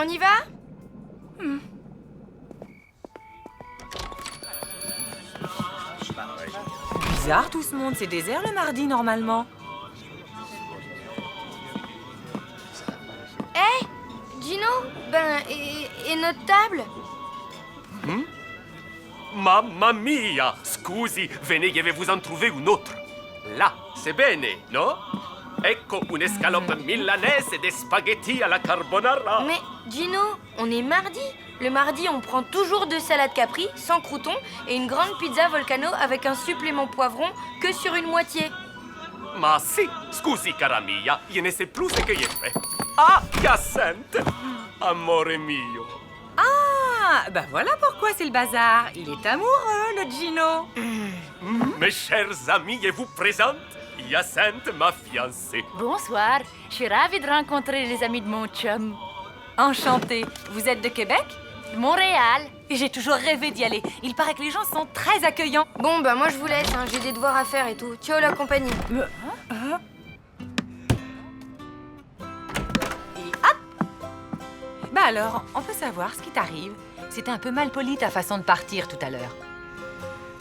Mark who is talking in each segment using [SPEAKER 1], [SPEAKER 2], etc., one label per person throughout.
[SPEAKER 1] On y va?
[SPEAKER 2] Bizarre tout ce monde, c'est désert le mardi normalement.
[SPEAKER 1] Hé, Gino? Et notre table?
[SPEAKER 3] Mamma mia! Scusi, venez, je vais vous en trouver une autre. Là, c'est bene, no? Ecco une escalope milanaise et des spaghettis à la carbonara.
[SPEAKER 1] Mais Gino, on est mardi. Le mardi, on prend toujours 2 salades capri, sans croûtons, et une grande pizza volcano avec un supplément poivron que sur une moitié.
[SPEAKER 3] Ma sì, scusi cara mia, je ne sais plus ce que j'ai fait. Ah, Hyacinthe! Amore mio.
[SPEAKER 2] Ah, bah voilà pourquoi c'est le bazar. Il est amoureux, le Gino.
[SPEAKER 3] Mes chers amis, je vous présente Hyacinthe, ma fiancée.
[SPEAKER 4] Bonsoir, je suis ravie de rencontrer les amis de mon chum.
[SPEAKER 2] Enchanté. Vous êtes de Québec?
[SPEAKER 4] Montréal.
[SPEAKER 2] Et j'ai toujours rêvé d'y aller. Il paraît que les gens sont très accueillants.
[SPEAKER 1] Bon, bah moi je vous laisse, hein, j'ai des devoirs à faire et tout. Ciao la compagnie.
[SPEAKER 2] Et hop! Bah alors, on peut savoir ce qui t'arrive. C'était un peu mal poli ta façon de partir tout à l'heure.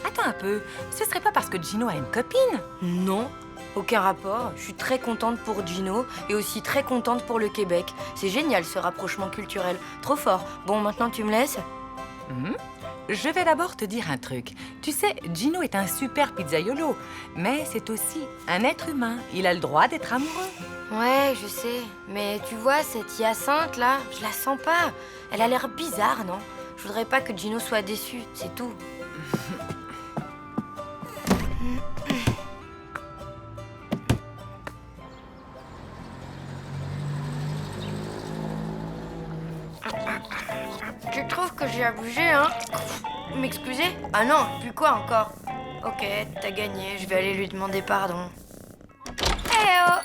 [SPEAKER 2] Attends un peu, ce serait pas parce que Gino a une copine?
[SPEAKER 1] Non, aucun rapport. Je suis très contente pour Gino et aussi très contente pour le Québec. C'est génial ce rapprochement culturel. Trop fort. Bon, maintenant tu me laisses?
[SPEAKER 2] Je vais d'abord te dire un truc. Tu sais, Gino est un super pizzaiolo, mais c'est aussi un être humain. Il a le droit d'être amoureux.
[SPEAKER 1] Ouais, je sais. Mais tu vois, cette Hyacinthe là, je la sens pas. Elle a l'air bizarre, non? Je voudrais pas que Gino soit déçu, c'est tout. Tu trouves que j'ai abusé, hein? M'excuser? Ah non, puis quoi encore? Ok, t'as gagné, je vais aller lui demander pardon. Eh oh!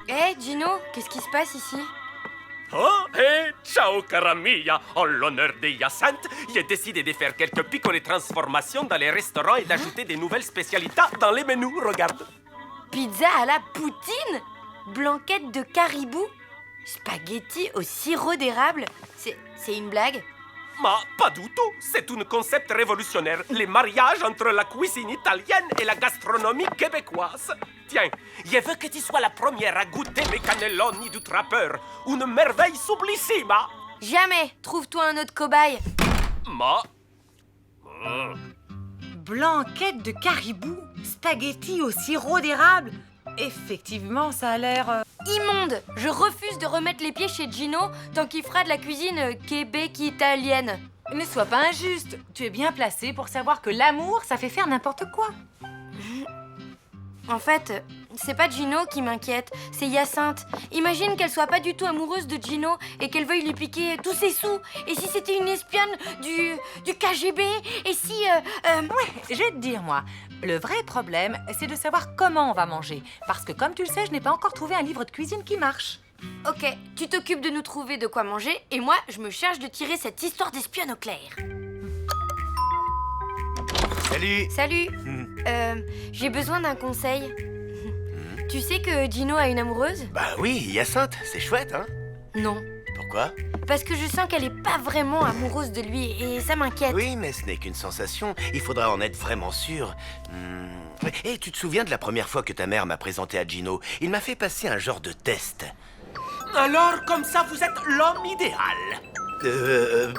[SPEAKER 1] Eh, Gino, qu'est-ce qui se passe ici?
[SPEAKER 3] Oh, et ciao cara mia! En l'honneur de Hyacinthe, j'ai décidé de faire quelques piccole transformations dans les restaurants et d'ajouter des nouvelles spécialités dans les menus, regarde.
[SPEAKER 1] Pizza à la poutine? Blanquette de caribou? Spaghetti au sirop d'érable? C'est une blague?
[SPEAKER 3] Mais pas du tout, c'est un concept révolutionnaire, les mariages entre la cuisine italienne et la gastronomie québécoise. Tiens, je veux que tu sois la première à goûter mes cannelloni du trappeur, une merveille sublissima.
[SPEAKER 1] Jamais! Trouve-toi un autre cobaye.
[SPEAKER 3] Mais...
[SPEAKER 2] Blanquette de caribou, spaghetti au sirop d'érable. Effectivement, ça a l'air...
[SPEAKER 1] Immonde! Je refuse de remettre les pieds chez Gino tant qu'il fera de la cuisine québec-italienne.
[SPEAKER 2] Ne sois pas injuste. Tu es bien placé pour savoir que l'amour, ça fait faire n'importe quoi.
[SPEAKER 1] En fait, c'est pas Gino qui m'inquiète, c'est Hyacinthe. Imagine qu'elle soit pas du tout amoureuse de Gino et qu'elle veuille lui piquer tous ses sous. Et si c'était une espionne du KGB? Et si...
[SPEAKER 2] Je vais te dire, moi, le vrai problème, c'est de savoir comment on va manger. Parce que, comme tu le sais, je n'ai pas encore trouvé un livre de cuisine qui marche.
[SPEAKER 1] Ok, tu t'occupes de nous trouver de quoi manger et moi, je me charge de tirer cette histoire d'espionne au clair.
[SPEAKER 5] Salut.
[SPEAKER 1] Salut. J'ai besoin d'un conseil. Tu sais que Gino a une amoureuse?
[SPEAKER 5] Bah oui, Hyacinthe, c'est chouette, hein?
[SPEAKER 1] Non.
[SPEAKER 5] Pourquoi?
[SPEAKER 1] Parce que je sens qu'elle est pas vraiment amoureuse de lui et ça m'inquiète.
[SPEAKER 5] Oui, mais ce n'est qu'une sensation. Il faudra en être vraiment sûr. Et tu te souviens de la première fois que ta mère m'a présenté à Gino? Il m'a fait passer un genre de test.
[SPEAKER 3] Alors, comme ça, vous êtes l'homme idéal.
[SPEAKER 5] De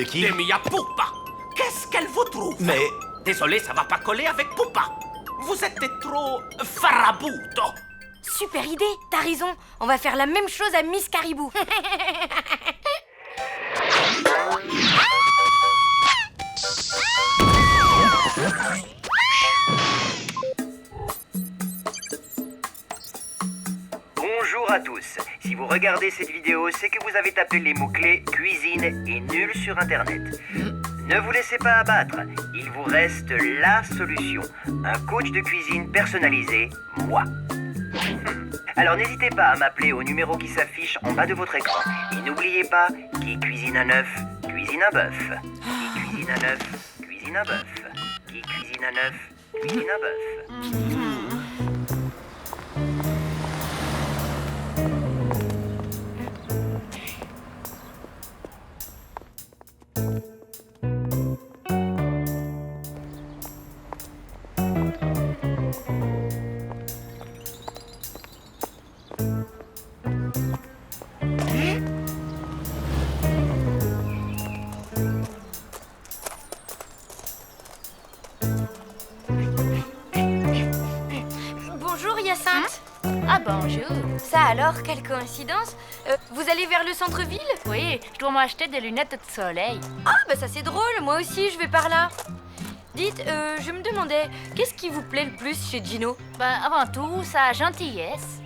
[SPEAKER 5] qui?
[SPEAKER 3] De mia pupa. Qu'est-ce qu'elle vous trouve?
[SPEAKER 5] Mais...
[SPEAKER 3] Désolé, ça va pas coller avec pupa. Vous êtes trop farabuto.
[SPEAKER 1] Super idée, t'as raison. On va faire la même chose à Miss Caribou.
[SPEAKER 6] Bonjour à tous. Si vous regardez cette vidéo, c'est que vous avez tapé les mots-clés cuisine et nul sur Internet. Ne vous laissez pas abattre. Il vous reste la solution. Un coach de cuisine personnalisé, moi. Alors n'hésitez pas à m'appeler au numéro qui s'affiche en bas de votre écran. Et n'oubliez pas, qui cuisine un œuf, cuisine un bœuf. Qui cuisine un œuf, cuisine un bœuf. Qui cuisine un œuf, cuisine un bœuf.
[SPEAKER 1] Bonjour Hyacinthe.
[SPEAKER 4] Ah, bonjour.
[SPEAKER 1] Ça alors, quelle coïncidence. Vous allez vers le centre-ville?
[SPEAKER 4] Oui, je dois m'acheter des lunettes de soleil.
[SPEAKER 1] Ah, bah ça c'est drôle, moi aussi je vais par là. Dites, je me demandais, qu'est-ce qui vous plaît le plus chez Gino?
[SPEAKER 4] Ben, avant tout, sa gentillesse.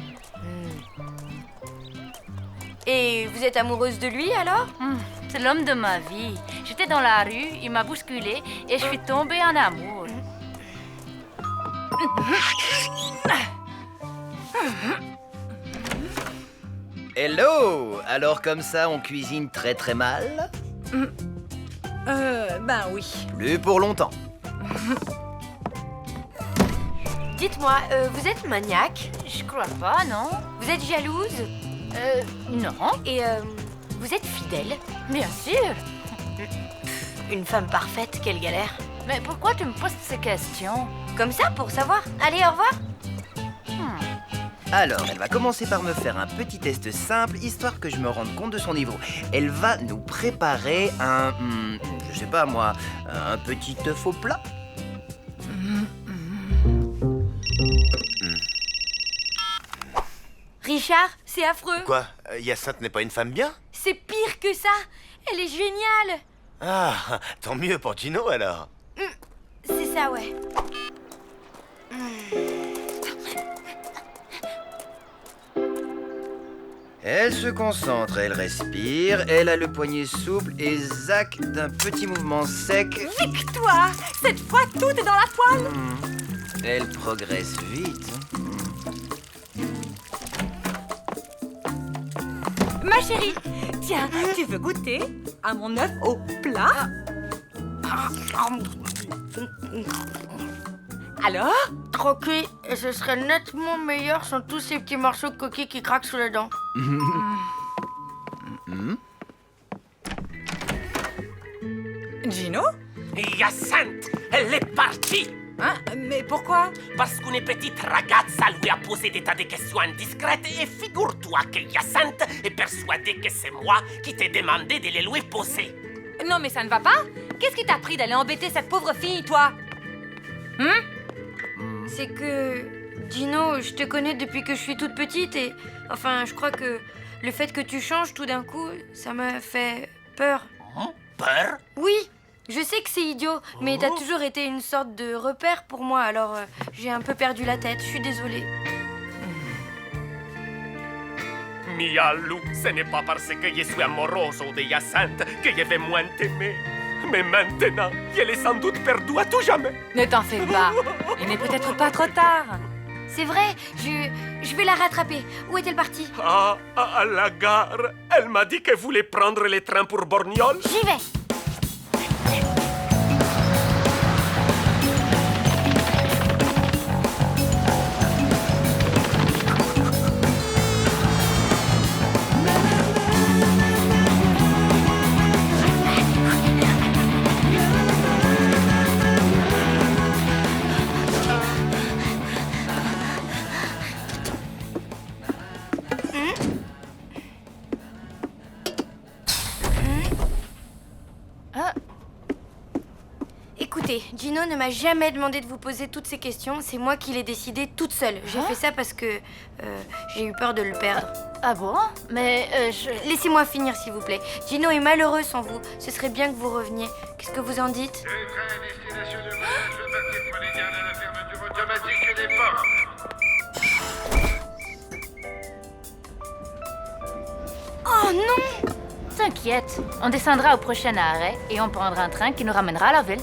[SPEAKER 1] Et vous êtes amoureuse de lui alors?
[SPEAKER 4] C'est l'homme de ma vie. J'étais dans la rue, il m'a bousculé et je suis tombée en amour.
[SPEAKER 6] Hello! Alors comme ça, on cuisine très très mal?
[SPEAKER 2] Ben oui.
[SPEAKER 6] Plus pour longtemps.
[SPEAKER 1] Dites-moi, vous êtes maniaque?
[SPEAKER 4] Je crois pas, non?
[SPEAKER 1] Vous êtes jalouse?
[SPEAKER 4] Non.
[SPEAKER 1] Et vous êtes fidèle?
[SPEAKER 4] Bien sûr.
[SPEAKER 1] Une femme parfaite, quelle galère.
[SPEAKER 4] Mais pourquoi tu me poses ces questions?
[SPEAKER 1] Comme ça, pour savoir. Allez, au revoir.
[SPEAKER 6] Alors, elle va commencer par me faire un petit test simple, histoire que je me rende compte de son niveau. Elle va nous préparer un... je sais pas moi, un petit œuf au plat.
[SPEAKER 1] Richard, c'est affreux.
[SPEAKER 5] Quoi? Hyacinthe n'est pas une femme bien?
[SPEAKER 1] C'est pire que ça. Elle est géniale.
[SPEAKER 5] Ah, tant mieux pour Gino alors.
[SPEAKER 1] C'est ça, ouais.
[SPEAKER 6] Elle se concentre, elle respire, elle a le poignet souple et zac d'un petit mouvement sec.
[SPEAKER 2] Victoire! Cette fois, tout est dans la poêle!
[SPEAKER 6] Elle progresse vite.
[SPEAKER 2] Ma chérie, tiens, tu veux goûter à mon œuf au plat? Alors?
[SPEAKER 1] Croquer, et ce serait nettement meilleur sans tous ces petits morceaux de coquille qui craquent sous les dents.
[SPEAKER 2] Gino?
[SPEAKER 3] Hyacinthe, elle est partie.
[SPEAKER 2] Hein? Mais pourquoi?
[SPEAKER 3] Parce qu'une petite ragazza lui a posé des tas de questions indiscrètes et figure-toi que Hyacinthe est persuadée que c'est moi qui t'ai demandé de les lui poser.
[SPEAKER 2] Non, mais ça ne va pas? Qu'est-ce qui t'a pris d'aller embêter cette pauvre fille, toi?
[SPEAKER 1] C'est que, Gino, je te connais depuis que je suis toute petite et... Enfin, je crois que le fait que tu changes tout d'un coup, ça m'a fait peur.
[SPEAKER 3] Peur?
[SPEAKER 1] Oui, je sais que c'est idiot, mais t'as toujours été une sorte de repère pour moi, alors j'ai un peu perdu la tête, je suis désolée.
[SPEAKER 3] Mia Lou, ce n'est pas parce que je suis amoroso de Hyacinthe que je vais moins t'aimer. Mais maintenant, elle est sans doute perdue à tout jamais.
[SPEAKER 2] Ne t'en fais pas. Il n'est peut-être pas trop tard.
[SPEAKER 1] C'est vrai, je vais la rattraper. Où est-elle partie?
[SPEAKER 3] Ah, à la gare. Elle m'a dit qu'elle voulait prendre les trains pour Borgnole.
[SPEAKER 1] J'y vais. Écoutez, Gino ne m'a jamais demandé de vous poser toutes ces questions. C'est moi qui l'ai décidé toute seule. J'ai fait ça parce que j'ai eu peur de le perdre.
[SPEAKER 4] Ah bon? Mais
[SPEAKER 1] Laissez-moi finir, s'il vous plaît. Gino est malheureux sans vous. Ce serait bien que vous reveniez. Qu'est-ce que vous en dites?
[SPEAKER 7] Le train à destination de voyage peut partir prenez garde à la fermeture automatique des portes.
[SPEAKER 1] Oh non!
[SPEAKER 4] T'inquiète, on descendra au prochain arrêt et on prendra un train qui nous ramènera à la ville.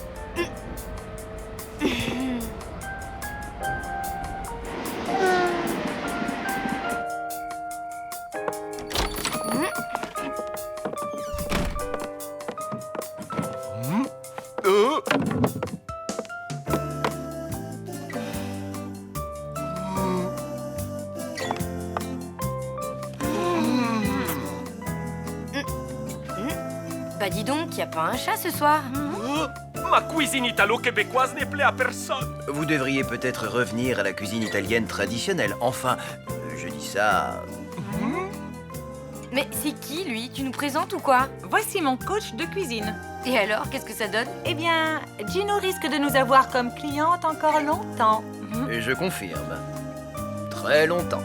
[SPEAKER 1] Bah dis donc, y a pas un chat ce soir?
[SPEAKER 3] Ma cuisine italo-québécoise n'est plaît à personne.
[SPEAKER 8] Vous devriez peut-être revenir à la cuisine italienne traditionnelle. Enfin, je dis ça...
[SPEAKER 1] Mais c'est qui, lui? Tu nous présentes ou quoi?
[SPEAKER 2] Voici mon coach de cuisine.
[SPEAKER 1] Et alors, qu'est-ce que ça donne?
[SPEAKER 2] Eh bien, Gino risque de nous avoir comme cliente encore longtemps.
[SPEAKER 8] Et je confirme. Très longtemps.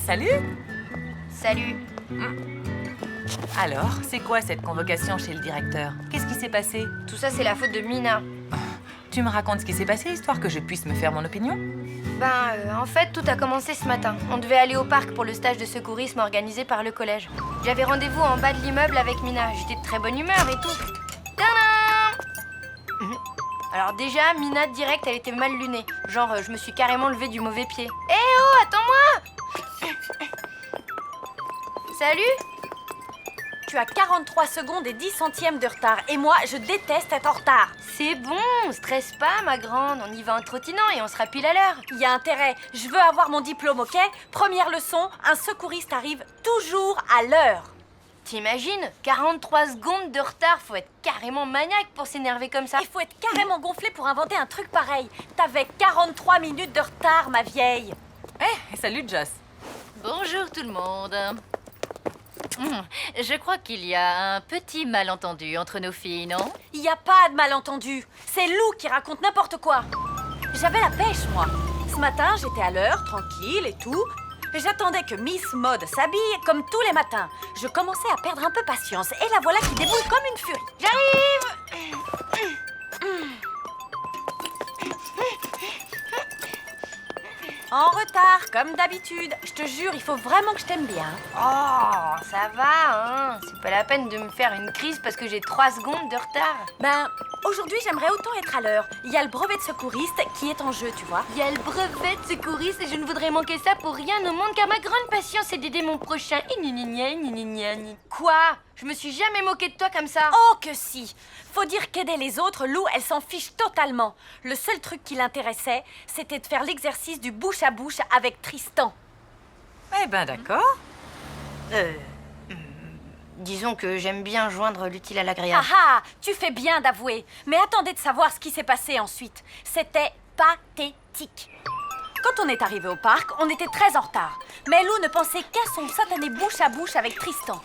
[SPEAKER 2] Salut!
[SPEAKER 1] Salut.
[SPEAKER 2] Alors, c'est quoi cette convocation chez le directeur? Qu'est-ce qui s'est passé?
[SPEAKER 1] Tout ça, c'est la faute de Mina.
[SPEAKER 2] Tu me racontes ce qui s'est passé, histoire que je puisse me faire mon opinion?
[SPEAKER 1] En fait, tout a commencé ce matin. On devait aller au parc pour le stage de secourisme organisé par le collège. J'avais rendez-vous en bas de l'immeuble avec Mina. J'étais de très bonne humeur et tout. Tadam! Alors déjà, Mina, direct, elle était mal lunée. Genre, je me suis carrément levée du mauvais pied. Eh oh, attends-moi! Salut?
[SPEAKER 9] Tu as 43 secondes et 10 centièmes de retard. Et moi, je déteste être en retard.
[SPEAKER 1] C'est bon, stresse pas, ma grande. On y va en trottinant et on sera pile à l'heure.
[SPEAKER 9] Il y a intérêt. Je veux avoir mon diplôme, ok? Première leçon, un secouriste arrive toujours à l'heure.
[SPEAKER 1] T'imagines? 43 secondes de retard, faut être carrément maniaque pour s'énerver comme ça.
[SPEAKER 9] Il faut être carrément gonflé pour inventer un truc pareil. T'avais 43 minutes de retard, ma vieille.
[SPEAKER 2] Eh, salut Joss.
[SPEAKER 4] Bonjour tout le monde. Je crois qu'il y a un petit malentendu entre nos filles, non?
[SPEAKER 9] Il n'y a pas de malentendu. C'est Lou qui raconte n'importe quoi. J'avais la pêche, moi. Ce matin, j'étais à l'heure, tranquille et tout. J'attendais que Miss Mode s'habille comme tous les matins. Je commençais à perdre un peu patience. Et la voilà qui déboule comme une furie.
[SPEAKER 1] J'arrive!
[SPEAKER 9] En retard, comme d'habitude. Je te jure, il faut vraiment que je t'aime bien.
[SPEAKER 1] Oh, ça va, hein. C'est pas la peine de me faire une crise parce que j'ai 3 secondes de retard.
[SPEAKER 9] Ben, aujourd'hui, j'aimerais autant être à l'heure. Il y a le brevet de secouriste qui est en jeu, tu vois.
[SPEAKER 1] Il y a le brevet de secouriste et je ne voudrais manquer ça pour rien au monde car ma grande passion c'est d'aider mon prochain. Et ni. Quoi? Je me suis jamais moquée de toi comme ça.
[SPEAKER 9] Oh que si! Faut dire qu'aider les autres, Lou, elle s'en fiche totalement. Le seul truc qui l'intéressait, c'était de faire l'exercice du bouche à bouche avec Tristan.
[SPEAKER 2] Eh ben d'accord.
[SPEAKER 1] Disons que j'aime bien joindre l'utile à l'agréable.
[SPEAKER 9] Ah ah! Tu fais bien d'avouer. Mais attendez de savoir ce qui s'est passé ensuite. C'était pathétique. Quand on est arrivé au parc, on était très en retard. Mais Lou ne pensait qu'à son satané bouche à bouche avec Tristan.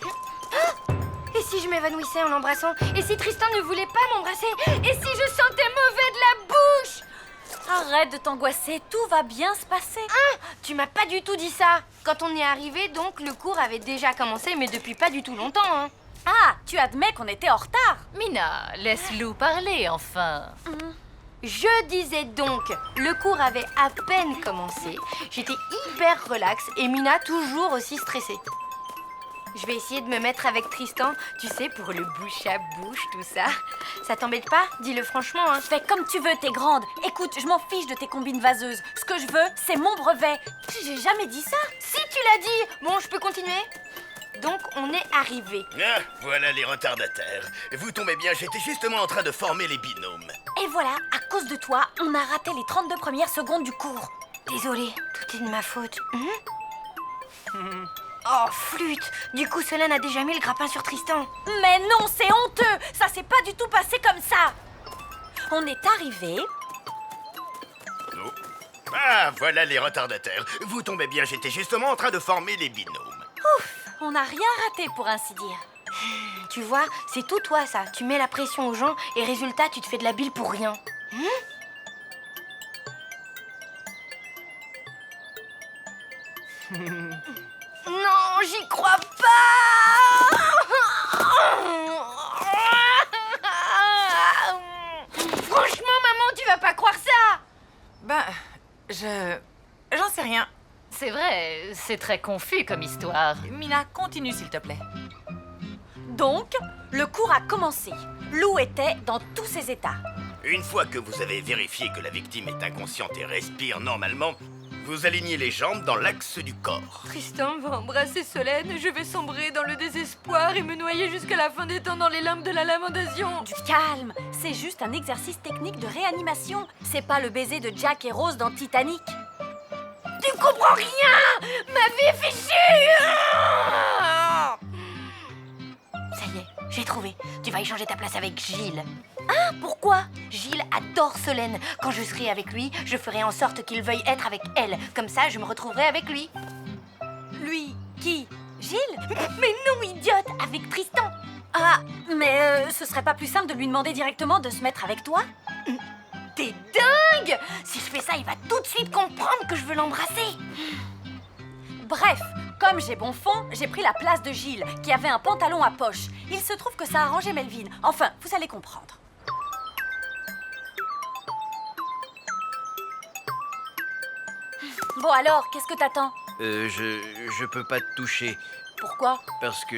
[SPEAKER 1] Et si je m'évanouissais en l'embrassant? Et si Tristan ne voulait pas m'embrasser? Et si je sentais mauvais de la bouche?
[SPEAKER 9] Arrête de t'angoisser, tout va bien se passer.
[SPEAKER 1] Tu m'as pas du tout dit ça. Quand on est arrivé, donc, le cours avait déjà commencé, mais depuis pas du tout longtemps, hein.
[SPEAKER 9] Ah, tu admets qu'on était en retard.
[SPEAKER 4] Mina, laisse Lou parler, enfin.
[SPEAKER 1] Je disais donc, le cours avait à peine commencé. J'étais hyper relax et Mina toujours aussi stressée. Je vais essayer de me mettre avec Tristan, tu sais, pour le bouche à bouche, tout ça. Ça t'embête pas? Dis-le franchement, hein.
[SPEAKER 9] Fais comme tu veux, t'es grande. Écoute, je m'en fiche de tes combines vaseuses. Ce que je veux, c'est mon brevet. J'ai jamais dit ça.
[SPEAKER 1] Si tu l'as dit! Bon, je peux continuer? Donc on est arrivé.
[SPEAKER 5] Ah, voilà les retardataires. Vous tombez bien, j'étais justement en train de former les binômes.
[SPEAKER 9] Et voilà, à cause de toi, on a raté les 32 premières secondes du cours.
[SPEAKER 1] Désolée, tout est de ma faute. Oh, flûte! Du coup, Solène a déjà mis le grappin sur Tristan.
[SPEAKER 9] Mais non, c'est honteux! Ça s'est pas du tout passé comme ça! On est arrivé.
[SPEAKER 5] Oh. Ah, voilà les retardataires. Vous tombez bien, j'étais justement en train de former les binômes.
[SPEAKER 9] On n'a rien raté pour ainsi dire.
[SPEAKER 1] Tu vois, c'est tout toi, ça. Tu mets la pression aux gens et résultat, tu te fais de la bile pour rien. Non, j'y crois pas! Franchement, maman, tu vas pas croire ça!
[SPEAKER 2] Ben, j'en sais rien.
[SPEAKER 4] C'est vrai, c'est très confus comme histoire.
[SPEAKER 2] Mina, continue s'il te plaît.
[SPEAKER 9] Donc, le cours a commencé. Lou était dans tous ses états.
[SPEAKER 5] Une fois que vous avez vérifié que la victime est inconsciente et respire normalement, vous alignez les jambes dans l'axe du corps.
[SPEAKER 1] Tristan va embrasser Solène, je vais sombrer dans le désespoir et me noyer jusqu'à la fin des temps dans les limbes de la lamentation.
[SPEAKER 9] Du calme, c'est juste un exercice technique de réanimation. C'est pas le baiser de Jack et Rose dans Titanic.
[SPEAKER 1] Tu comprends rien! Ma vie est fichue! Ça y est, j'ai trouvé. Tu vas échanger ta place avec Gilles.
[SPEAKER 9] Ah, pourquoi?
[SPEAKER 1] Gilles adore Solène. Quand je serai avec lui, je ferai en sorte qu'il veuille être avec elle. Comme ça, je me retrouverai avec lui.
[SPEAKER 9] Lui, qui? Gilles?
[SPEAKER 1] Mais non, idiote! Avec Tristan!
[SPEAKER 9] Ah, mais ce serait pas plus simple de lui demander directement de se mettre avec toi?
[SPEAKER 1] T'es dingue! Si je fais ça, il va tout de suite comprendre que je veux l'embrasser.
[SPEAKER 9] Bref, comme j'ai bon fond, j'ai pris la place de Gilles, qui avait un pantalon à poche. Il se trouve que ça a arrangé Melvin. Enfin, vous allez comprendre. Bon alors, qu'est-ce que t'attends?
[SPEAKER 8] Je peux pas te toucher
[SPEAKER 9] Pourquoi?
[SPEAKER 8] parce que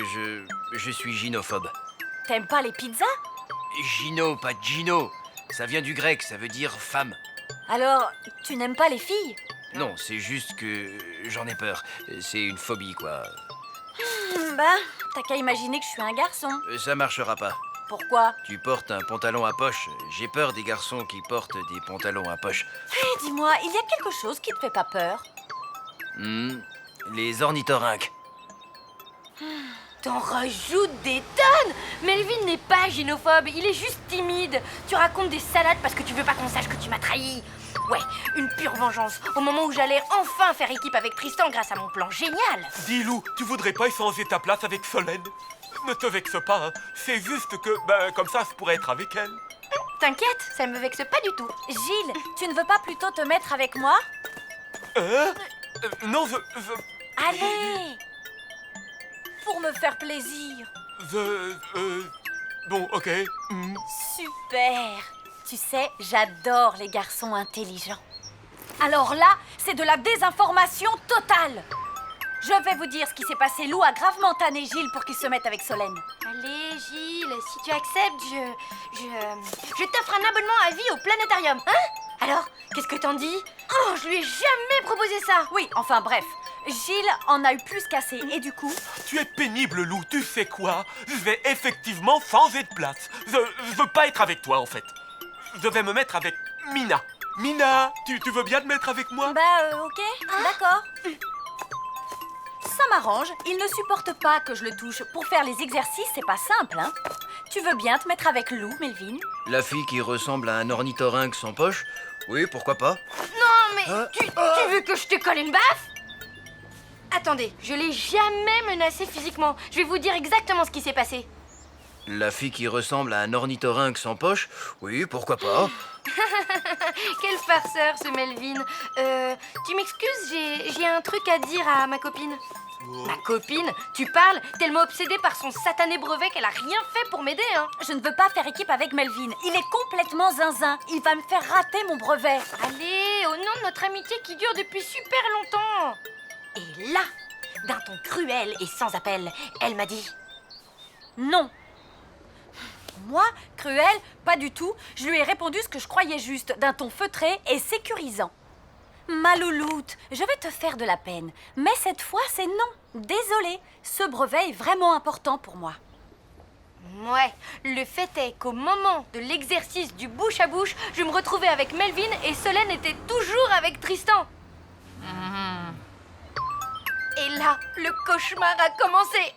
[SPEAKER 8] je suis gynophobe.
[SPEAKER 9] T'aimes pas les pizzas?
[SPEAKER 8] Gino, pas Gino. Ça vient du grec, ça veut dire femme.
[SPEAKER 9] Alors, tu n'aimes pas les filles?
[SPEAKER 8] Non, c'est juste que j'en ai peur. C'est une phobie, quoi.
[SPEAKER 9] Bah, t'as qu'à imaginer que je suis un garçon.
[SPEAKER 8] Ça marchera pas.
[SPEAKER 9] Pourquoi?
[SPEAKER 8] Tu portes un pantalon à poche. J'ai peur des garçons qui portent des pantalons à poche.
[SPEAKER 9] Eh, dis-moi, il y a quelque chose qui te fait pas peur?
[SPEAKER 8] Les ornithorynques.
[SPEAKER 1] T'en rajoutes des tonnes! Melvin n'est pas gynophobe, il est juste timide. Tu racontes des salades parce que tu veux pas qu'on sache que tu m'as trahi. Ouais, une pure vengeance. Au moment où j'allais enfin faire équipe avec Tristan grâce à mon plan génial.
[SPEAKER 3] Dis Lou, tu voudrais pas échanger ta place avec Solène? Ne te vexe pas, hein. C'est juste que, comme ça, je pourrais être avec elle.
[SPEAKER 1] T'inquiète, ça me vexe pas du tout.
[SPEAKER 9] Gilles, tu ne veux pas plutôt te mettre avec moi?
[SPEAKER 3] Non,
[SPEAKER 9] Allez! Pour me faire plaisir.
[SPEAKER 3] Bon, ok.
[SPEAKER 9] Super! Tu sais, j'adore les garçons intelligents. Alors là, c'est de la désinformation totale. Je vais vous dire ce qui s'est passé. Lou a gravement tanné Gilles pour qu'il se mette avec Solène.
[SPEAKER 1] Allez, Gilles, si tu acceptes, je t'offre un abonnement à vie au planétarium, hein? Alors, qu'est-ce que t'en dis? Oh, je lui ai jamais proposé ça!
[SPEAKER 9] Oui, enfin bref. Gilles en a eu plus qu'assez et du coup...
[SPEAKER 3] Tu es pénible, Lou, tu sais quoi? Je vais effectivement changer de place. Je veux pas être avec toi, en fait. Je vais me mettre avec Mina. Mina, tu veux bien te mettre avec moi?
[SPEAKER 9] Ok, d'accord. Ça m'arrange, il ne supporte pas que je le touche. Pour faire les exercices, c'est pas simple, hein. Tu veux bien te mettre avec Lou, Melvin?
[SPEAKER 8] La fille qui ressemble à un ornithorynque sans poche? Oui, pourquoi pas?
[SPEAKER 1] Non, mais tu veux que je te colle une baffe? Attendez, je l'ai jamais menacé physiquement. Je vais vous dire exactement ce qui s'est passé.
[SPEAKER 8] La fille qui ressemble à un ornithorynque sans poche? Oui, pourquoi pas?
[SPEAKER 1] Quel farceur, ce Melvin. Tu m'excuses, j'ai un truc à dire à ma copine. Ma copine? Tu parles? Tellement obsédée par son satané brevet qu'elle a rien fait pour m'aider, hein.
[SPEAKER 9] Je ne veux pas faire équipe avec Melvin. Il est complètement zinzin. Il va me faire rater mon brevet.
[SPEAKER 1] Allez, au nom de notre amitié qui dure depuis super longtemps. Et là, d'un ton cruel et sans appel, elle m'a dit...
[SPEAKER 9] Non. Moi, cruel, pas du tout. Je lui ai répondu ce que je croyais juste, d'un ton feutré et sécurisant. Ma louloute, je vais te faire de la peine. Mais cette fois, c'est non. Désolée, ce brevet est vraiment important pour moi.
[SPEAKER 1] Ouais, le fait est qu'au moment de l'exercice du bouche à bouche, je me retrouvais avec Melvin et Solène était toujours avec Tristan. Et là, le cauchemar a commencé.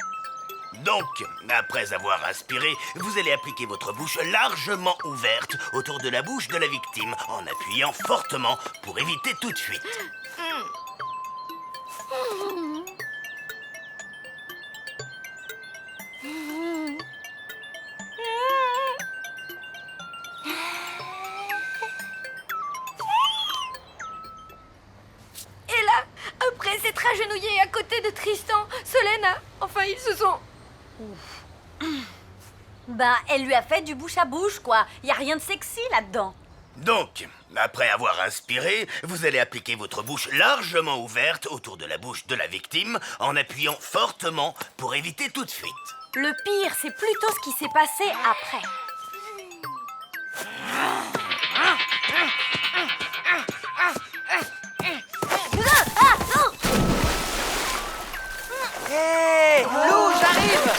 [SPEAKER 5] Donc, après avoir inspiré, vous allez appliquer votre bouche largement ouverte autour de la bouche de la victime en appuyant fortement pour éviter toute fuite.
[SPEAKER 1] Et là, après s'être agenouillé à côté de Tristan, Solène a... Enfin, ils se sont...
[SPEAKER 9] Ben, elle lui a fait du bouche à bouche, quoi. Y a rien de sexy là-dedans.
[SPEAKER 5] Donc, après avoir inspiré, vous allez appliquer votre bouche largement ouverte autour de la bouche de la victime en appuyant fortement pour éviter toute fuite.
[SPEAKER 9] Le pire, c'est plutôt ce qui s'est passé après.
[SPEAKER 8] Hé Lou, j'arrive!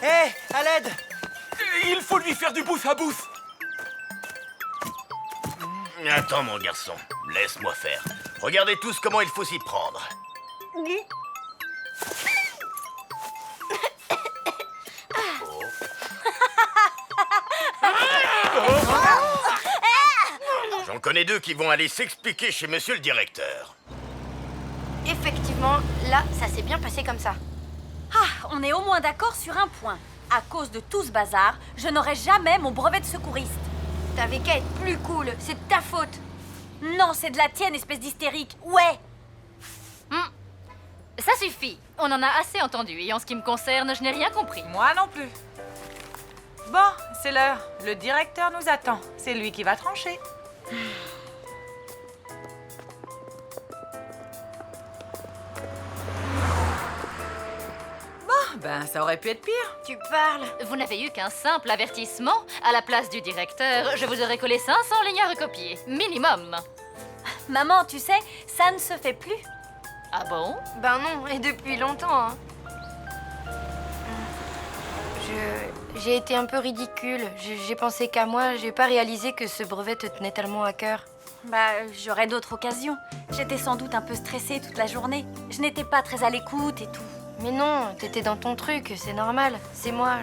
[SPEAKER 8] Hé, à l'aide!
[SPEAKER 3] Il faut lui faire du bouffe à bouffe.
[SPEAKER 5] Attends, mon garçon, laisse-moi faire. Regardez tous comment il faut s'y prendre. J'en connais deux qui vont aller s'expliquer chez monsieur le directeur.
[SPEAKER 1] Effectivement, là, ça s'est bien passé comme ça.
[SPEAKER 9] Ah, on est au moins d'accord sur un point. À cause de tout ce bazar, je n'aurai jamais mon brevet de secouriste.
[SPEAKER 1] T'avais qu'à être plus cool, c'est de ta faute.
[SPEAKER 9] Non, c'est de la tienne, espèce d'hystérique. Ouais.
[SPEAKER 4] Ça suffit. On en a assez entendu. Et en ce qui me concerne, je n'ai rien compris.
[SPEAKER 2] Moi non plus. Bon, c'est l'heure. Le directeur nous attend. C'est lui qui va trancher. Bon, ben, ça aurait pu être pire.
[SPEAKER 1] Tu parles.
[SPEAKER 4] Vous n'avez eu qu'un simple avertissement. À la place du directeur, je vous aurais collé 500 lignes à recopier. Minimum.
[SPEAKER 9] Maman, tu sais, ça ne se fait plus.
[SPEAKER 4] Ah bon?
[SPEAKER 1] Ben non, et depuis longtemps, hein. J'ai été un peu ridicule. J'ai pensé qu'à moi, j'ai pas réalisé que ce brevet te tenait tellement à cœur.
[SPEAKER 9] Bah, j'aurai d'autres occasions. J'étais sans doute un peu stressée toute la journée. Je n'étais pas très à l'écoute et tout.
[SPEAKER 1] Mais non, t'étais dans ton truc, c'est normal. C'est moi,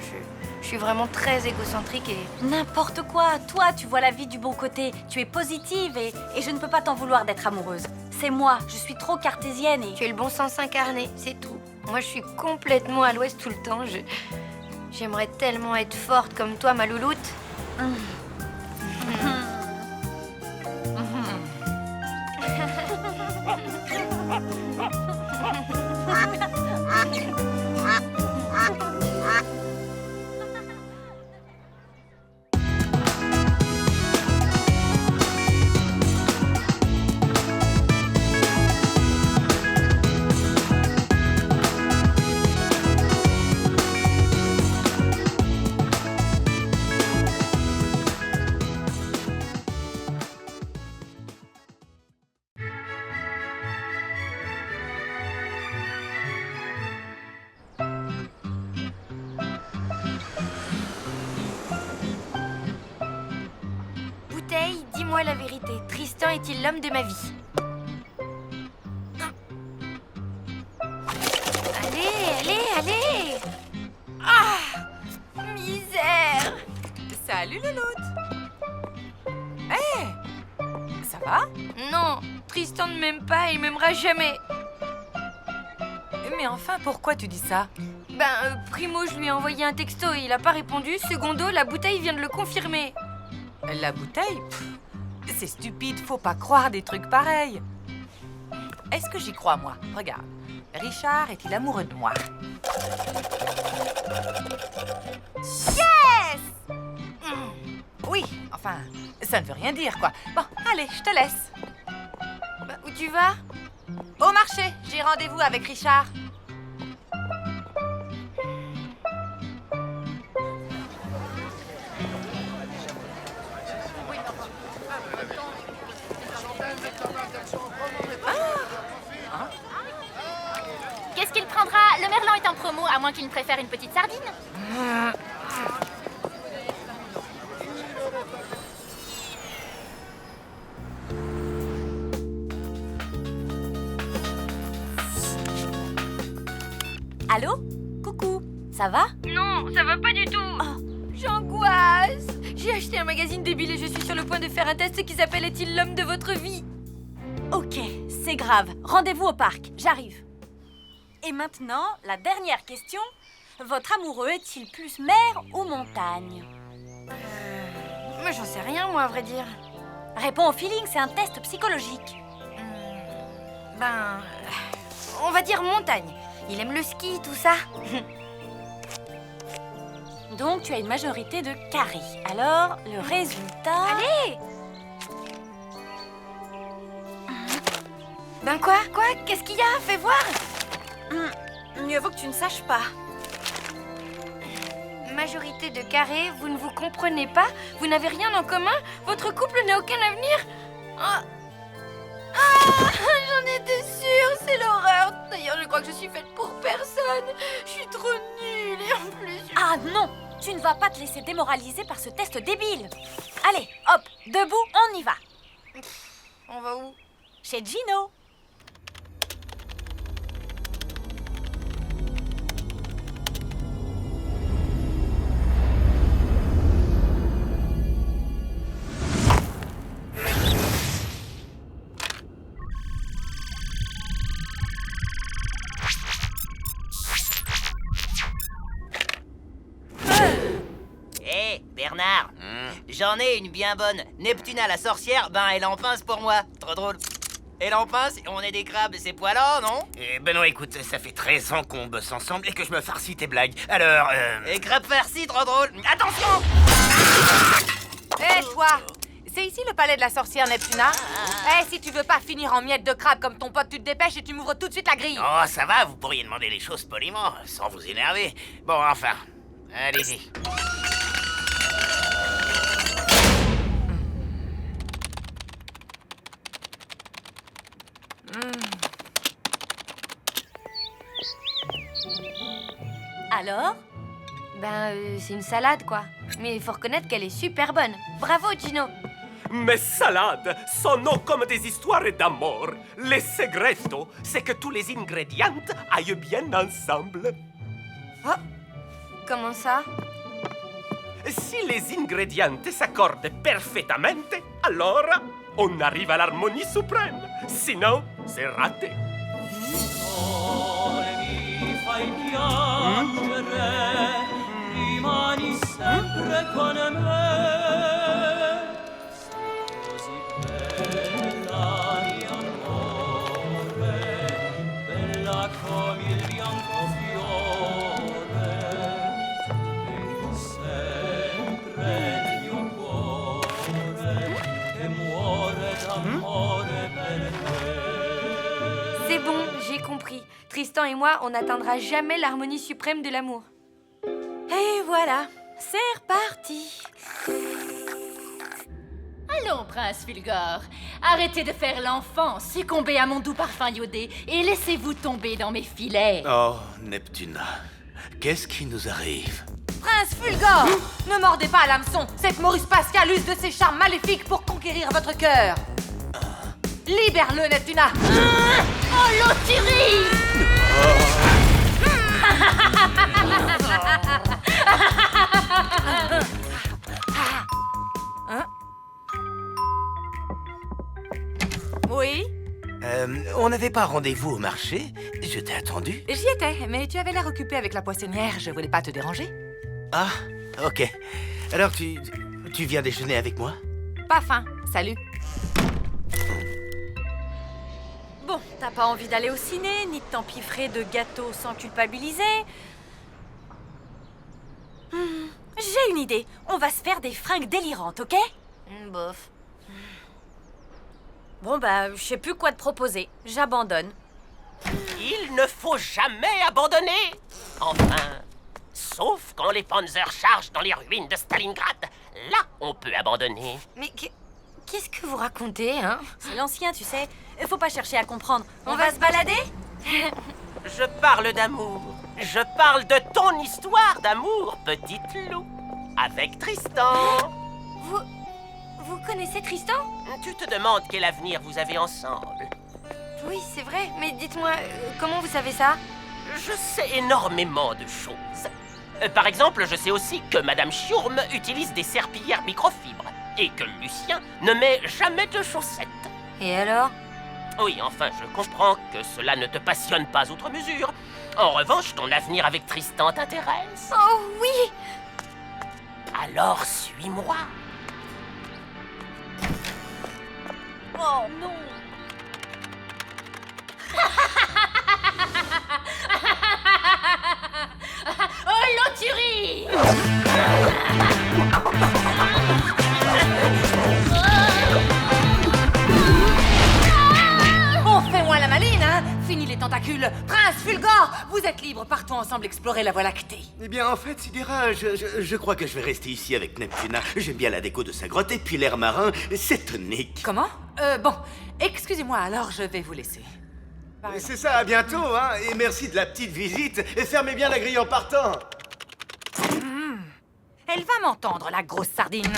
[SPEAKER 1] je suis vraiment très égocentrique et...
[SPEAKER 9] N'importe quoi. Toi, tu vois la vie du bon côté. Tu es positive et je ne peux pas t'en vouloir d'être amoureuse. C'est moi, je suis trop cartésienne et...
[SPEAKER 1] Tu es le bon sens incarné, c'est tout. Moi, je suis complètement à l'ouest tout le temps. J'aimerais tellement être forte comme toi, ma louloute. Bouteille, dis-moi la vérité. Tristan est-il l'homme de ma vie? Allez! Ah! Misère!
[SPEAKER 2] Salut, Louloute. Hé! Ça va?
[SPEAKER 1] Non, Tristan ne m'aime pas et il m'aimera jamais.
[SPEAKER 2] Mais enfin, pourquoi tu dis ça?
[SPEAKER 1] Primo, je lui ai envoyé un texto et il a pas répondu. Secondo, la bouteille vient de le confirmer.
[SPEAKER 2] La bouteille? C'est stupide, faut pas croire des trucs pareils. Est-ce que j'y crois, moi? Regarde. Richard est-il amoureux de moi? Yes! Oui, enfin, ça ne veut rien dire, quoi. Bon, allez, je te laisse.
[SPEAKER 1] Où tu vas?
[SPEAKER 2] Au marché, j'ai rendez-vous avec Richard.
[SPEAKER 4] À moins qu'il ne préfère une petite sardine.
[SPEAKER 9] Allô? Coucou, ça va?
[SPEAKER 1] Non, ça va pas du tout. J'angoisse. J'ai acheté un magazine débile et je suis sur le point de faire un test qui s'appelle Est-il l'homme de votre vie?
[SPEAKER 9] Ok, c'est grave. Rendez-vous au parc, j'arrive. Et maintenant, la dernière question. Votre amoureux est-il plus mer ou montagne?
[SPEAKER 1] Mais j'en sais rien, moi, à vrai dire.
[SPEAKER 9] Réponds au feeling, c'est un test psychologique.
[SPEAKER 1] On va dire montagne. Il aime le ski, tout ça.
[SPEAKER 9] Donc, tu as une majorité de carré. Alors, le résultat...
[SPEAKER 1] Allez! Ben quoi? Qu'est-ce qu'il y a? Fais voir!
[SPEAKER 9] Mieux vaut que tu ne saches pas.
[SPEAKER 1] Majorité de carré, vous ne vous comprenez pas? Vous n'avez rien en commun? Votre couple n'a aucun avenir? J'en étais sûre, c'est l'horreur. D'ailleurs, je crois que je suis faite pour personne. Je suis trop nulle et en plus...
[SPEAKER 9] Ah non! Tu ne vas pas te laisser démoraliser par ce test débile. Allez, hop, debout, on y va.
[SPEAKER 1] On va où?
[SPEAKER 9] Chez Gino.
[SPEAKER 6] Hé, Bernard, j'en ai une bien bonne. Neptuna la sorcière, ben elle en pince pour moi. Trop drôle. Elle en pince, on est des crabes, c'est poilant, non?
[SPEAKER 5] Ben non, écoute, ça fait 13 ans qu'on bosse ensemble et que je me farcis tes blagues. Alors,
[SPEAKER 6] Et crabes farcis, trop drôle. Attention!
[SPEAKER 2] Hé, toi! C'est ici le palais de la sorcière Neptuna? Si tu veux pas finir en miettes de crabe comme ton pote, tu te dépêches et tu m'ouvres tout de suite la grille.
[SPEAKER 5] Oh, ça va, vous pourriez demander les choses poliment, sans vous énerver. Bon, enfin, allez-y.
[SPEAKER 9] Alors?
[SPEAKER 1] C'est une salade, quoi. Mais il faut reconnaître qu'elle est super bonne. Bravo, Gino.
[SPEAKER 3] Mes salades sont comme des histoires d'amour. Le segreto, c'est que tous les ingrédients aillent bien ensemble.
[SPEAKER 1] Comment ça?
[SPEAKER 3] Si les ingrédients s'accordent parfaitement, alors on arrive à l'harmonie suprême. Sinon, c'est raté.
[SPEAKER 1] C'est bon, j'ai compris. Tristan et moi, on n'atteindra jamais l'harmonie suprême de l'amour.
[SPEAKER 9] Et voilà, c'est reparti.
[SPEAKER 4] Allons, prince Fulgore. Arrêtez de faire l'enfant, succombez à mon doux parfum iodé et laissez-vous tomber dans mes filets.
[SPEAKER 5] Oh, Neptuna, qu'est-ce qui nous arrive?
[SPEAKER 2] Prince Fulgore! Ne mordez pas à l'hameçon! Cette Maurice Pascal use de ses charmes maléfiques pour conquérir votre cœur! Libère-le, Neptuna!
[SPEAKER 4] Oh, l'auturie!
[SPEAKER 2] Oui?
[SPEAKER 5] On n'avait pas rendez-vous au marché? Je t'ai attendu.
[SPEAKER 2] J'y étais, mais tu avais l'air occupé avec la poissonnière, je voulais pas te déranger.
[SPEAKER 5] Ah, ok. Alors tu viens déjeuner avec moi?
[SPEAKER 2] Pas faim, salut.
[SPEAKER 9] Bon, t'as pas envie d'aller au ciné, ni de t'empiffrer de gâteaux sans culpabiliser. J'ai une idée. On va se faire des fringues délirantes, ok?
[SPEAKER 1] Bof.
[SPEAKER 9] Bon, je sais plus quoi te proposer. J'abandonne.
[SPEAKER 3] Il ne faut jamais abandonner. Enfin, sauf quand les Panzers chargent dans les ruines de Stalingrad. Là, on peut abandonner.
[SPEAKER 1] Mais qu'est-ce que vous racontez, hein?
[SPEAKER 9] C'est l'ancien, tu sais. Faut pas chercher à comprendre.
[SPEAKER 1] On va se balader?
[SPEAKER 3] Je parle d'amour. Je parle de ton histoire d'amour, petite loup, avec Tristan.
[SPEAKER 1] Vous connaissez Tristan?
[SPEAKER 3] Tu te demandes quel avenir vous avez ensemble.
[SPEAKER 1] Oui, c'est vrai, mais dites-moi, comment vous savez ça?
[SPEAKER 3] Je sais énormément de choses. Par exemple, je sais aussi que Madame Chiourme utilise des serpillères microfibres et que Lucien ne met jamais de chaussettes.
[SPEAKER 1] Et alors?
[SPEAKER 3] Oui, enfin, je comprends que cela ne te passionne pas outre mesure. En revanche, ton avenir avec Tristan t'intéresse.
[SPEAKER 1] Oh oui!
[SPEAKER 3] Alors, suis-moi.
[SPEAKER 4] Oh non. Oh, l'auturie!
[SPEAKER 2] On fait moins la maline, hein? Fini les tentacules. Prince Fulgore, vous êtes libre. Partons ensemble explorer la Voie lactée.
[SPEAKER 5] Eh bien, en fait, Sidera, je crois que je vais rester ici avec Neptune. J'aime bien la déco de sa grotte et puis l'air marin, c'est tonique.
[SPEAKER 2] Comment? Bon, excusez-moi, alors je vais vous laisser.
[SPEAKER 10] C'est ça, à bientôt, hein. Et merci de la petite visite. Et fermez bien la grille en partant.
[SPEAKER 2] Elle va m'entendre, la grosse sardine.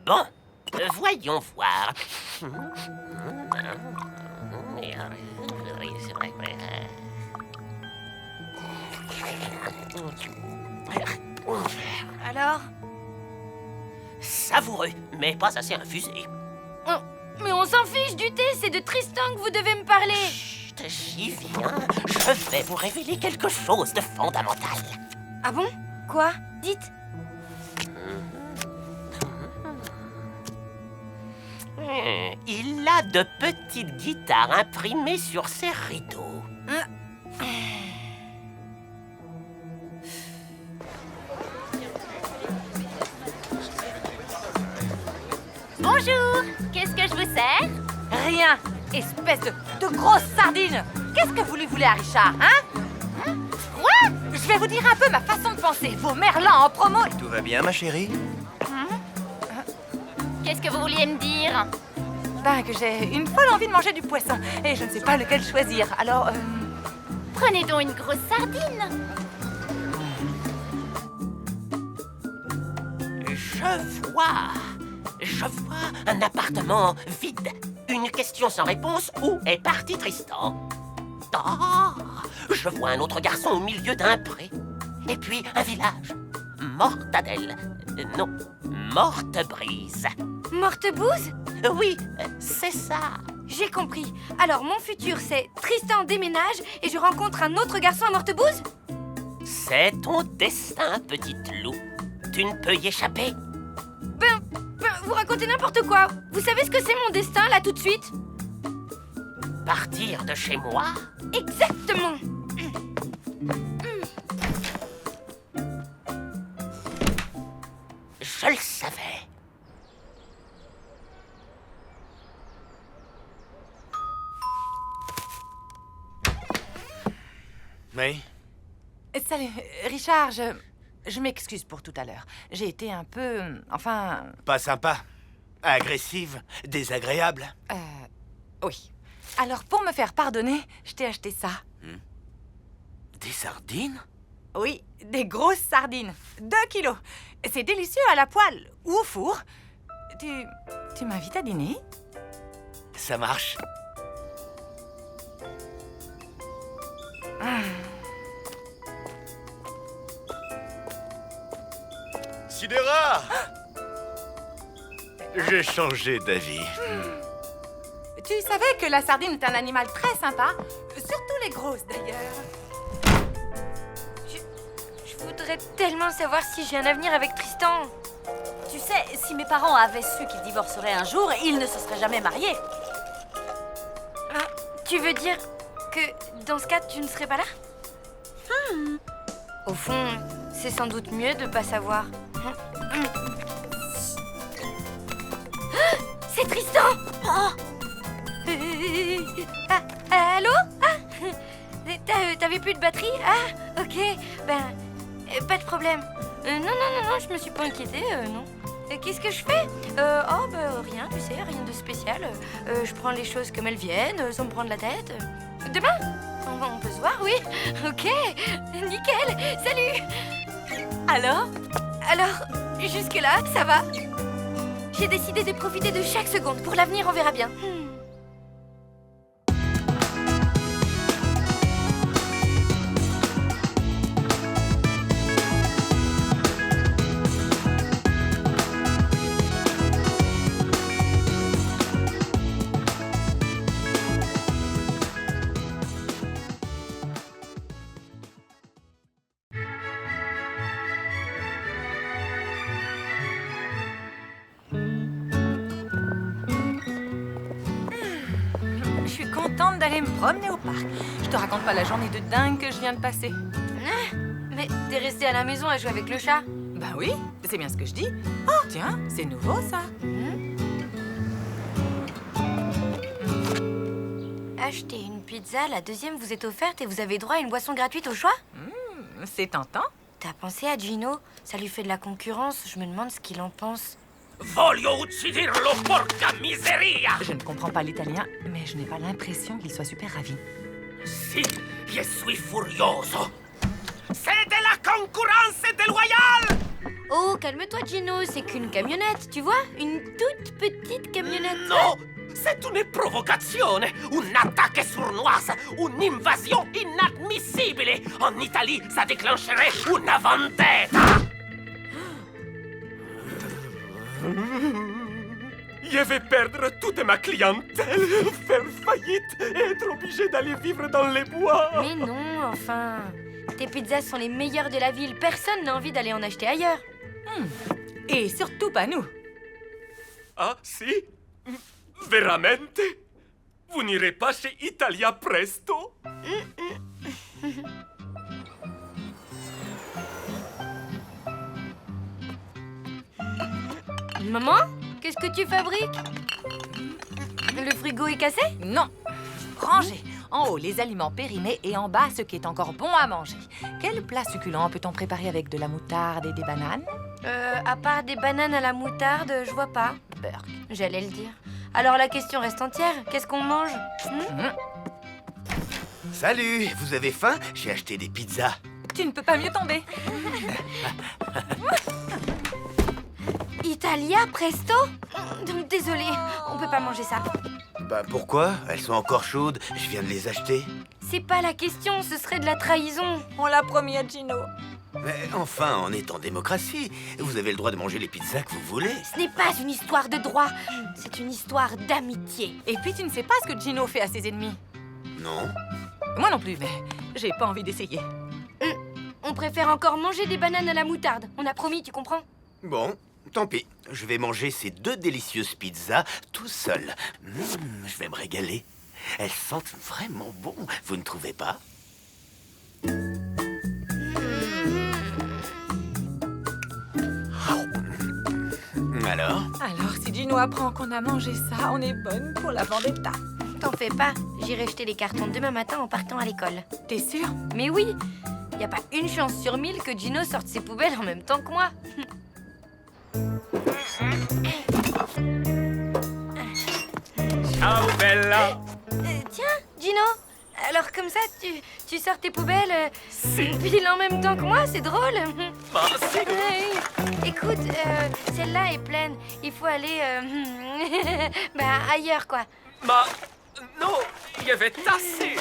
[SPEAKER 3] Bon, voyons voir.
[SPEAKER 1] Alors?
[SPEAKER 3] Savoureux, mais pas assez infusé.
[SPEAKER 1] Oh, mais on s'en fiche du thé, c'est de Tristan que vous devez me parler.
[SPEAKER 3] Chut, j'y viens. Je vais vous révéler quelque chose de fondamental.
[SPEAKER 1] Ah bon? Quoi? Dites.
[SPEAKER 3] Il a de petites guitares imprimées sur ses rideaux.
[SPEAKER 4] Bonjour. Qu'est-ce que je vous sers?
[SPEAKER 2] Rien, espèce de grosse sardine. Qu'est-ce que vous lui voulez à Richard, hein? Quoi? Je vais vous dire un peu ma façon de penser. Vos merlans en promo.
[SPEAKER 8] Tout va bien, ma chérie?
[SPEAKER 4] Qu'est-ce que vous vouliez me dire?
[SPEAKER 2] Ben, que j'ai une folle envie de manger du poisson. Et je ne sais pas lequel choisir. Alors,
[SPEAKER 4] Prenez donc une grosse sardine.
[SPEAKER 3] Je vois un appartement vide. Une question sans réponse, où est parti Tristan? Ah, je vois un autre garçon au milieu d'un pré. Et puis un village. Mortadelle. Non, Mortebrise.
[SPEAKER 1] Mortebouse?
[SPEAKER 3] Oui, c'est ça.
[SPEAKER 1] J'ai compris. Alors, mon futur, c'est Tristan déménage et je rencontre un autre garçon à Mortebouse?
[SPEAKER 3] C'est ton destin, petite loup. Tu ne peux y échapper.
[SPEAKER 1] Ben, vous racontez n'importe quoi. Vous savez ce que c'est mon destin, là, tout de suite?
[SPEAKER 3] Partir de chez moi?
[SPEAKER 1] Exactement.
[SPEAKER 3] Je le savais.
[SPEAKER 5] Oui?
[SPEAKER 2] salut, Richard, je m'excuse pour tout à l'heure. J'ai été un peu, enfin...
[SPEAKER 5] Pas sympa. Agressive. Désagréable.
[SPEAKER 2] Oui. Alors, pour me faire pardonner, je t'ai acheté ça.
[SPEAKER 5] Des sardines?
[SPEAKER 2] Oui, des grosses sardines. 2 kilos. C'est délicieux à la poêle ou au four. Tu m'invites à dîner?
[SPEAKER 5] Ça marche. Sidera! J'ai changé d'avis.
[SPEAKER 2] Tu savais que la sardine est un animal très sympa? Surtout les grosses, d'ailleurs.
[SPEAKER 1] Je voudrais tellement savoir si j'ai un avenir avec Tristan.
[SPEAKER 9] Tu sais, si mes parents avaient su qu'ils divorceraient un jour, ils ne se seraient jamais mariés.
[SPEAKER 1] Ah, tu veux dire que dans ce cas, tu ne serais pas là? Au fond, c'est sans doute mieux de pas savoir. C'est Tristan! Allô? T'avais plus de batterie? Ah, ok. Ben, pas de problème. Non, je me suis pas inquiétée, non. Qu'est-ce que je fais rien, tu sais, rien de spécial. Je prends les choses comme elles viennent, sans me prendre la tête. Demain on peut se voir, oui. Ok, nickel, salut. Alors, jusque-là, ça va. J'ai décidé de profiter de chaque seconde. Pour l'avenir, on verra bien.
[SPEAKER 2] Je suis contente d'aller me promener au parc. Je te raconte pas la journée de dingue que je viens de passer.
[SPEAKER 1] Mais t'es resté à la maison à jouer avec le chat.
[SPEAKER 2] Bah oui, c'est bien ce que je dis. Oh, tiens, c'est nouveau ça.
[SPEAKER 1] Achetez une pizza, la deuxième vous est offerte et vous avez droit à une boisson gratuite au choix.
[SPEAKER 2] C'est tentant.
[SPEAKER 1] T'as pensé à Gino? Ça lui fait de la concurrence, je me demande ce qu'il en pense.
[SPEAKER 3] Voglio ucciderlo, porca miseria!
[SPEAKER 2] Je ne comprends pas l'italien, mais je n'ai pas l'impression qu'il soit super ravi.
[SPEAKER 3] Si, je suis furioso. C'est de la concurrence déloyale!
[SPEAKER 1] Oh, calme-toi Gino, c'est qu'une camionnette, tu vois? Une toute petite camionnette.
[SPEAKER 3] Non! C'est une provocazione, un'attacca sournoise, un'invasion inadmissibile. En Italie, ça déclencherait une vendetta. Je vais perdre toute ma clientèle, faire faillite et être obligé d'aller vivre dans les bois.
[SPEAKER 1] Mais non, enfin... Tes pizzas sont les meilleures de la ville, personne n'a envie d'aller en acheter ailleurs.
[SPEAKER 2] Et surtout pas nous.
[SPEAKER 3] Ah, si? Veramente? Vous n'irez pas chez Italia Presto?
[SPEAKER 1] Maman, qu'est-ce que tu fabriques? Le frigo est cassé?
[SPEAKER 2] Non. Rangez. En haut, les aliments périmés et en bas, ce qui est encore bon à manger. Quel plat succulent peut-on préparer avec de la moutarde et des bananes?
[SPEAKER 1] À part des bananes à la moutarde, je vois pas.
[SPEAKER 2] Burk.
[SPEAKER 1] J'allais le dire. Alors la question reste entière. Qu'est-ce qu'on mange?
[SPEAKER 5] Salut, vous avez faim? J'ai acheté des pizzas.
[SPEAKER 2] Tu ne peux pas mieux tomber.
[SPEAKER 1] Italia Presto? Désolée, on peut pas manger ça.
[SPEAKER 5] Bah pourquoi? Elles sont encore chaudes, je viens de les acheter.
[SPEAKER 1] C'est pas la question, ce serait de la trahison.
[SPEAKER 2] On l'a promis à Gino.
[SPEAKER 5] Mais enfin, on est en démocratie. Vous avez le droit de manger les pizzas que vous voulez.
[SPEAKER 1] Ce n'est pas une histoire de droit, c'est une histoire d'amitié.
[SPEAKER 2] Et puis tu ne sais pas ce que Gino fait à ses ennemis.
[SPEAKER 5] Non?
[SPEAKER 2] Moi non plus, mais j'ai pas envie d'essayer.
[SPEAKER 1] On préfère encore manger des bananes à la moutarde. On a promis, tu comprends?
[SPEAKER 5] Bon, tant pis. Je vais manger ces 2 délicieuses pizzas tout seul. Je vais me régaler. Elles sentent vraiment bon, vous ne trouvez pas? Alors?
[SPEAKER 2] Alors, si Gino apprend qu'on a mangé ça, on est bonne pour la vendetta.
[SPEAKER 1] T'en fais pas, j'irai jeter les cartons demain matin en partant à l'école.
[SPEAKER 2] T'es sûre?
[SPEAKER 1] Mais oui, y a pas une chance sur 1000 que Gino sorte ses poubelles en même temps que moi.
[SPEAKER 3] Ciao, Bella.
[SPEAKER 1] Tiens, Gino, alors comme ça, tu sors tes poubelles pile en même temps que moi, c'est drôle.
[SPEAKER 3] Bah, si.
[SPEAKER 1] Écoute, celle-là est pleine. Il faut aller ailleurs, quoi.
[SPEAKER 3] Ma... non, je vais tasser.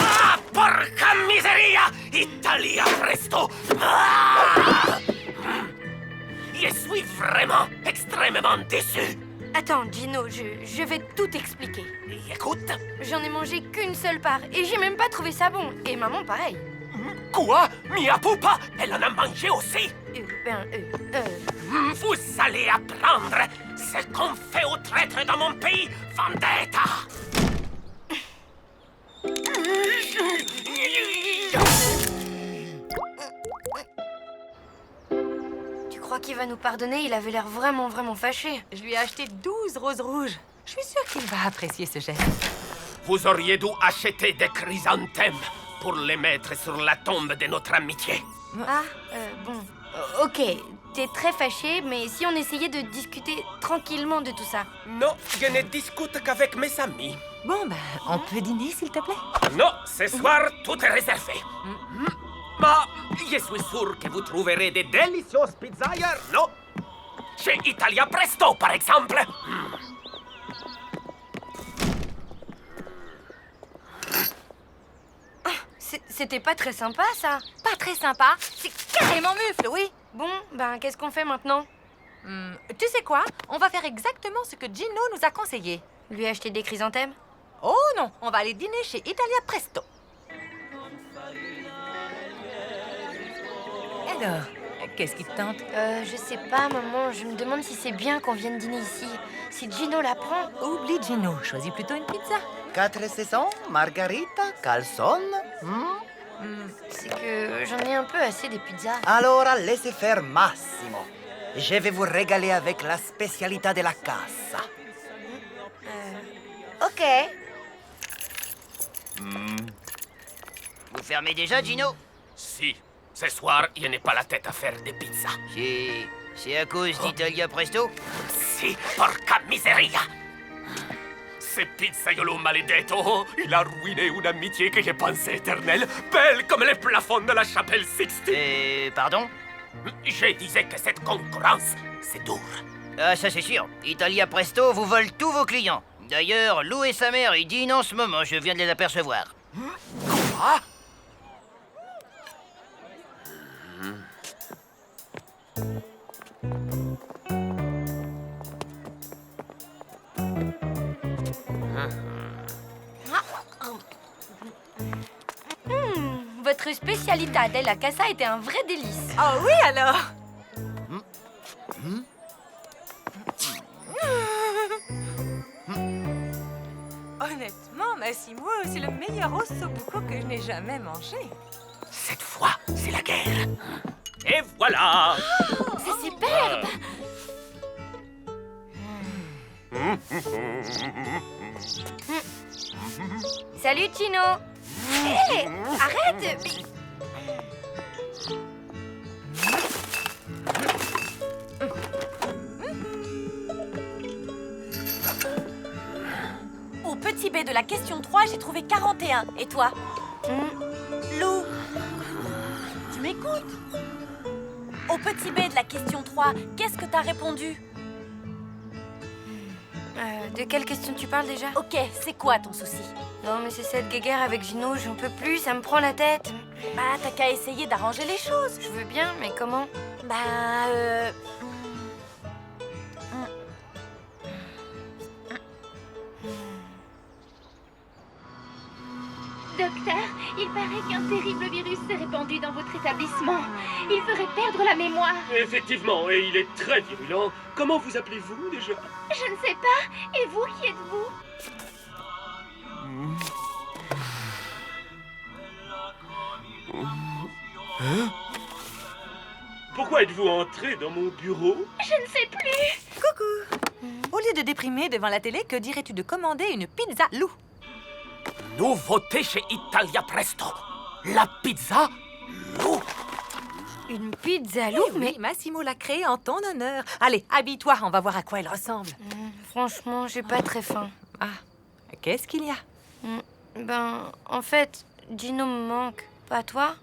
[SPEAKER 3] Ah, porca miseria! Italia Presto! Ah! Je suis vraiment extrêmement déçu.
[SPEAKER 1] Attends, Gino, je vais tout expliquer.
[SPEAKER 3] Écoute.
[SPEAKER 1] J'en ai mangé qu'une seule part et j'ai même pas trouvé ça bon. Et maman, pareil.
[SPEAKER 3] Quoi? Mia Pupa, elle en a mangé aussi? Vous allez apprendre ce qu'on fait aux traîtres dans mon pays, vendetta!
[SPEAKER 1] Tu crois qu'il va nous pardonner? Il avait l'air vraiment, vraiment fâché.
[SPEAKER 2] Je lui ai acheté 12 roses rouges. Je suis sûre qu'il va apprécier ce geste.
[SPEAKER 3] Vous auriez dû acheter des chrysanthèmes. pour les mettre sur la tombe de notre amitié.
[SPEAKER 1] Ah, bon. Ok, t'es très fâché, mais si on essayait de discuter tranquillement de tout ça?
[SPEAKER 3] Non, je ne discute qu'avec mes amis.
[SPEAKER 2] Bon, ben, on peut dîner, s'il te plaît?
[SPEAKER 3] Non, ce soir, tout est réservé. Mais je suis sûr que vous trouverez des délicieuses pizzas ailleurs, non? Chez Italia Presto, par exemple.
[SPEAKER 1] C'était pas très sympa, ça.
[SPEAKER 9] Pas très sympa. C'est carrément mufle, oui.
[SPEAKER 1] Bon, ben, qu'est-ce qu'on fait maintenant?
[SPEAKER 2] Tu sais quoi? On va faire exactement ce que Gino nous a conseillé.
[SPEAKER 1] Lui acheter des chrysanthèmes?
[SPEAKER 2] Oh non, on va aller dîner chez Italia Presto. Alors, qu'est-ce qui te tente?
[SPEAKER 1] Je sais pas, maman. Je me demande si c'est bien qu'on vienne dîner ici. Si Gino la prend.
[SPEAKER 2] Oublie Gino, choisis plutôt une pizza.
[SPEAKER 8] 4 saisons, margarita, calzone.
[SPEAKER 1] C'est que j'en ai un peu assez des pizzas.
[SPEAKER 8] Allora, laissez faire Massimo. Je vais vous régaler avec la spécialité de la casa.
[SPEAKER 1] Ok.
[SPEAKER 6] Vous fermez déjà, Gino?
[SPEAKER 3] Si, ce soir, je n'ai pas la tête à faire des pizzas.
[SPEAKER 6] C'est à cause d'Italia Presto?
[SPEAKER 3] Si, porca miseria! Ce pizzaiolo maledetto, il a ruiné une amitié que je pensais éternelle, belle comme les plafonds de la chapelle Sixtine.
[SPEAKER 6] Pardon?
[SPEAKER 3] Je disais que cette concurrence, c'est dur.
[SPEAKER 6] Ah, ça c'est sûr. Italia Presto vous vole tous vos clients. D'ailleurs, Lou et sa mère, ils dînent en ce moment, je viens de les apercevoir.
[SPEAKER 3] Quoi?
[SPEAKER 1] Votre spécialité della casa était un vrai délice.
[SPEAKER 2] Oh oui, alors? Honnêtement, Massimo, c'est le meilleur ossobuco que je n'ai jamais mangé.
[SPEAKER 3] Cette fois, c'est la guerre. Et voilà!
[SPEAKER 1] C'est superbe. Salut, Gino. Hé, arrête. Mais...
[SPEAKER 9] Au petit B de la question 3, j'ai trouvé 41. Et toi? Lou, tu m'écoutes? Au petit B de la question 3, qu'est-ce que t'as répondu?
[SPEAKER 1] De quelle question tu parles déjà?
[SPEAKER 9] Ok, c'est quoi ton souci?
[SPEAKER 1] Non, mais c'est cette guéguerre avec Gino, j'en peux plus, ça me prend la tête.
[SPEAKER 9] Bah, t'as qu'à essayer d'arranger les choses.
[SPEAKER 1] Je veux bien, mais comment?
[SPEAKER 4] Docteur, il paraît qu'un terrible virus s'est répandu dans votre établissement. Il ferait perdre la mémoire.
[SPEAKER 3] Effectivement, et il est très virulent. Comment vous appelez-vous déjà?
[SPEAKER 4] Je ne sais pas. Et vous, qui êtes-vous?
[SPEAKER 3] Pourquoi êtes-vous entré dans mon bureau?
[SPEAKER 4] Je ne sais plus.
[SPEAKER 2] Coucou. Au lieu de déprimer devant la télé, que dirais-tu de commander une pizza Lou?
[SPEAKER 3] Nouveauté chez Italia Presto. La pizza Lou.
[SPEAKER 1] Une pizza Lou, mais...
[SPEAKER 2] Oui, Massimo l'a créée en ton honneur. Allez, habille-toi, on va voir à quoi elle ressemble.
[SPEAKER 1] Franchement, j'ai pas très faim.
[SPEAKER 2] Ah, qu'est-ce qu'il y a?
[SPEAKER 1] Ben, en fait, Gino me manque. Pas toi?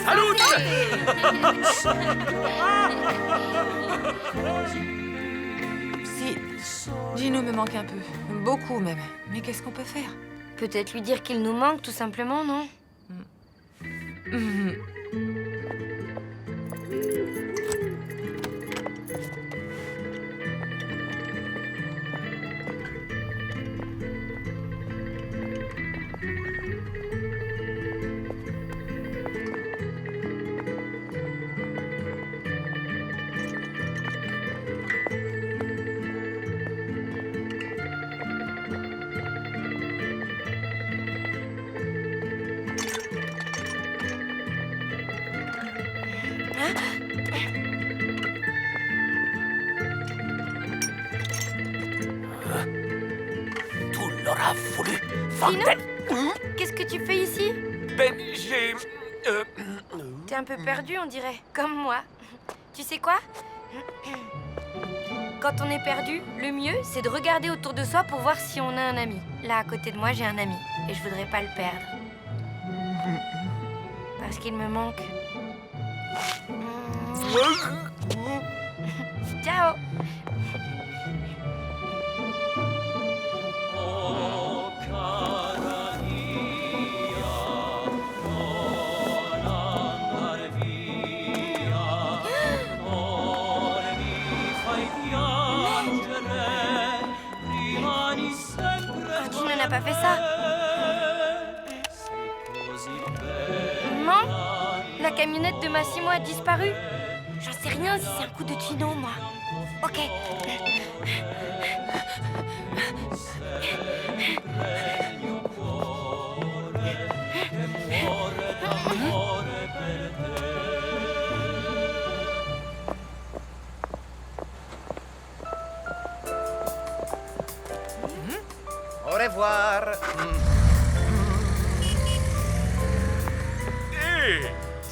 [SPEAKER 3] Salut!
[SPEAKER 2] Si, Gino me manque un peu. Beaucoup même. Mais qu'est-ce qu'on peut faire?
[SPEAKER 1] Peut-être lui dire qu'il nous manque, tout simplement, non?
[SPEAKER 3] Tu l'auras voulu, Fontaine.
[SPEAKER 1] Qu'est-ce que tu fais ici?
[SPEAKER 3] Ben, j'ai...
[SPEAKER 1] T'es un peu perdu, on dirait, comme moi. Tu sais quoi? Quand on est perdu, le mieux, c'est de regarder autour de soi pour voir si on a un ami. Là, à côté de moi, j'ai un ami, et je voudrais pas le perdre. Parce qu'il me manque. Ciao. Gino n'a pas fait ça. Maman, la camionnette de Massimo a disparu. J'en sais rien si c'est un coup de Gino, moi. Ok.
[SPEAKER 10] Au revoir.
[SPEAKER 3] Hé,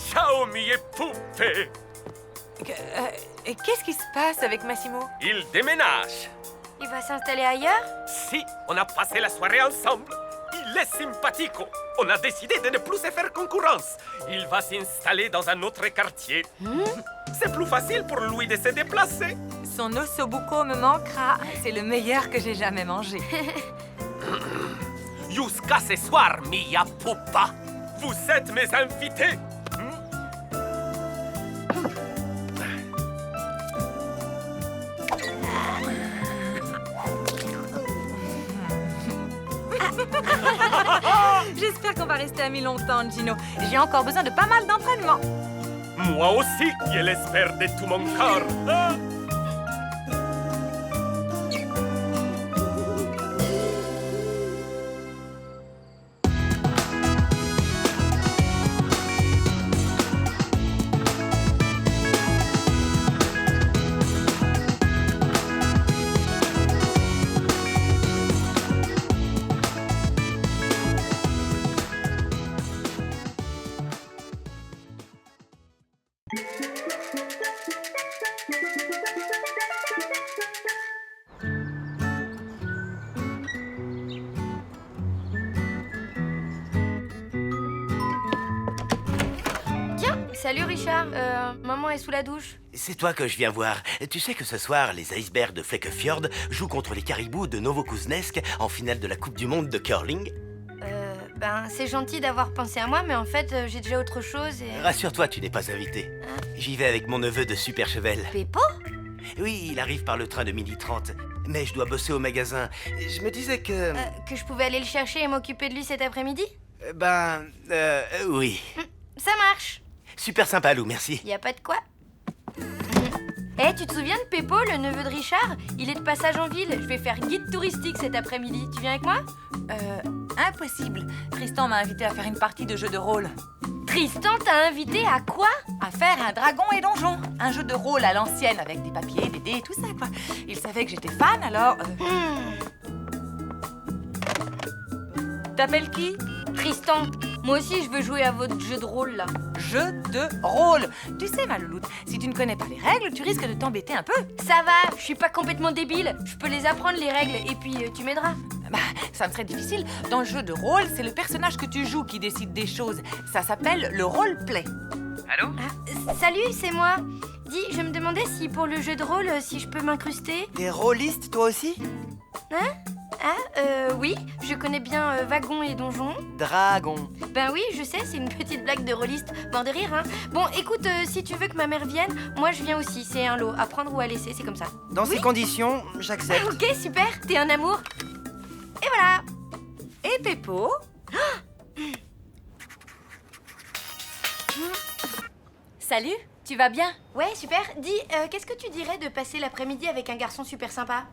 [SPEAKER 3] ciao, mie poupée.
[SPEAKER 2] Qu'est-ce qui se passe avec Massimo?
[SPEAKER 3] Il déménage.
[SPEAKER 1] Il va s'installer ailleurs?
[SPEAKER 3] Si, on a passé la soirée ensemble. Il est sympathico. On a décidé de ne plus se faire concurrence. Il va s'installer dans un autre quartier. C'est plus facile pour lui de se déplacer.
[SPEAKER 2] Son ossobuco me manquera. C'est le meilleur que j'ai jamais mangé.
[SPEAKER 3] Jusqu'à ce soir, mia pupa. Vous êtes mes invités.
[SPEAKER 2] J'espère qu'on va rester amis longtemps, Gino. J'ai encore besoin de pas mal d'entraînement.
[SPEAKER 3] Moi aussi, je l'espère de tout mon corps. Ah.
[SPEAKER 1] Salut Richard, maman est sous la douche.
[SPEAKER 5] C'est toi que je viens voir. Tu sais que ce soir, les icebergs de Flekkefjord jouent contre les caribous de Novokuznesk en finale de la Coupe du Monde de curling?
[SPEAKER 1] Ben, c'est gentil d'avoir pensé à moi, mais en fait, j'ai déjà autre chose et...
[SPEAKER 5] Rassure-toi, tu n'es pas invité. J'y vais avec mon neveu de Super Chevel.
[SPEAKER 1] Peppo?
[SPEAKER 5] Oui, il arrive par le train de 12h30. Mais je dois bosser au magasin. Je me disais que...
[SPEAKER 1] Que je pouvais aller le chercher et m'occuper de lui cet après-midi?
[SPEAKER 5] Oui.
[SPEAKER 1] Ça marche.
[SPEAKER 5] Super sympa, Lou, merci.
[SPEAKER 1] Y a pas de quoi. Eh, tu te souviens de Peppo, le neveu de Richard? Il est de passage en ville. Je vais faire guide touristique cet après-midi. Tu viens avec moi?
[SPEAKER 2] Impossible. Tristan m'a invité à faire une partie de jeu de rôle.
[SPEAKER 1] Tristan t'a invité à quoi?
[SPEAKER 2] À faire un dragon et donjon. Un jeu de rôle à l'ancienne avec des papiers, des dés et tout ça, quoi. Il savait que j'étais fan, alors... T'appelles qui?
[SPEAKER 1] Tristan. Moi aussi, je veux jouer à votre jeu de rôle, là.
[SPEAKER 2] Jeu de rôle. Tu sais, ma louloute, si tu ne connais pas les règles, tu risques de t'embêter un peu.
[SPEAKER 1] Ça va, je suis pas complètement débile. Je peux les apprendre, les règles, et puis tu m'aideras.
[SPEAKER 2] Bah, ça me serait difficile. Dans le jeu de rôle, c'est le personnage que tu joues qui décide des choses. Ça s'appelle le roleplay.
[SPEAKER 6] Allô?
[SPEAKER 1] Salut, c'est moi. Dis, je me demandais si pour le jeu de rôle, si je peux m'incruster.
[SPEAKER 8] T'es rôliste, toi aussi?
[SPEAKER 1] Oui, je connais bien Wagon et Donjon.
[SPEAKER 8] Dragon.
[SPEAKER 1] Ben oui, je sais, c'est une petite blague de rôliste. Mort de rire, hein. Bon, écoute, si tu veux que ma mère vienne, moi je viens aussi. C'est un lot, à prendre ou à laisser, c'est comme ça.
[SPEAKER 8] Dans ces conditions, j'accepte.
[SPEAKER 1] Ok, super, t'es un amour. Et voilà.
[SPEAKER 2] Et Peppo?
[SPEAKER 9] Salut, tu vas bien?
[SPEAKER 1] Ouais, super. Dis, qu'est-ce que tu dirais de passer l'après-midi avec un garçon super sympa?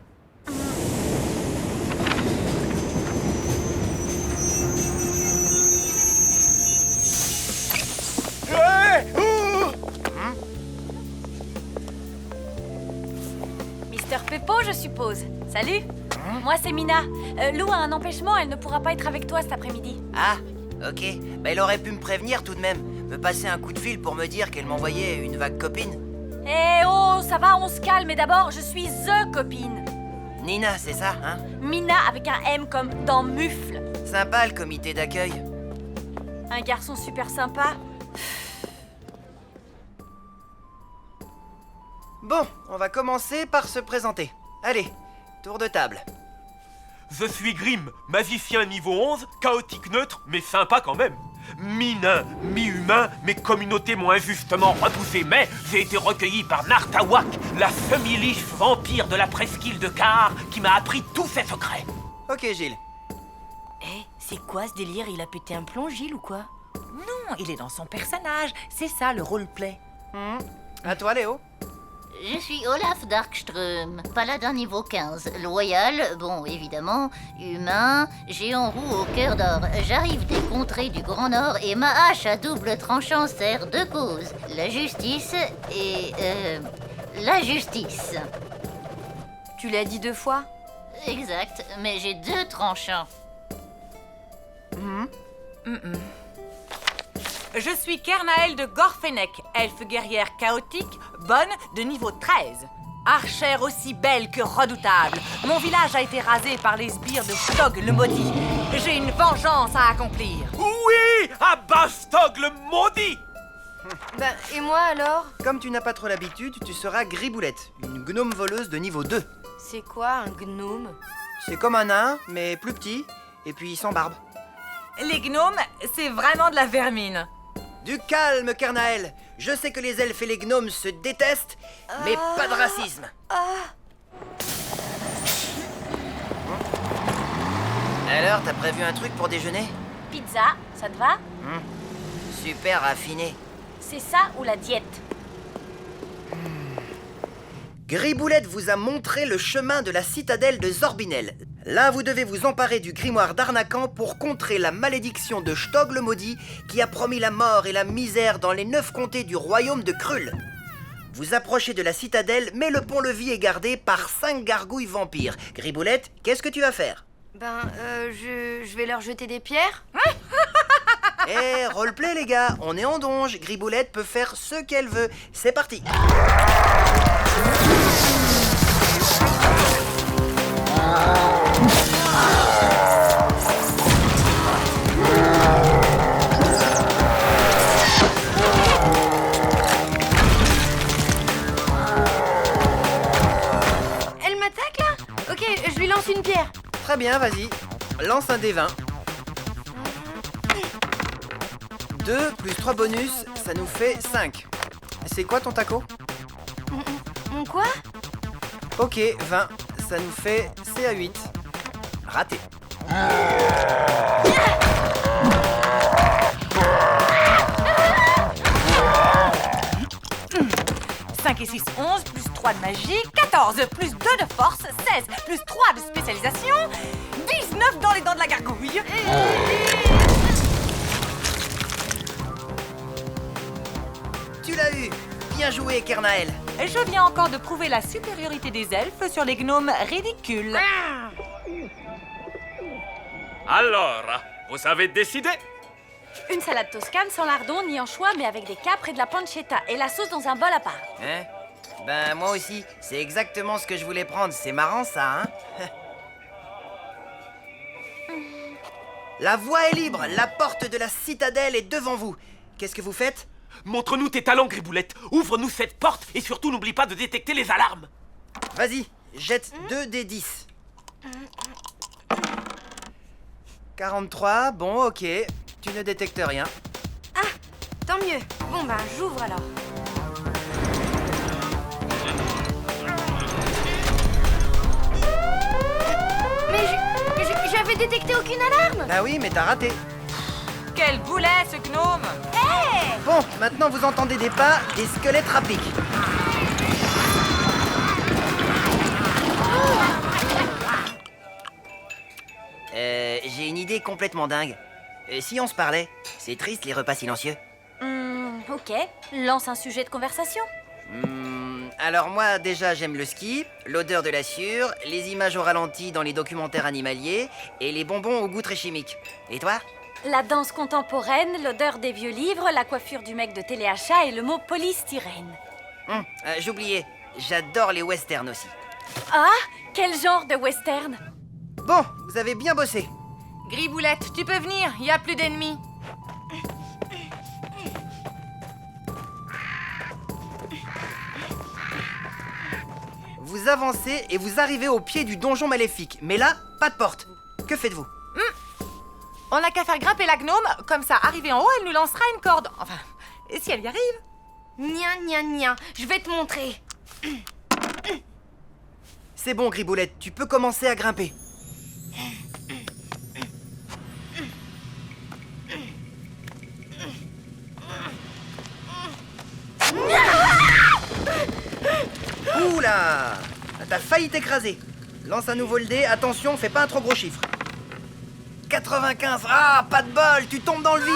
[SPEAKER 9] Mister Peppo, je suppose. Salut. Moi, c'est Mina. Lou a un empêchement, elle ne pourra pas être avec toi cet après-midi.
[SPEAKER 11] Ah, ok. Bah, elle aurait pu me prévenir tout de même. Me passer un coup de fil pour me dire qu'elle m'envoyait une vague copine.
[SPEAKER 9] Eh oh, ça va, on se calme. Et d'abord, je suis THE copine.
[SPEAKER 11] Nina, c'est ça, hein?
[SPEAKER 9] Mina avec un M comme dans mufle.
[SPEAKER 11] Sympa le comité d'accueil.
[SPEAKER 9] Un garçon super sympa.
[SPEAKER 11] Bon, on va commencer par se présenter. Allez, tour de table.
[SPEAKER 3] Je suis Grim, magicien niveau 11, chaotique neutre, mais sympa quand même. Mi-nain, mi-humain, mais communauté moins injustement repoussée. Mais j'ai été recueilli par Nartawak, la semi-liche vampire de la presqu'île de Kahar, qui m'a appris tous ses secrets.
[SPEAKER 11] Ok, Gilles.
[SPEAKER 1] Eh, c'est quoi ce délire? Il a pété un plomb, Gilles, ou quoi?
[SPEAKER 2] Non, il est dans son personnage. C'est ça le roleplay.
[SPEAKER 11] À toi, Léo.
[SPEAKER 12] Je suis Olaf Darkström, paladin niveau 15, loyal, bon évidemment, humain, géant roux au cœur d'or. J'arrive des contrées du Grand Nord et ma hache à double tranchant sert deux causes, la justice et... la justice.
[SPEAKER 1] Tu l'as dit 2 fois?
[SPEAKER 12] Exact, mais j'ai 2 tranchants.
[SPEAKER 2] Je suis Kernael de Gorfennek, elfe guerrière chaotique, bonne de niveau 13. Archère aussi belle que redoutable. Mon village a été rasé par les sbires de Stog le maudit. J'ai une vengeance à accomplir.
[SPEAKER 3] Oui, à Bastog le maudit.
[SPEAKER 1] Ben, et moi alors?
[SPEAKER 11] Comme tu n'as pas trop l'habitude, tu seras Griboulette, une gnome voleuse de niveau 2.
[SPEAKER 1] C'est quoi un gnome?
[SPEAKER 11] C'est comme un nain, mais plus petit, et puis sans barbe.
[SPEAKER 2] Les gnomes, c'est vraiment de la vermine.
[SPEAKER 11] Du calme, Kernael. Je sais que les elfes et les gnomes se détestent, mais pas de racisme. Alors, t'as prévu un truc pour déjeuner?
[SPEAKER 9] Pizza, ça te va?
[SPEAKER 11] Super raffiné.
[SPEAKER 9] C'est ça ou la diète?
[SPEAKER 11] Griboulette vous a montré le chemin de la citadelle de Zorbinel. Là, vous devez vous emparer du grimoire d'Arnacan pour contrer la malédiction de Stog le maudit qui a promis la mort et la misère dans les 9 comtés du royaume de Krull. Vous approchez de la citadelle, mais le pont-levis est gardé par 5 gargouilles vampires. Griboulette, qu'est-ce que tu vas faire?
[SPEAKER 1] Ben, je vais leur jeter des pierres.
[SPEAKER 11] Eh, roleplay les gars, on est en donge. Griboulette peut faire ce qu'elle veut. C'est parti.
[SPEAKER 1] Elle m'attaque là? Ok, je lui lance une pierre.
[SPEAKER 11] Très bien, vas-y. Lance un D20. 2 plus 3 bonus, ça nous fait 5. C'est quoi ton taco?
[SPEAKER 1] Mon quoi?
[SPEAKER 11] Ok, 20. Ça nous fait CA8. Raté.
[SPEAKER 2] 5 et 6, 11, plus 3 de magie, 14, plus 2 de force, 16, plus 3 de spécialisation, 19 dans les dents de la gargouille.
[SPEAKER 11] Tu l'as eu. Bien joué, Kernael.
[SPEAKER 2] Je viens encore de prouver la supériorité des elfes sur les gnomes ridicules.
[SPEAKER 3] Alors, vous avez décidé?
[SPEAKER 9] Une salade toscane sans lardon ni anchois, mais avec des capres et de la pancetta et la sauce dans un bol à part.
[SPEAKER 11] Hein? Ben, moi aussi. C'est exactement ce que je voulais prendre. C'est marrant, ça, hein? La voie est libre. La porte de la citadelle est devant vous. Qu'est-ce que vous faites?
[SPEAKER 3] Montre-nous tes talents, Griboulette. Ouvre-nous cette porte et surtout n'oublie pas de détecter les alarmes.
[SPEAKER 11] Vas-y, jette 2 des 10. 43, bon, ok. Tu ne détectes rien.
[SPEAKER 1] Ah, tant mieux. Bon ben, j'ouvre alors. Mais j'avais détecté aucune alarme.
[SPEAKER 11] Bah oui, mais t'as raté.
[SPEAKER 2] Quel boulet, ce gnome!
[SPEAKER 11] Bon, maintenant vous entendez des pas, des squelettes rappiques. J'ai une idée complètement dingue. Si on se parlait? C'est triste les repas silencieux.
[SPEAKER 9] Ok, lance un sujet de conversation.
[SPEAKER 11] Alors moi, déjà, j'aime le ski, l'odeur de la sûre, les images au ralenti dans les documentaires animaliers et les bonbons au goût très chimique. Et toi?
[SPEAKER 9] La danse contemporaine, l'odeur des vieux livres, la coiffure du mec de téléachat et le mot polystyrène.
[SPEAKER 11] J'oubliais, j'adore les westerns aussi.
[SPEAKER 9] Ah, quel genre de western?
[SPEAKER 11] Bon, vous avez bien bossé.
[SPEAKER 2] Griboulette, tu peux venir, il y a plus d'ennemis.
[SPEAKER 11] Vous avancez et vous arrivez au pied du donjon maléfique. Mais là, pas de porte. Que faites-vous?
[SPEAKER 2] On n'a qu'à faire grimper la gnome, comme ça, arrivé en haut, elle nous lancera une corde. Enfin, et si elle y arrive?
[SPEAKER 1] Nia, je vais te montrer.
[SPEAKER 11] C'est bon, Griboulette, tu peux commencer à grimper. Oula! T'as failli t'écraser. Lance à nouveau le dé, attention, fais pas un trop gros chiffre. 95, ah, pas de bol, tu tombes dans le vide.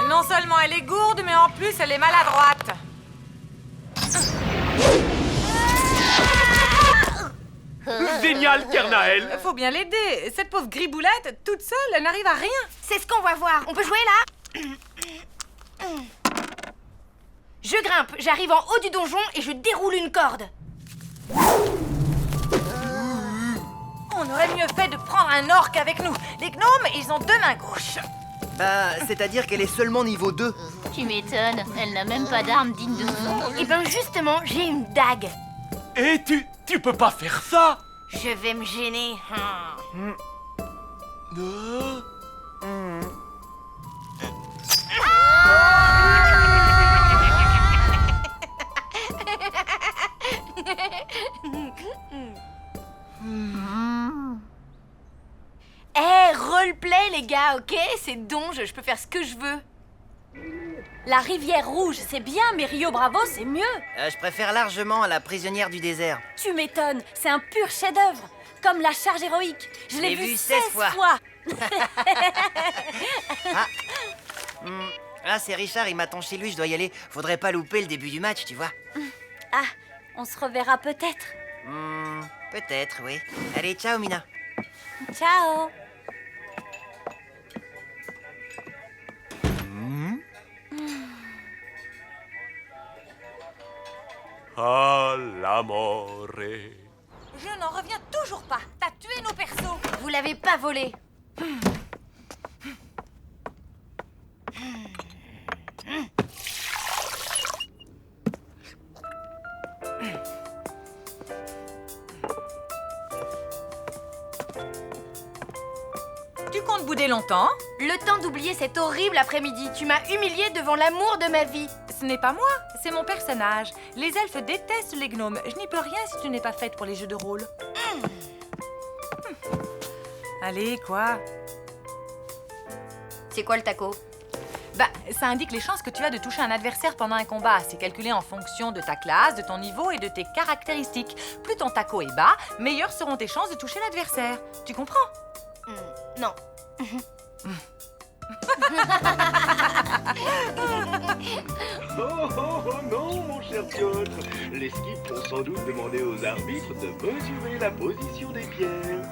[SPEAKER 2] Non seulement elle est gourde, mais en plus elle est maladroite.
[SPEAKER 3] Génial, Kernael.
[SPEAKER 2] Faut bien l'aider. Cette pauvre Griboulette, toute seule, elle n'arrive à rien.
[SPEAKER 1] C'est ce qu'on va voir. On peut jouer là? Je grimpe, j'arrive en haut du donjon et je déroule une corde.
[SPEAKER 2] On aurait mieux fait de prendre un orc avec nous. Les gnomes, ils ont 2 mains gauches.
[SPEAKER 11] Bah, c'est-à-dire qu'elle est seulement niveau 2.
[SPEAKER 12] Tu m'étonnes, elle n'a même pas d'arme digne de son.
[SPEAKER 1] Et ben justement, j'ai une dague.
[SPEAKER 3] Et tu peux pas faire ça.
[SPEAKER 1] Je vais me gêner. Roleplay les gars, ok? C'est donge, je peux faire ce que je veux.
[SPEAKER 9] La rivière rouge, c'est bien, mais Rio Bravo, c'est mieux.
[SPEAKER 11] Je préfère largement à la prisonnière du désert.
[SPEAKER 9] Tu m'étonnes, c'est un pur chef-d'œuvre. Comme la charge héroïque. Je l'ai vu 16 fois.
[SPEAKER 11] Ah, c'est Richard, il m'attend chez lui, je dois y aller. Faudrait pas louper le début du match, tu vois.
[SPEAKER 9] Ah, on se reverra peut-être.
[SPEAKER 11] Peut-être, oui. Allez, ciao, Mina.
[SPEAKER 9] Ciao.
[SPEAKER 3] Ah, l'amore.
[SPEAKER 2] Je n'en reviens toujours pas. T'as tué nos persos.
[SPEAKER 1] Vous l'avez pas volé.
[SPEAKER 2] Tu comptes bouder longtemps?
[SPEAKER 1] Le temps d'oublier cet horrible après-midi. Tu m'as humiliée devant l'amour de ma vie.
[SPEAKER 2] Ce n'est pas moi, c'est mon personnage. Les elfes détestent les gnomes. Je n'y peux rien si tu n'es pas faite pour les jeux de rôle. Allez, quoi?
[SPEAKER 1] C'est quoi le taco?
[SPEAKER 2] Bah, ça indique les chances que tu as de toucher un adversaire pendant un combat. C'est calculé en fonction de ta classe, de ton niveau et de tes caractéristiques. Plus ton taco est bas, meilleures seront tes chances de toucher l'adversaire. Tu comprends?
[SPEAKER 1] Non.
[SPEAKER 7] Oh non, mon cher Piotr. Les skips vont sans doute demander aux arbitres de mesurer la position des pierres.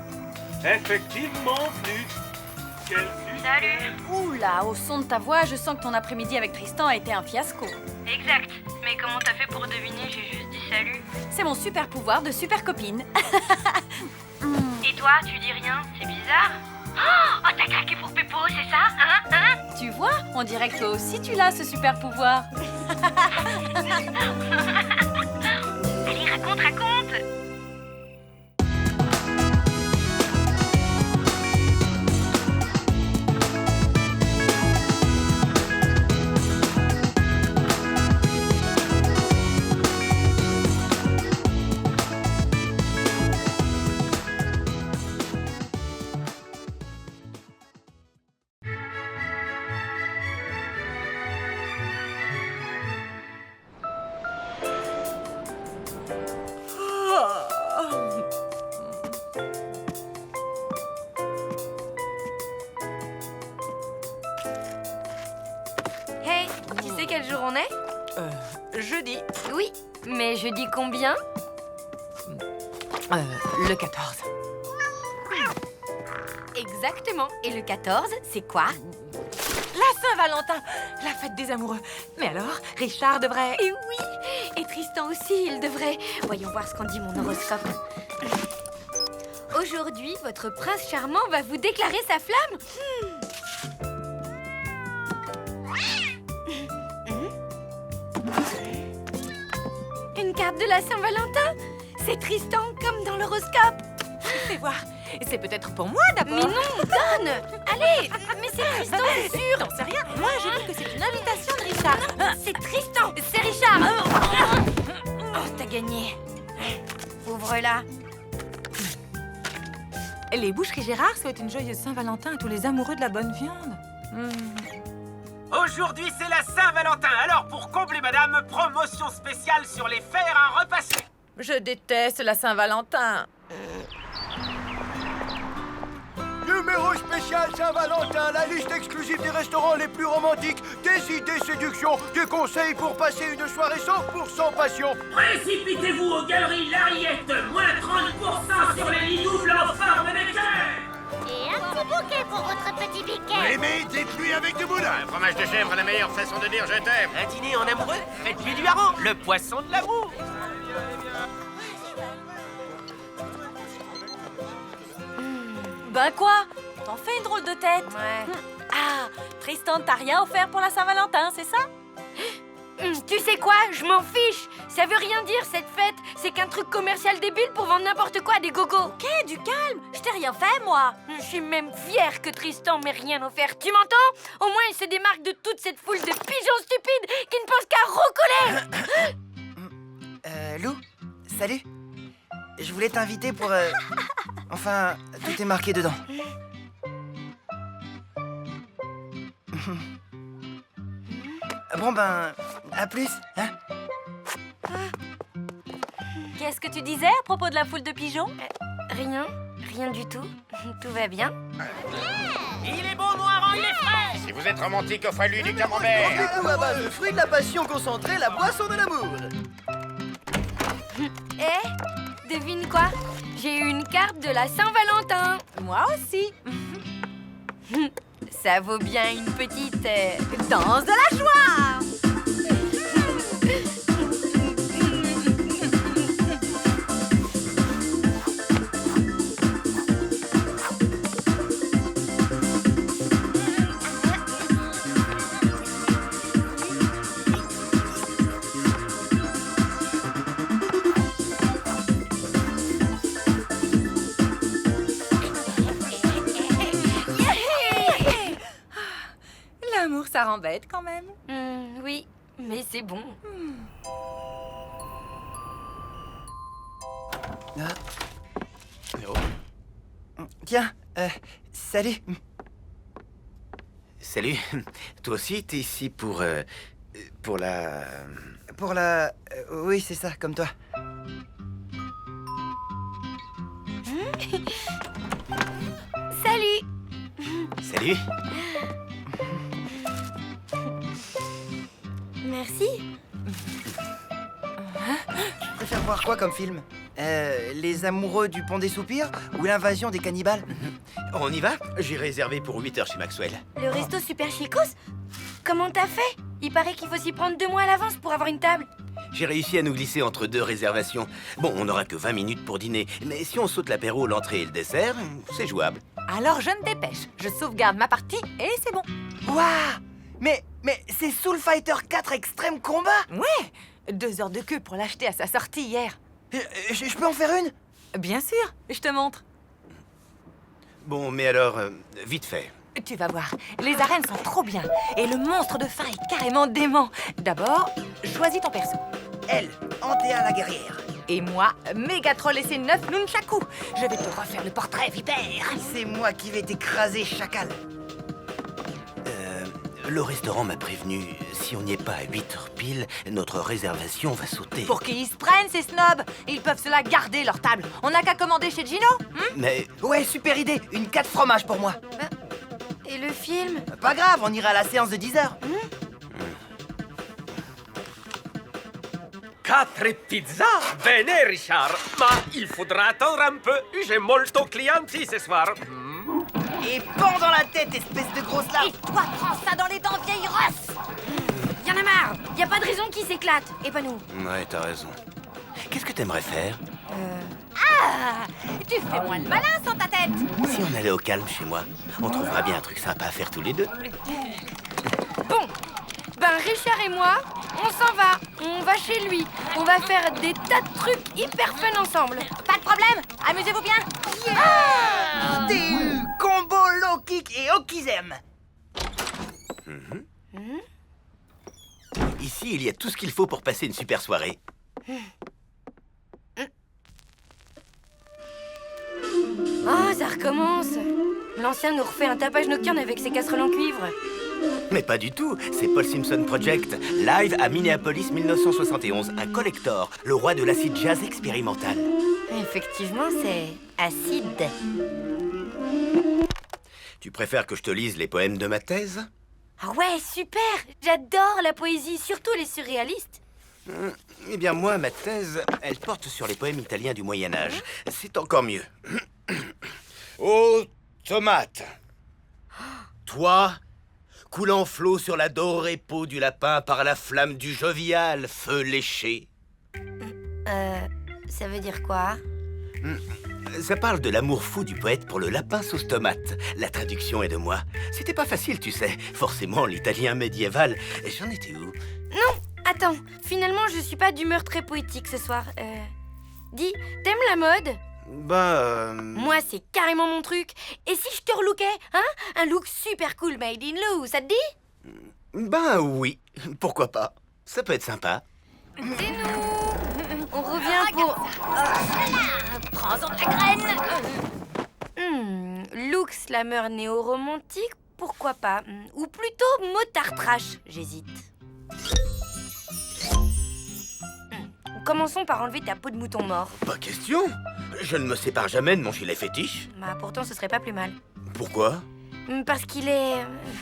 [SPEAKER 7] Effectivement, Flux. Quel Flux?
[SPEAKER 1] Salut.
[SPEAKER 9] Oula, au son de ta voix, je sens que ton après-midi avec Tristan a été un fiasco.
[SPEAKER 1] Exact. Mais comment t'as fait pour deviner? J'ai juste dit salut.
[SPEAKER 9] C'est mon super pouvoir de super copine.
[SPEAKER 1] Et toi, tu dis rien? C'est bizarre. Oh, t'as craqué pour Péppo, c'est ça? Hein?
[SPEAKER 9] Tu vois, on dirait que toi aussi tu l'as, ce super pouvoir.
[SPEAKER 1] Allez, raconte. Hey, tu sais quel jour on est?
[SPEAKER 2] Jeudi.
[SPEAKER 1] Oui, Mais je dis combien?
[SPEAKER 2] Le 14.
[SPEAKER 1] Exactement. Et le 14, c'est quoi?
[SPEAKER 2] La Saint-Valentin, la fête des amoureux. Mais alors, Richard devrait...
[SPEAKER 1] Et oui! Et Tristan aussi, il devrait. Voyons voir ce qu'en dit mon horoscope. Aujourd'hui, votre prince charmant va vous déclarer sa flamme. Une carte de la Saint-Valentin? C'est Tristan, comme dans l'horoscope.
[SPEAKER 2] Fais voir. C'est peut-être pour moi d'abord.
[SPEAKER 1] Mais non, donne! Allez! Mais c'est Tristan, c'est sûr!
[SPEAKER 2] T'en sais rien. Moi, je dis que c'est une invitation de Richard.
[SPEAKER 1] C'est Tristan! C'est Richard! Oh, t'as gagné. Ouvre-la.
[SPEAKER 2] Les boucheries Gérard souhaitent une joyeuse Saint-Valentin à tous les amoureux de la bonne viande.
[SPEAKER 3] Aujourd'hui, c'est la Saint-Valentin. Alors, pour combler madame, promotion spéciale sur les fers à repasser.
[SPEAKER 2] Je déteste la Saint-Valentin.
[SPEAKER 10] Numéro spécial Saint-Valentin, la liste exclusive des restaurants les plus romantiques, des idées séduction, des conseils pour passer une soirée 100% passion.
[SPEAKER 13] Précipitez-vous aux galeries Lariette, moins 30% sur les lits doubles en forme de cœur.
[SPEAKER 12] Et un petit bouquet pour votre petit biquet.
[SPEAKER 5] Aimez des pluies avec du boudin. Un fromage de chèvre, la meilleure façon de dire je t'aime.
[SPEAKER 3] Un dîner en amoureux, faites-lui du hareng, le poisson de l'amour.
[SPEAKER 9] Ben quoi? T'en fais une drôle de tête.
[SPEAKER 1] Ouais.
[SPEAKER 9] Ah, Tristan, t'as rien offert pour la Saint-Valentin, c'est ça?
[SPEAKER 1] Tu sais quoi? Je m'en fiche. Ça veut rien dire, cette fête. C'est qu'un truc commercial débile pour vendre n'importe quoi à des gogos.
[SPEAKER 9] Ok, du calme. Je t'ai rien fait, moi.
[SPEAKER 1] Je suis même fière que Tristan m'ait rien offert. Tu m'entends? Au moins, il se démarque de toute cette foule de pigeons stupides qui ne pensent qu'à recoller.
[SPEAKER 11] Lou, salut. Je voulais t'inviter pour... Enfin, tout est marqué dedans. Bon ben, à plus, hein?
[SPEAKER 9] Qu'est-ce que tu disais à propos de la foule de pigeons?
[SPEAKER 1] Rien du tout. Tout va bien.
[SPEAKER 3] Il est bon, mon hareng, il est frais.
[SPEAKER 5] Si vous êtes romantique, offrez-lui du camembert.
[SPEAKER 11] Rendez-vous à base de fruits de la passion concentrée, la boisson de l'amour.
[SPEAKER 1] Devine quoi? J'ai eu une carte de la Saint-Valentin.
[SPEAKER 2] Moi aussi.
[SPEAKER 1] Ça vaut bien une petite...
[SPEAKER 2] Danse de la joie. L'amour, ça rend bête quand même.
[SPEAKER 1] Oui, mais c'est bon.
[SPEAKER 11] Tiens, salut.
[SPEAKER 5] Salut. Toi aussi, t'es ici pour la...
[SPEAKER 11] Pour la... oui, c'est ça, comme toi.
[SPEAKER 1] Salut.
[SPEAKER 5] Salut.
[SPEAKER 1] Merci.
[SPEAKER 11] Tu préfères voir quoi comme film? Les amoureux du pont des soupirs ou l'invasion des cannibales?
[SPEAKER 5] On y va? J'ai réservé pour 8 heures chez Maxwell.
[SPEAKER 1] Le resto super chicos? Comment t'as fait? Il paraît qu'il faut s'y prendre 2 mois à l'avance pour avoir une table.
[SPEAKER 5] J'ai réussi à nous glisser entre 2 réservations. Bon, on n'aura que 20 minutes pour dîner, mais si on saute l'apéro, l'entrée et le dessert, c'est jouable.
[SPEAKER 2] Alors je me dépêche. Je sauvegarde ma partie et c'est bon.
[SPEAKER 11] Waouh! Mais c'est Soul Fighter 4 Extreme Combat?
[SPEAKER 2] Ouais. 2 heures de queue pour l'acheter à sa sortie hier.
[SPEAKER 11] Je peux en faire une?
[SPEAKER 2] Bien sûr, je te montre.
[SPEAKER 5] Bon, mais alors, vite fait.
[SPEAKER 2] Tu vas voir, les arènes sont trop bien. Et le monstre de fin est carrément dément. D'abord, choisis ton perso.
[SPEAKER 11] Elle, Antea la guerrière.
[SPEAKER 2] Et moi, Mégatroll et ses 9 nunchakus. Je vais te refaire le portrait vipère.
[SPEAKER 11] C'est moi qui vais t'écraser, chacal.
[SPEAKER 5] Le restaurant m'a prévenu, si on n'y est pas à 8 heures pile, notre réservation va sauter.
[SPEAKER 2] Pour qu'ils se prennent, ces snobs. Ils peuvent se la garder, leur table. On n'a qu'à commander chez Gino.
[SPEAKER 5] Mais...
[SPEAKER 11] Ouais, super idée. Une 4 fromages pour moi.
[SPEAKER 1] Et le film?
[SPEAKER 11] Pas grave, on ira à la séance de 10 heures.
[SPEAKER 3] 4 pizzas? Bene, Richard. Mais il faudra attendre un peu. J'ai molto clienti ce soir.
[SPEAKER 11] Et pends dans la tête, espèce de grosse larve.
[SPEAKER 9] Et toi, prends ça dans les dents, vieille rosse.
[SPEAKER 1] Y'en a marre. Y a pas de raison qu'il s'éclate. Et pas nous.
[SPEAKER 5] Ouais, t'as raison. Qu'est-ce que t'aimerais faire?
[SPEAKER 9] Ah, tu fais moins le malin sans ta tête.
[SPEAKER 5] Si on allait au calme chez moi, on trouverait bien un truc sympa à faire tous les deux.
[SPEAKER 1] Bon. Ben, Richard et moi, on s'en va. On va chez lui. On va faire des tas de trucs hyper fun ensemble.
[SPEAKER 9] Pas de problème. Amusez-vous bien.
[SPEAKER 11] TU, combo, low kick et okizem.
[SPEAKER 5] Ici, il y a tout ce qu'il faut pour passer une super soirée.
[SPEAKER 1] Oh, ça recommence. L'ancien nous refait un tapage nocturne avec ses casseroles en cuivre.
[SPEAKER 5] Mais pas du tout, c'est Paul Simpson Project, live à Minneapolis 1971, un collector, le roi de l'acid jazz expérimental.
[SPEAKER 1] Effectivement, c'est acide.
[SPEAKER 5] Tu préfères que je te lise les poèmes de ma thèse?
[SPEAKER 1] Ah ouais, super. J'adore la poésie, surtout les surréalistes.
[SPEAKER 5] Eh bien moi, ma thèse, elle porte sur les poèmes italiens du Moyen-Âge. C'est encore mieux. Ô tomate, toi, coulant flot sur la dorée peau du lapin par la flamme du jovial feu léché.
[SPEAKER 1] Ça veut dire quoi?
[SPEAKER 5] Ça parle de l'amour fou du poète pour le lapin sauce tomate. La traduction est de moi. C'était pas facile, tu sais. Forcément, l'italien médiéval. J'en étais où?
[SPEAKER 1] Non, attends. Finalement, je suis pas d'humeur très poétique ce soir. Dis, t'aimes la mode? Moi, c'est carrément mon truc. Et si je te relookais, hein? Un look super cool made in Lou, ça te dit?
[SPEAKER 5] Ben oui, pourquoi pas. Ça peut être sympa.
[SPEAKER 1] C'est nous. On revient pour...
[SPEAKER 9] Prends-en de la graine.
[SPEAKER 1] Look slammer néo-romantique, pourquoi pas? Ou plutôt motard trash, j'hésite. Commençons par enlever ta peau de mouton mort.
[SPEAKER 5] Pas question. Je ne me sépare jamais de mon gilet fétiche.
[SPEAKER 1] Bah pourtant ce serait pas plus mal.
[SPEAKER 5] Pourquoi?
[SPEAKER 1] Parce qu'il est...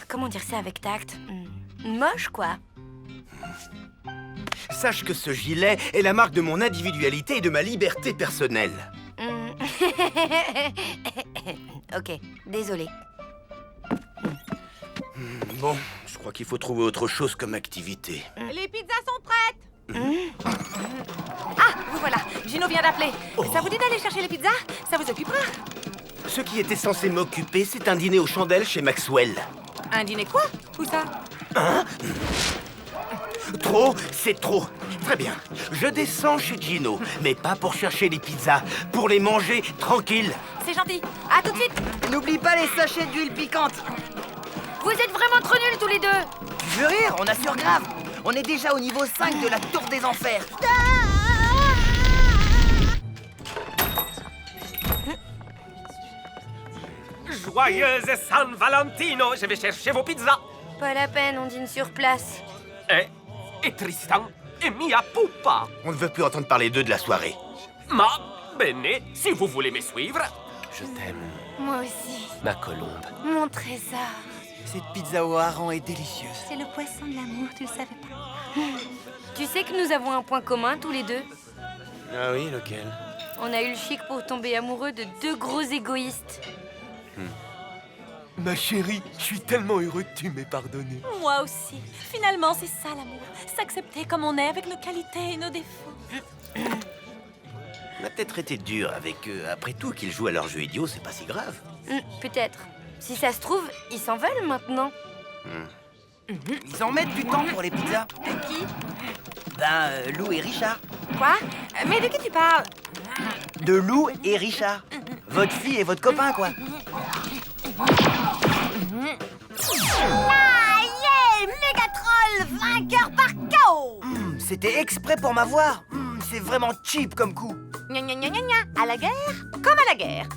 [SPEAKER 1] comment dire ça avec tact? Moche, quoi.
[SPEAKER 5] Sache que ce gilet est la marque de mon individualité et de ma liberté personnelle.
[SPEAKER 1] Ok, désolé.
[SPEAKER 5] Bon, je crois qu'il faut trouver autre chose comme activité.
[SPEAKER 9] Les pizzas sont prêtes. Ah, vous voilà. Gino vient d'appeler. Ça vous dit d'aller chercher les pizzas? Ça vous occupera.
[SPEAKER 5] Ce qui était censé m'occuper, c'est un dîner aux chandelles chez Maxwell.
[SPEAKER 9] Un dîner quoi? Où ça?
[SPEAKER 5] Hein? Trop, c'est trop. Très bien. Je descends chez Gino, mais pas pour chercher les pizzas, pour les manger tranquille.
[SPEAKER 9] C'est gentil. À tout de suite.
[SPEAKER 11] N'oublie pas les sachets d'huile piquante.
[SPEAKER 1] Vous êtes vraiment trop nuls tous les deux.
[SPEAKER 11] Tu veux rire? On assure grave. On est déjà au niveau 5 de la tour des enfers.
[SPEAKER 3] Joyeuse San Valentino. Je vais chercher vos pizzas.
[SPEAKER 1] Pas la peine, on dîne sur place.
[SPEAKER 3] Et Tristan et Mia Pupa.
[SPEAKER 5] On ne veut plus entendre parler d'eux de la soirée.
[SPEAKER 3] Ma bene, si vous voulez me suivre.
[SPEAKER 5] Je t'aime,
[SPEAKER 1] Moi aussi.
[SPEAKER 5] ma colombe.
[SPEAKER 1] Mon trésor.
[SPEAKER 11] Cette pizza au hareng est délicieuse.
[SPEAKER 9] C'est le poisson de l'amour, tu le savais pas.
[SPEAKER 1] Tu sais que nous avons un point commun tous les deux.
[SPEAKER 5] Ah oui, lequel?
[SPEAKER 1] On a eu le chic pour tomber amoureux de deux gros égoïstes.
[SPEAKER 10] Ma chérie, je suis tellement heureux que tu m'aies pardonné.
[SPEAKER 9] Moi aussi. Finalement, c'est ça l'amour. S'accepter comme on est avec nos qualités et nos défauts.
[SPEAKER 5] On a peut-être été dur avec eux. Après tout, qu'ils jouent à leur jeu idiot, c'est pas si grave.
[SPEAKER 1] Peut-être. Si ça se trouve, ils s'en veulent maintenant.
[SPEAKER 11] Ils en mettent du temps pour les pizzas.
[SPEAKER 9] De qui?
[SPEAKER 11] Lou et Richard.
[SPEAKER 9] Quoi? Mais de qui tu parles?
[SPEAKER 11] De Lou et Richard. Votre fille et votre copain, quoi.
[SPEAKER 9] Ah, yeah! Mégatroll, vainqueur par KO!
[SPEAKER 11] C'était exprès pour m'avoir. C'est vraiment cheap comme coup.
[SPEAKER 9] Gna gna gna gna gna. À la guerre, comme à la guerre.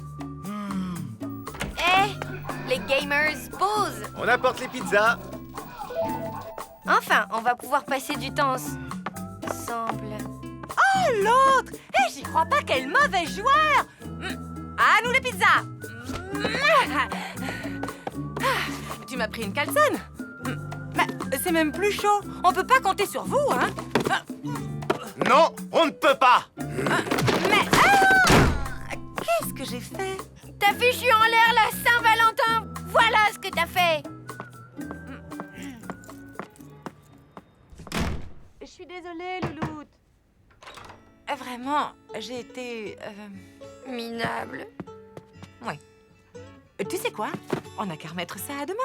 [SPEAKER 1] Les gamers, pause.
[SPEAKER 10] On apporte les pizzas.
[SPEAKER 1] Enfin, on va pouvoir passer du temps ensemble.
[SPEAKER 9] Oh, l'autre! J'y crois pas, quel mauvais joueur! À nous les pizzas! Tu m'as pris une calzone? Mais c'est même plus chaud. On peut pas compter sur vous, hein?
[SPEAKER 5] Non, on ne peut pas.
[SPEAKER 2] Mais... qu'est-ce que j'ai fait?
[SPEAKER 1] T'as fichu en l'air la Saint-Valentin. Voilà ce que t'as fait.
[SPEAKER 2] Je suis désolée, Louloute. Vraiment, j'ai été...
[SPEAKER 1] Minable.
[SPEAKER 2] Ouais. Tu sais quoi? On n'a qu'à remettre ça à demain.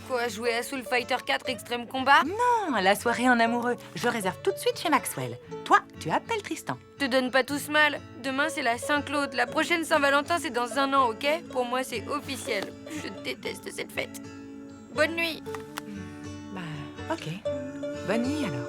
[SPEAKER 1] Quoi, jouer à Soul Fighter 4 Extrême Combat?
[SPEAKER 2] Non, la soirée en amoureux. Je réserve tout de suite chez Maxwell. Toi, tu appelles Tristan.
[SPEAKER 1] Te donne pas tous mal. Demain, c'est la Saint-Claude. La prochaine Saint-Valentin, c'est dans 1 an, ok? Pour moi, c'est officiel. Je déteste cette fête. Bonne nuit.
[SPEAKER 2] Bah, ok. Bonne nuit, alors.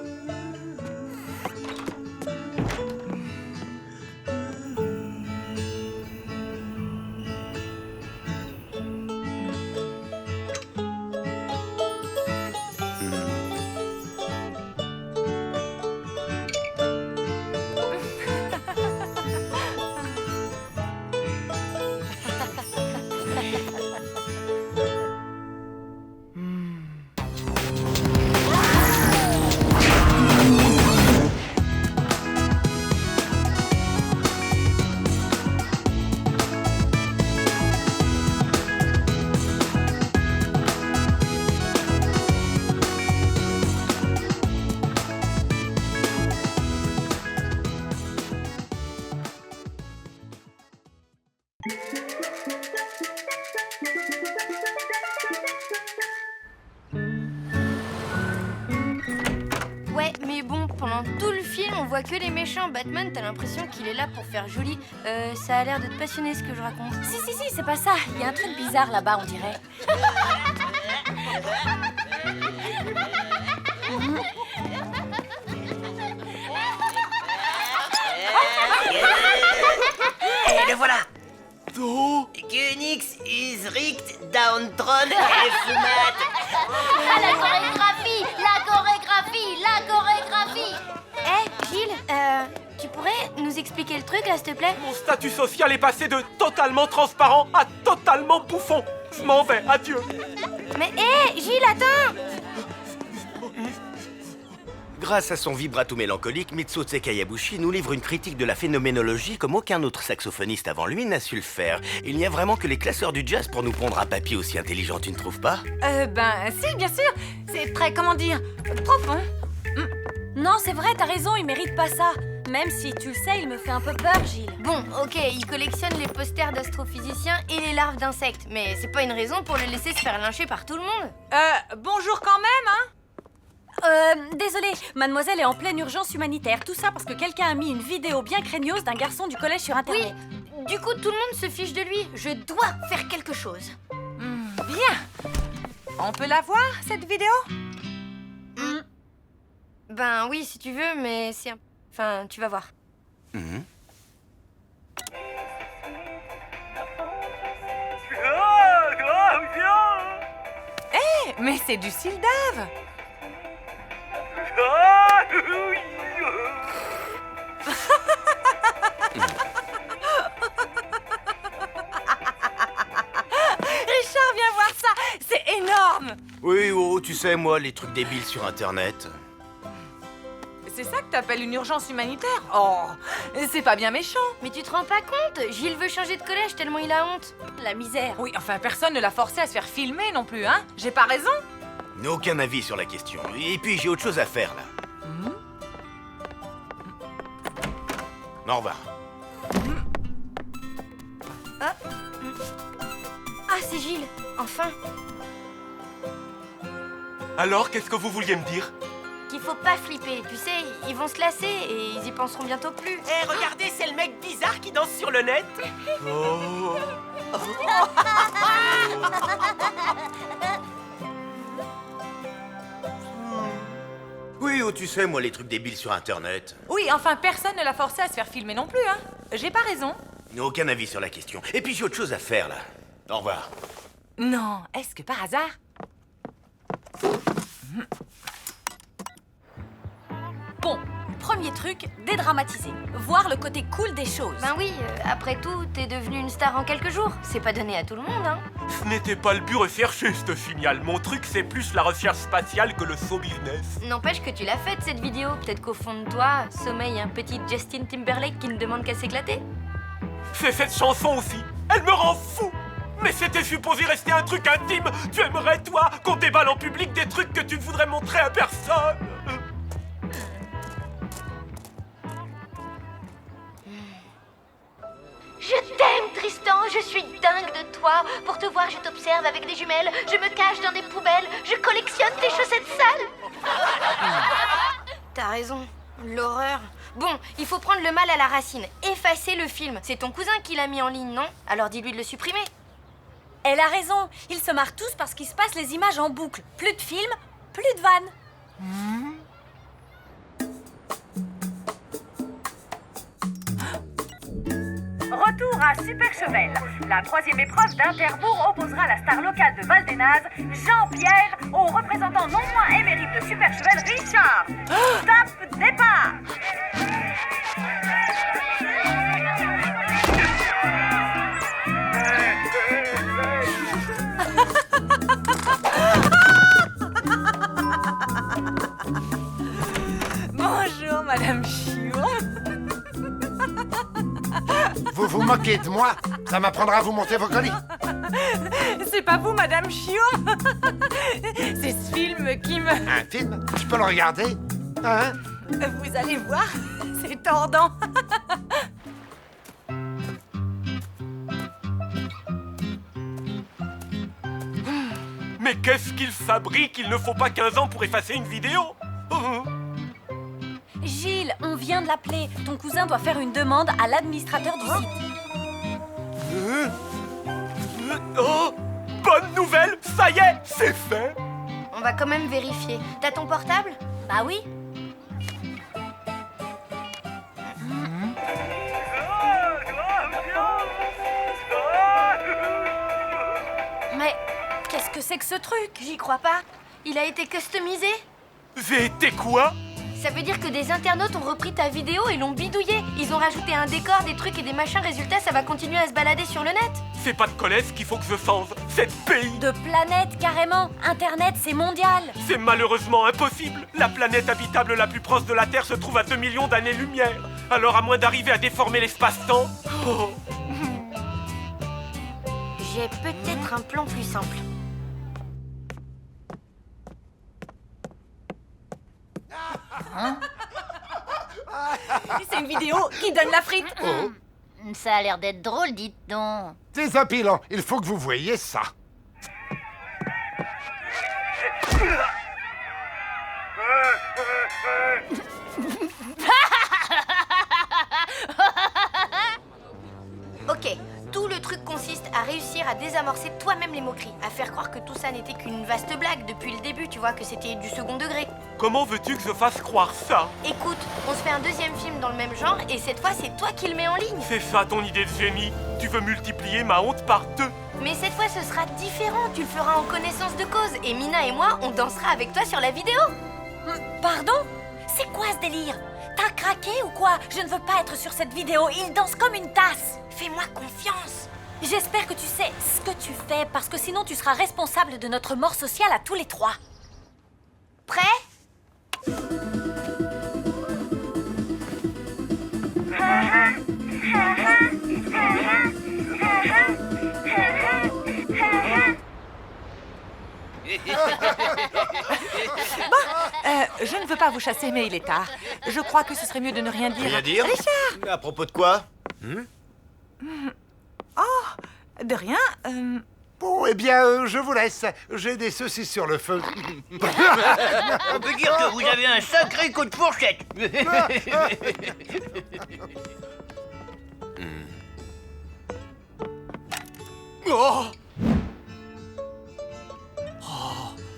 [SPEAKER 1] Ouais, mais bon, pendant tout le film, on voit que les méchants. Batman, t'as l'impression qu'il est là pour faire joli. Ça a l'air de te passionner ce que je raconte.
[SPEAKER 9] Si, c'est pas ça. Il y a un truc bizarre là-bas, on dirait.
[SPEAKER 11] Et le voilà. Kunix is richt downtron et fumat.
[SPEAKER 12] Ah, la chorégraphie! La chorégraphie!
[SPEAKER 1] Gilles, tu pourrais nous expliquer le truc là, s'il te plaît?
[SPEAKER 3] Mon statut social est passé de totalement transparent à totalement bouffon. Je m'en vais, adieu.
[SPEAKER 1] Mais Gilles, attends!
[SPEAKER 5] Grâce à son vibrato mélancolique, Mitsutsu Kayabushi nous livre une critique de la phénoménologie comme aucun autre saxophoniste avant lui n'a su le faire. Il n'y a vraiment que les classeurs du jazz pour nous pondre un papier aussi intelligent, tu ne trouves pas?
[SPEAKER 2] Ben, si, bien sûr. C'est très, comment dire, profond.
[SPEAKER 9] Non, c'est vrai, t'as raison, il mérite pas ça. Même si, tu le sais, il me fait un peu peur, Gilles.
[SPEAKER 1] Bon, ok, il collectionne les posters d'astrophysiciens et les larves d'insectes, mais c'est pas une raison pour le laisser se faire lyncher par tout le monde.
[SPEAKER 2] Bonjour quand même, hein?
[SPEAKER 9] Désolée, mademoiselle est en pleine urgence humanitaire. Tout ça parce que quelqu'un a mis une vidéo bien craignos d'un garçon du collège sur Internet.
[SPEAKER 1] Oui, du coup, tout le monde se fiche de lui. Je dois faire quelque chose.
[SPEAKER 2] Bien. On peut la voir, cette vidéo?
[SPEAKER 1] Ben oui, si tu veux, mais c'est un... Enfin, tu vas voir.
[SPEAKER 2] Mais c'est du Sildave. Richard, viens voir ça. C'est énorme.
[SPEAKER 5] Oui, oh, tu sais, moi, les trucs débiles sur Internet.
[SPEAKER 2] C'est ça que t'appelles une urgence humanitaire? Oh, c'est pas bien méchant.
[SPEAKER 1] Mais tu te rends pas compte? Gilles veut changer de collège tellement il a honte.
[SPEAKER 9] La misère.
[SPEAKER 2] Oui, enfin, personne ne l'a forcé à se faire filmer non plus, hein? J'ai pas raison?
[SPEAKER 5] Aucun avis sur la question. Et puis, j'ai autre chose à faire, là. Au revoir.
[SPEAKER 1] Ah, c'est Gilles, enfin.
[SPEAKER 3] Alors, qu'est-ce que vous vouliez me dire?
[SPEAKER 1] Qu'il faut pas flipper, tu sais, ils vont se lasser et ils y penseront bientôt plus.
[SPEAKER 3] Regardez, c'est le mec bizarre qui danse sur le net. Oh.
[SPEAKER 5] Oui, oh, tu sais, moi, les trucs débiles sur Internet.
[SPEAKER 2] Oui, enfin, personne ne l'a forcé à se faire filmer non plus, hein? J'ai pas raison.
[SPEAKER 5] Aucun avis sur la question. Et puis, j'ai autre chose à faire, là. Au revoir.
[SPEAKER 2] Non, est-ce que par hasard...
[SPEAKER 9] Bon, premier truc, dédramatiser. Voir le côté cool des choses.
[SPEAKER 1] Ben oui, après tout, t'es devenue une star en quelques jours. C'est pas donné à tout le monde, hein.
[SPEAKER 3] Ce n'était pas le but recherché, ce signal. Mon truc, c'est plus la recherche spatiale que le show business.
[SPEAKER 1] N'empêche que tu l'as faite, cette vidéo. Peut-être qu'au fond de toi, sommeille un petit Justin Timberlake qui ne demande qu'à s'éclater.
[SPEAKER 3] C'est cette chanson aussi. Elle me rend fou. Mais c'était supposé rester un truc intime. Tu aimerais, toi, qu'on déballe en public des trucs que tu ne voudrais montrer à personne.
[SPEAKER 12] Je t'aime, Tristan, je suis dingue de toi. Pour te voir, je t'observe avec des jumelles, je me cache dans des poubelles, je collectionne tes chaussettes sales.
[SPEAKER 1] T'as raison, l'horreur. Bon, il faut prendre le mal à la racine. Effacer le film. C'est ton cousin qui l'a mis en ligne, non? Alors dis-lui de le supprimer.
[SPEAKER 9] Elle a raison, ils se marrent tous parce qu'ils se passent les images en boucle. Plus de films, plus de vannes.
[SPEAKER 14] Retour à Super Chevel. La troisième épreuve d'Interbourg opposera la star locale de Val-des-Nazes, Jean-Pierre, au représentant non moins émérite de Super Chevel, Richard. Top départ.
[SPEAKER 2] Bonjour, Madame Chiour.
[SPEAKER 10] Vous vous moquez de moi? Ça m'apprendra à vous monter vos colis.
[SPEAKER 2] C'est pas vous, Madame Chiour. C'est ce film qui me...
[SPEAKER 10] Un film? Je peux le regarder? Hein?
[SPEAKER 2] Vous allez voir, c'est tordant.
[SPEAKER 3] Mais qu'est-ce qu'il fabrique? Il ne faut pas 15 ans pour effacer une vidéo.
[SPEAKER 9] Gilles, on vient de l'appeler. Ton cousin doit faire une demande à l'administrateur du site.
[SPEAKER 3] Oh, bonne nouvelle, ça y est, c'est fait.
[SPEAKER 1] On va quand même vérifier. T'as ton portable?
[SPEAKER 9] Bah oui. Mais qu'est-ce que c'est que ce truc?
[SPEAKER 1] J'y crois pas. Il a été customisé?
[SPEAKER 3] J'ai été quoi?
[SPEAKER 1] Ça veut dire que des internautes ont repris ta vidéo et l'ont bidouillé. Ils ont rajouté un décor, des trucs et des machins. Résultat, ça va continuer à se balader sur le net.
[SPEAKER 3] C'est pas de collège qu'il faut que je change, c'est de pays.
[SPEAKER 9] De planète, carrément. Internet, c'est mondial.
[SPEAKER 3] C'est malheureusement impossible. La planète habitable la plus proche de la Terre se trouve à 2 millions d'années-lumière. Alors à moins d'arriver à déformer l'espace-temps... Oh.
[SPEAKER 1] J'ai peut-être un plan plus simple.
[SPEAKER 9] C'est une vidéo qui donne la frite.
[SPEAKER 12] Ça a l'air d'être drôle, dites donc.
[SPEAKER 10] Désopilant, il faut que vous voyiez ça.
[SPEAKER 1] Ok, tout le truc consiste à réussir à désamorcer toi-même les moqueries, à faire croire que tout ça n'était qu'une vaste blague depuis le début, tu vois, que c'était du second degré.
[SPEAKER 3] Comment veux-tu que je fasse croire ça?
[SPEAKER 1] Écoute, on se fait un deuxième film dans le même genre et cette fois c'est toi qui le mets en ligne.
[SPEAKER 3] C'est ça ton idée de génie? Tu veux multiplier ma honte par 2?
[SPEAKER 1] Mais cette fois ce sera différent, tu le feras en connaissance de cause et Mina et moi on dansera avec toi sur la vidéo.
[SPEAKER 9] Pardon? C'est quoi ce délire? T'as craqué ou quoi? Je ne veux pas être sur cette vidéo, il danse comme une tasse.
[SPEAKER 1] Fais-moi confiance.
[SPEAKER 9] J'espère que tu sais ce que tu fais, parce que sinon tu seras responsable de notre mort sociale à tous les trois.
[SPEAKER 1] Prêt?
[SPEAKER 2] Je ne veux pas vous chasser, mais il est tard. Je crois que ce serait mieux de ne rien dire.
[SPEAKER 5] Rien dire?
[SPEAKER 2] Richard!
[SPEAKER 5] À propos de quoi?
[SPEAKER 2] Oh, de rien.
[SPEAKER 10] Bon, eh bien, je vous laisse. J'ai des saucisses sur le feu.
[SPEAKER 6] On peut dire que vous avez un sacré coup de fourchette.
[SPEAKER 3] Oh!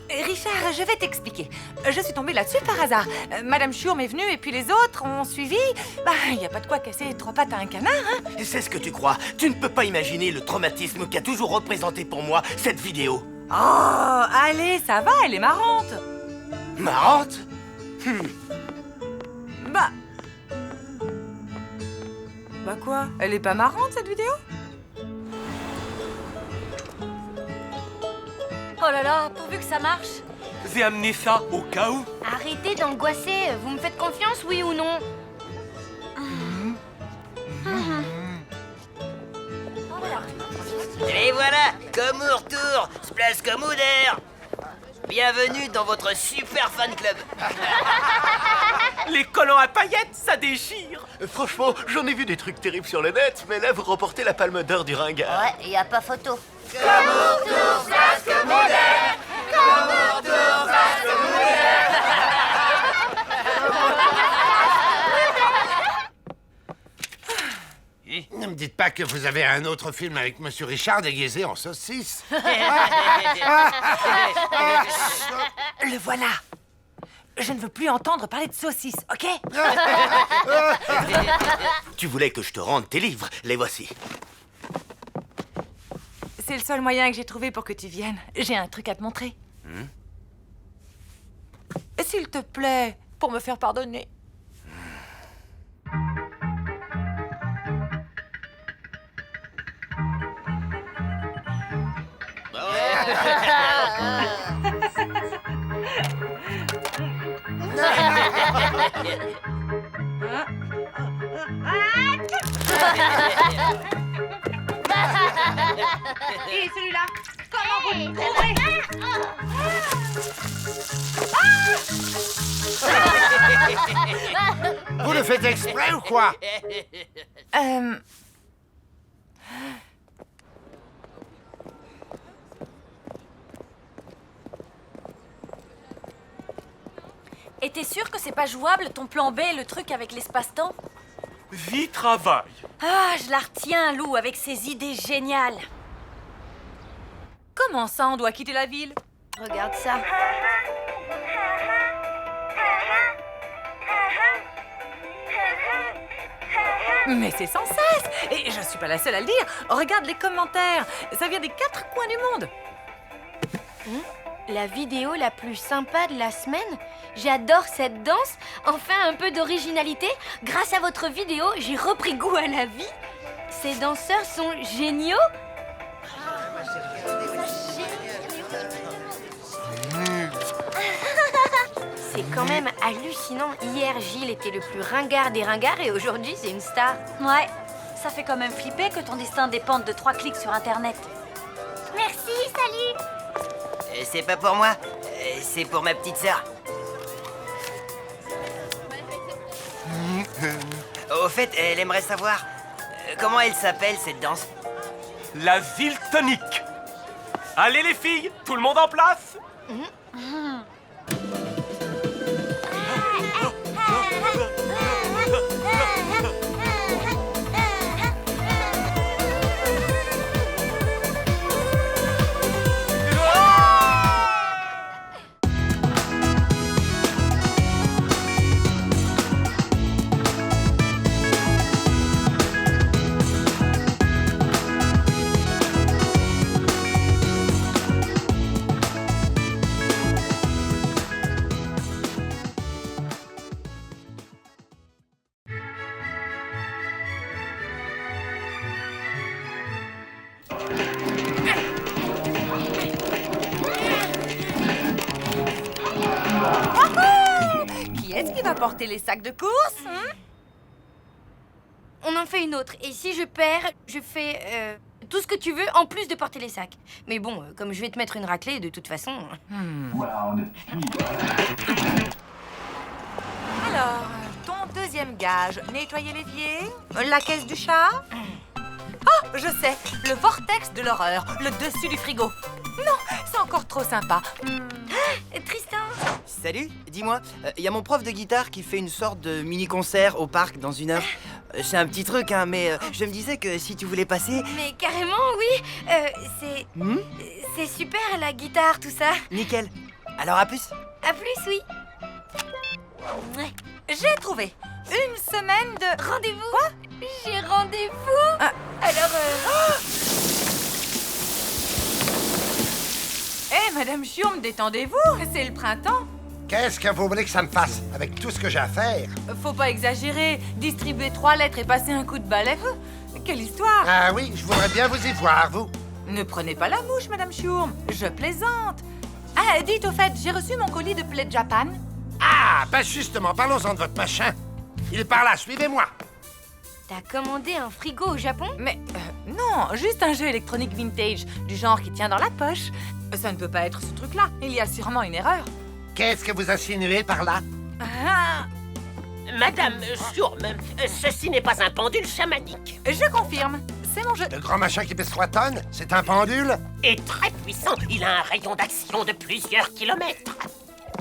[SPEAKER 2] Richard, je vais t'expliquer. Je suis tombée là-dessus par hasard. Madame Chiour m'est venue et puis les autres ont suivi. Bah, il n'y a pas de quoi casser 3 pattes à un canard, hein.
[SPEAKER 5] C'est ce que tu crois. Tu ne peux pas imaginer le traumatisme qu'a toujours représenté pour moi cette vidéo.
[SPEAKER 2] Oh, allez, ça va, elle est marrante.
[SPEAKER 5] Marrante?
[SPEAKER 2] Bon, Bah quoi? Elle est pas marrante cette vidéo?
[SPEAKER 9] Oh là là, pourvu que ça marche.
[SPEAKER 3] J'ai amené ça au cas où.
[SPEAKER 1] Arrêtez d'angoisser. Vous me faites confiance, oui ou non?
[SPEAKER 11] Et voilà, comme au retour, Splash comme au d'air. Bienvenue dans votre super fan club.
[SPEAKER 3] Les collants à paillettes, ça déchire.
[SPEAKER 10] Franchement, j'en ai vu des trucs terribles sur le net, mais là, vous remportez la palme d'or du ringard.
[SPEAKER 12] Ouais, y a pas photo.
[SPEAKER 15] Ne me dites pas que vous avez un autre film avec Monsieur Richard déguisé en saucisse.
[SPEAKER 2] Le voilà. Je ne veux plus entendre parler de saucisses, ok?
[SPEAKER 5] Tu voulais que je te rende tes livres, les voici.
[SPEAKER 2] C'est le seul moyen que j'ai trouvé pour que tu viennes. J'ai un truc à te montrer. S'il te plaît, pour me faire pardonner.
[SPEAKER 14] Et celui-là, comment vous le trouverez?
[SPEAKER 15] Vous le faites exprès ou quoi?
[SPEAKER 9] Et t'es sûr que c'est pas jouable ton plan B, le truc avec l'espace-temps?
[SPEAKER 3] Vie travail.
[SPEAKER 9] Ah, je la retiens, Lou, avec ses idées géniales.
[SPEAKER 2] Comment ça, on doit quitter la ville?
[SPEAKER 1] Regarde ça.
[SPEAKER 2] Mais c'est sans cesse! Et je suis pas la seule à le dire. Regarde les commentaires. Ça vient des 4 coins du monde.
[SPEAKER 1] La vidéo la plus sympa de la semaine? J'adore cette danse. Enfin, un peu d'originalité. Grâce à votre vidéo, j'ai repris goût à la vie. Ces danseurs sont géniaux. C'est quand même hallucinant. Hier, Gilles était le plus ringard des ringards et aujourd'hui, c'est une star.
[SPEAKER 9] Ouais, ça fait quand même flipper que ton destin dépende de 3 clics sur Internet.
[SPEAKER 12] Merci, salut.
[SPEAKER 11] C'est pas pour moi, c'est pour ma petite sœur. Au fait, elle aimerait savoir comment elle s'appelle cette danse.
[SPEAKER 3] La ville tonique. Allez les filles, tout le monde en place.
[SPEAKER 2] Qui est-ce qui va porter les sacs de course?
[SPEAKER 1] On en fait une autre. Et si je perds, je fais tout ce que tu veux en plus de porter les sacs. Mais bon, comme je vais te mettre une raclée, de toute façon...
[SPEAKER 2] Alors, ton deuxième gage, nettoyer l'évier, la caisse du chat. Oh, je sais, le vortex de l'horreur, le dessus du frigo. Non, c'est encore trop sympa.
[SPEAKER 1] Tristan!
[SPEAKER 11] Salut, dis-moi, il y a mon prof de guitare qui fait une sorte de mini-concert au parc dans 1 heure. C'est un petit truc, hein, mais je me disais que si tu voulais passer...
[SPEAKER 1] Mais carrément, oui. C'est super, la guitare, tout ça.
[SPEAKER 11] Nickel. Alors à plus.
[SPEAKER 1] À plus, oui. Ouais.
[SPEAKER 2] J'ai trouvé une semaine de...
[SPEAKER 1] Rendez-vous? Quoi? J'ai rendez-vous. Alors,
[SPEAKER 2] Madame Chioum, détendez-vous, c'est le printemps.
[SPEAKER 15] Qu'est-ce que vous voulez que ça me fasse avec tout ce que j'ai à faire?
[SPEAKER 2] Faut pas exagérer. Distribuer 3 lettres et passer un coup de balai. Quelle histoire!
[SPEAKER 15] Ah oui, je voudrais bien vous y voir, vous.
[SPEAKER 2] Ne prenez pas la mouche, Madame Shurm. Je plaisante. Ah, dites au fait, j'ai reçu mon colis de Play Japan.
[SPEAKER 15] Ah, ben justement, parlons-en de votre machin. Il est par là, suivez-moi.
[SPEAKER 1] T'as commandé un frigo au Japon?
[SPEAKER 2] Mais non, juste un jeu électronique vintage, du genre qui tient dans la poche. Ça ne peut pas être ce truc-là. Il y a sûrement une erreur.
[SPEAKER 15] Qu'est-ce que vous insinuez par là?
[SPEAKER 2] Ah,
[SPEAKER 3] Madame Shurm, ceci n'est pas un pendule chamanique.
[SPEAKER 2] je confirme. C'est mon jeu.
[SPEAKER 15] Le grand machin qui pèse 3 tonnes, c'est un pendule?
[SPEAKER 3] Et très puissant, il a un rayon d'action de plusieurs kilomètres.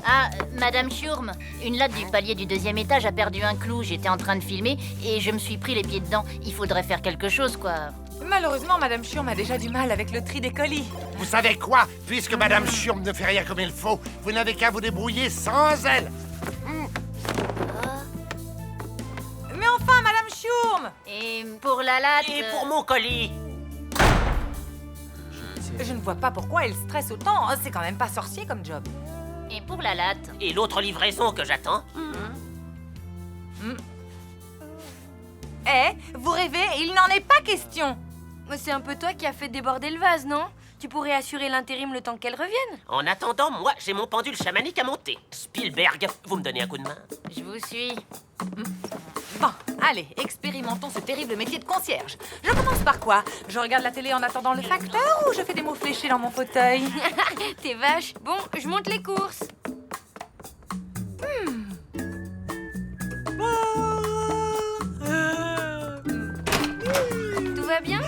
[SPEAKER 12] Ah, Madame Shurm, une latte du palier du 2e étage a perdu un clou. J'étais en train de filmer et je me suis pris les pieds dedans. Il faudrait faire quelque chose, quoi.
[SPEAKER 2] Malheureusement, Madame Shurm a déjà du mal avec le tri des colis.
[SPEAKER 15] Vous savez quoi? Puisque Madame Shurm ne fait rien comme il faut, vous n'avez qu'à vous débrouiller sans elle.
[SPEAKER 2] Mais enfin, Madame Shurm!
[SPEAKER 12] Et pour la latte...
[SPEAKER 3] Et pour mon colis?
[SPEAKER 2] Je ne vois pas pourquoi elle stresse autant. C'est quand même pas sorcier comme job.
[SPEAKER 12] Et pour la latte...
[SPEAKER 3] Et l'autre livraison que j'attends?
[SPEAKER 2] Eh, vous rêvez? Il n'en est pas question.
[SPEAKER 1] C'est un peu toi qui as fait déborder le vase, non? Tu pourrais assurer l'intérim le temps qu'elle revienne.
[SPEAKER 3] En attendant, moi, j'ai mon pendule chamanique à monter. Spielberg, vous me donnez un coup de main?
[SPEAKER 12] Je vous suis.
[SPEAKER 2] Bon, allez, expérimentons ce terrible métier de concierge. Je commence par quoi? Je regarde la télé en attendant le facteur ou je fais des mots fléchés dans mon fauteuil?
[SPEAKER 1] T'es vache. Bon, je monte les courses. Tout va bien?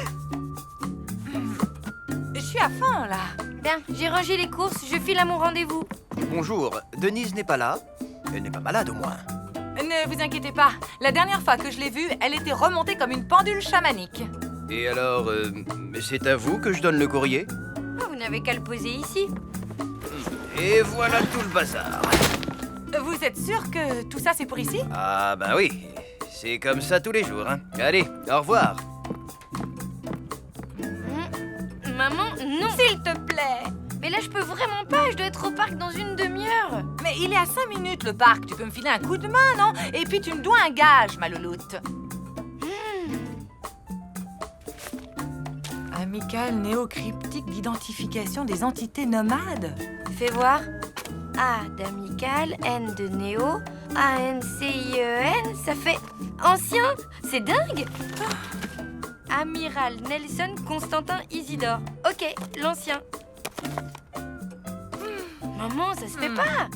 [SPEAKER 2] Je suis à fond, là.
[SPEAKER 1] Bien, j'ai rangé les courses, je file à mon rendez-vous.
[SPEAKER 11] Bonjour, Denise n'est pas là. Elle n'est pas malade au moins.
[SPEAKER 2] Ne vous inquiétez pas. La dernière fois que je l'ai vue, elle était remontée comme une pendule chamanique.
[SPEAKER 8] Et alors, c'est à vous que je donne le courrier?
[SPEAKER 1] Ah, vous n'avez qu'à le poser ici.
[SPEAKER 8] Et voilà tout le bazar.
[SPEAKER 2] Vous êtes sûr que tout ça, c'est pour ici?
[SPEAKER 8] Ah ben oui, c'est comme ça tous les jours, hein. Allez, au revoir.
[SPEAKER 1] Maman, non.
[SPEAKER 2] S'il te plaît.
[SPEAKER 1] Mais là, je peux vraiment pas, je dois être au parc dans une demi-heure.
[SPEAKER 2] Mais il est à 5 minutes, le parc. Tu peux me filer un coup de main, non? Et puis tu me dois un gage, ma louloute. Amical néocryptique d'identification des entités nomades.
[SPEAKER 1] Fais voir. A d'amical, N de néo, A-N-C-I-E-N, ça fait ancien. C'est dingue. Amiral Nelson Constantin Isidore. Ok, l'ancien. Maman, ça se fait pas.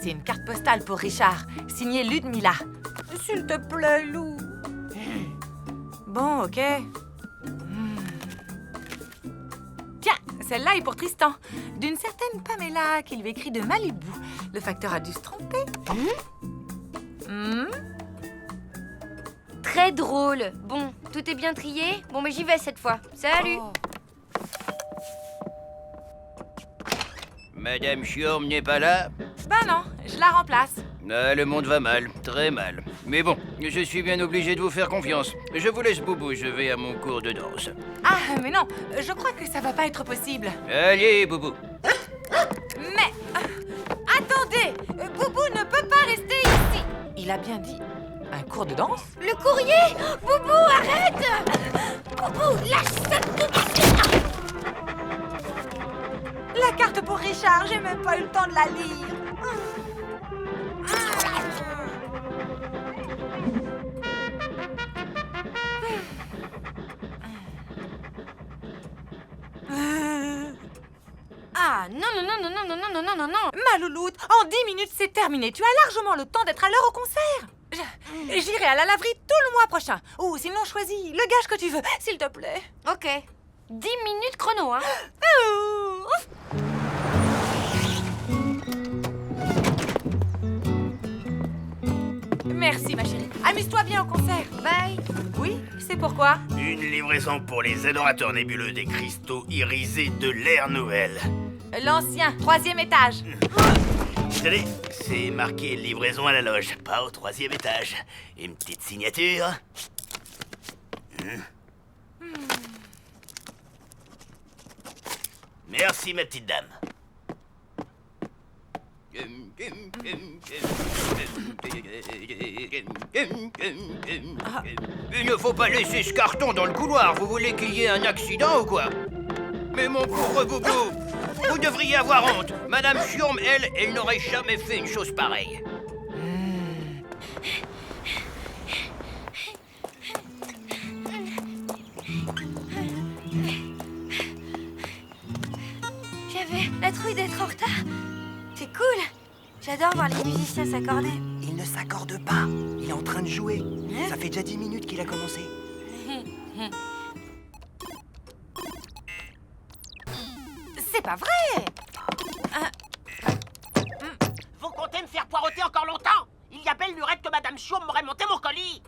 [SPEAKER 2] C'est une carte postale pour Richard, signée Ludmilla. S'il te plaît, Lou. Bon, ok. Tiens, celle-là est pour Tristan. D'une certaine Pamela qui lui écrit de Malibu. Le facteur a dû se tromper.
[SPEAKER 1] Très drôle. Bon, tout est bien trié. Bon, mais j'y vais cette fois. Salut.
[SPEAKER 8] Madame Shurm n'est pas là?
[SPEAKER 2] Ben non, je la remplace.
[SPEAKER 8] Ah, le monde va mal, très mal. Mais bon, je suis bien obligé de vous faire confiance. Je vous laisse, Boubou, je vais à mon cours de danse.
[SPEAKER 2] Ah, mais non, je crois que ça va pas être possible.
[SPEAKER 8] Allez, Boubou.
[SPEAKER 2] Mais... attendez, Boubou ne peut pas rester ici. Il a bien dit un cours de danse?
[SPEAKER 1] Le courrier. Boubou, arrête. Boubou, lâche ça tout de suite.
[SPEAKER 2] La carte pour Richard, j'ai même pas eu le temps de la lire.
[SPEAKER 1] Ah, non, non, non, non, non, non, non, non, non, non.
[SPEAKER 2] Ma louloute, en 10 minutes, c'est terminé. Tu as largement le temps d'être à l'heure au concert. J'irai à la laverie tout le mois prochain. Ou sinon, choisis le gage que tu veux, s'il te plaît.
[SPEAKER 1] Ok. 10 minutes chrono, hein.
[SPEAKER 2] Merci, ma chérie. Amuse-toi bien au concert.
[SPEAKER 1] Bye.
[SPEAKER 2] Oui, c'est pourquoi?
[SPEAKER 5] Une livraison pour les adorateurs nébuleux des cristaux irisés de l'ère nouvelle.
[SPEAKER 2] L'ancien, 3e étage.
[SPEAKER 5] Tenez, c'est marqué livraison à la loge, pas au 3e étage. Une petite signature. Merci, ma petite dame.
[SPEAKER 8] Il ne faut pas laisser ce carton dans le couloir. Vous voulez qu'il y ait un accident ou quoi? Mais mon pauvre Boubou, vous devriez avoir honte. Madame Schurm, elle n'aurait jamais fait une chose pareille.
[SPEAKER 1] J'avais la trouille d'être en retard. C'est cool. J'adore voir les musiciens s'accorder.
[SPEAKER 11] Il ne s'accorde pas. Il est en train de jouer. Ça fait déjà 10 minutes qu'il a commencé.
[SPEAKER 9] C'est pas vrai!
[SPEAKER 16] Vous comptez me faire poireauter encore longtemps? Il y a belle lurette que Madame Schurm m'aurait monté mon colis.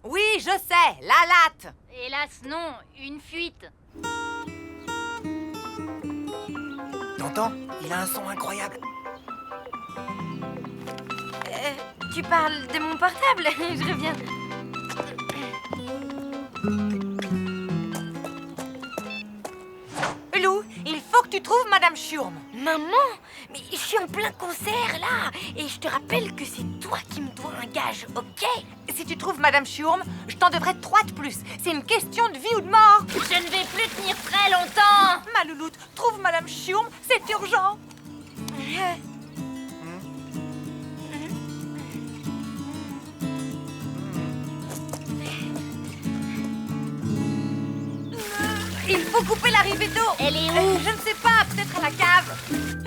[SPEAKER 2] Oui, je sais, la latte.
[SPEAKER 12] Hélas, non, une fuite.
[SPEAKER 11] T'entends? Il a un son incroyable.
[SPEAKER 1] Tu parles de mon portable? Je reviens.
[SPEAKER 2] Lou, il faut que tu trouves Madame Schurm.
[SPEAKER 1] Maman, mais je suis en plein concert là. Et je te rappelle que c'est toi qui me dois un gage, ok?
[SPEAKER 2] Si tu trouves Madame Schurm, je t'en devrais 3 de plus. C'est une question de vie ou de mort.
[SPEAKER 12] Je ne vais plus tenir très longtemps.
[SPEAKER 2] Ma louloute, trouve Madame Schurm, c'est urgent.
[SPEAKER 9] Il faut couper l'arrivée d'eau.
[SPEAKER 12] Elle est où?
[SPEAKER 9] Je ne sais pas, peut-être à la cave.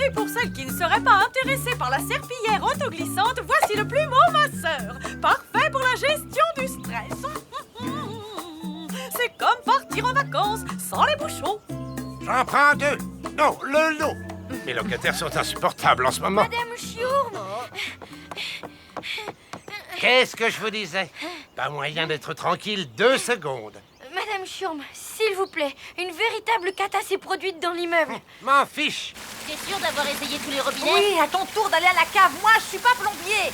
[SPEAKER 9] Et pour celles qui ne seraient pas intéressées par la serpillière autoglissante, voici le plumeau masseur. Parfait pour la gestion du stress. C'est comme partir en vacances sans les bouchons.
[SPEAKER 15] J'en prends 2. Non, le lot. Mes locataires sont insupportables en ce moment.
[SPEAKER 1] Madame Schurm.
[SPEAKER 15] Qu'est-ce que je vous disais? Pas moyen d'être tranquille 2 secondes.
[SPEAKER 1] Madame Schurm, s'il vous plaît, une véritable cata s'est produite dans l'immeuble.
[SPEAKER 15] M'en fiche.
[SPEAKER 12] T'es sûr d'avoir essayé tous les robinets?
[SPEAKER 9] Oui, à ton tour d'aller à la cave. Moi, je suis pas plombier.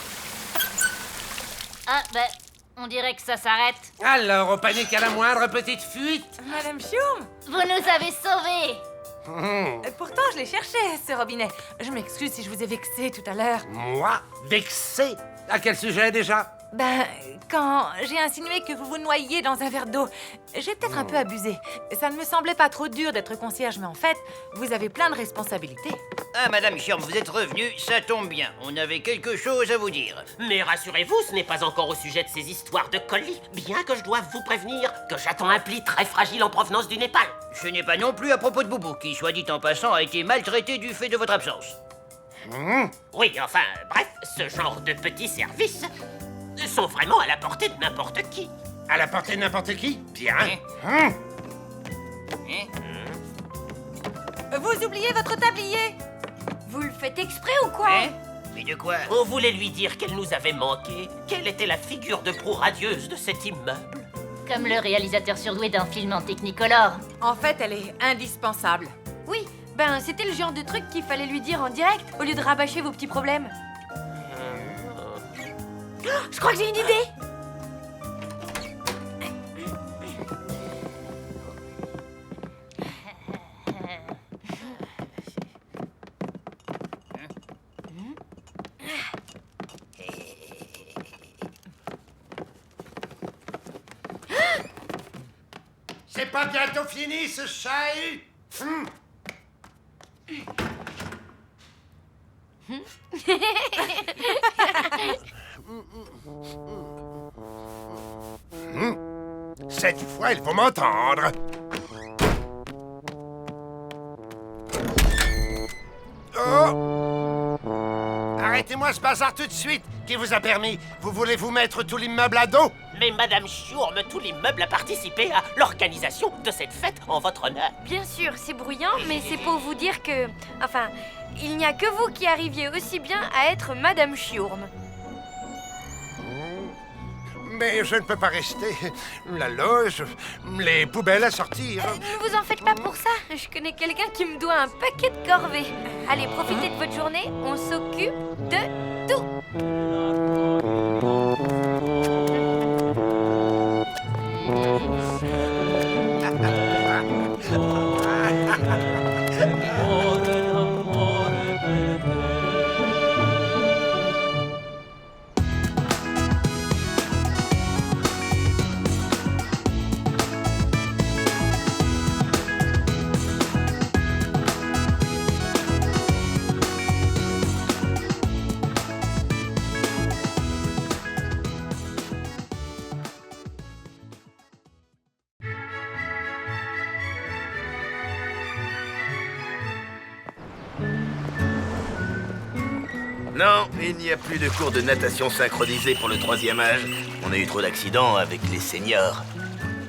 [SPEAKER 12] Ah, ben, on dirait que ça s'arrête.
[SPEAKER 15] Alors, on panique à la moindre petite fuite.
[SPEAKER 9] Madame Schurm.
[SPEAKER 12] Vous nous avez sauvés.
[SPEAKER 9] Pourtant, je l'ai cherché, ce robinet. Je m'excuse si je vous ai vexé tout à l'heure.
[SPEAKER 15] Moi? Vexé? À quel sujet déjà?
[SPEAKER 9] Ben, quand j'ai insinué que vous vous noyiez dans un verre d'eau, j'ai peut-être un peu abusé. Ça ne me semblait pas trop dur d'être concierge, mais en fait, vous avez plein de responsabilités.
[SPEAKER 8] Ah, Madame Schurm, vous êtes revenue, ça tombe bien. On avait quelque chose à vous dire.
[SPEAKER 16] Mais rassurez-vous, ce n'est pas encore au sujet de ces histoires de colis, bien que je doive vous prévenir que j'attends un pli très fragile en provenance du Népal.
[SPEAKER 8] Ce n'est pas non plus à propos de Boubou, qui, soit dit en passant, a été maltraité du fait de votre absence.
[SPEAKER 16] Oui, enfin, bref, ce genre de petits services sont vraiment à la portée de n'importe qui.
[SPEAKER 15] À la portée de n'importe qui? Bien.
[SPEAKER 9] Vous oubliez votre tablier.
[SPEAKER 1] Vous le faites exprès ou quoi?
[SPEAKER 8] Mais de quoi?
[SPEAKER 16] On voulait lui dire qu'elle nous avait manqué, qu'elle était la figure de proue radieuse de cet immeuble.
[SPEAKER 12] Comme le réalisateur surdoué d'un film en Technicolor.
[SPEAKER 9] En fait, elle est indispensable.
[SPEAKER 1] Oui, ben c'était le genre de truc qu'il fallait lui dire en direct au lieu de rabâcher vos petits problèmes. Oh, je crois que j'ai une idée.
[SPEAKER 15] C'est pas bientôt fini ce chahut? Cette fois, il faut m'entendre. Oh! Arrêtez-moi ce bazar tout de suite. Qui vous a permis? Vous voulez vous mettre tout l'immeuble à dos?
[SPEAKER 16] Mais Madame Schurm, tout l'immeuble a participé à l'organisation de cette fête en votre honneur.
[SPEAKER 1] Bien sûr, c'est bruyant, mais c'est pour vous dire que... Enfin, il n'y a que vous qui arriviez aussi bien à être Madame Schurm.
[SPEAKER 15] Mais je ne peux pas rester. La loge, les poubelles à sortir.
[SPEAKER 1] Ne vous en faites pas pour ça. Je connais quelqu'un qui me doit un paquet de corvées. Allez, profitez de votre journée. On s'occupe de tout.
[SPEAKER 5] Non, il n'y a plus de cours de natation synchronisé pour le 3e âge. On a eu trop d'accidents avec les seniors.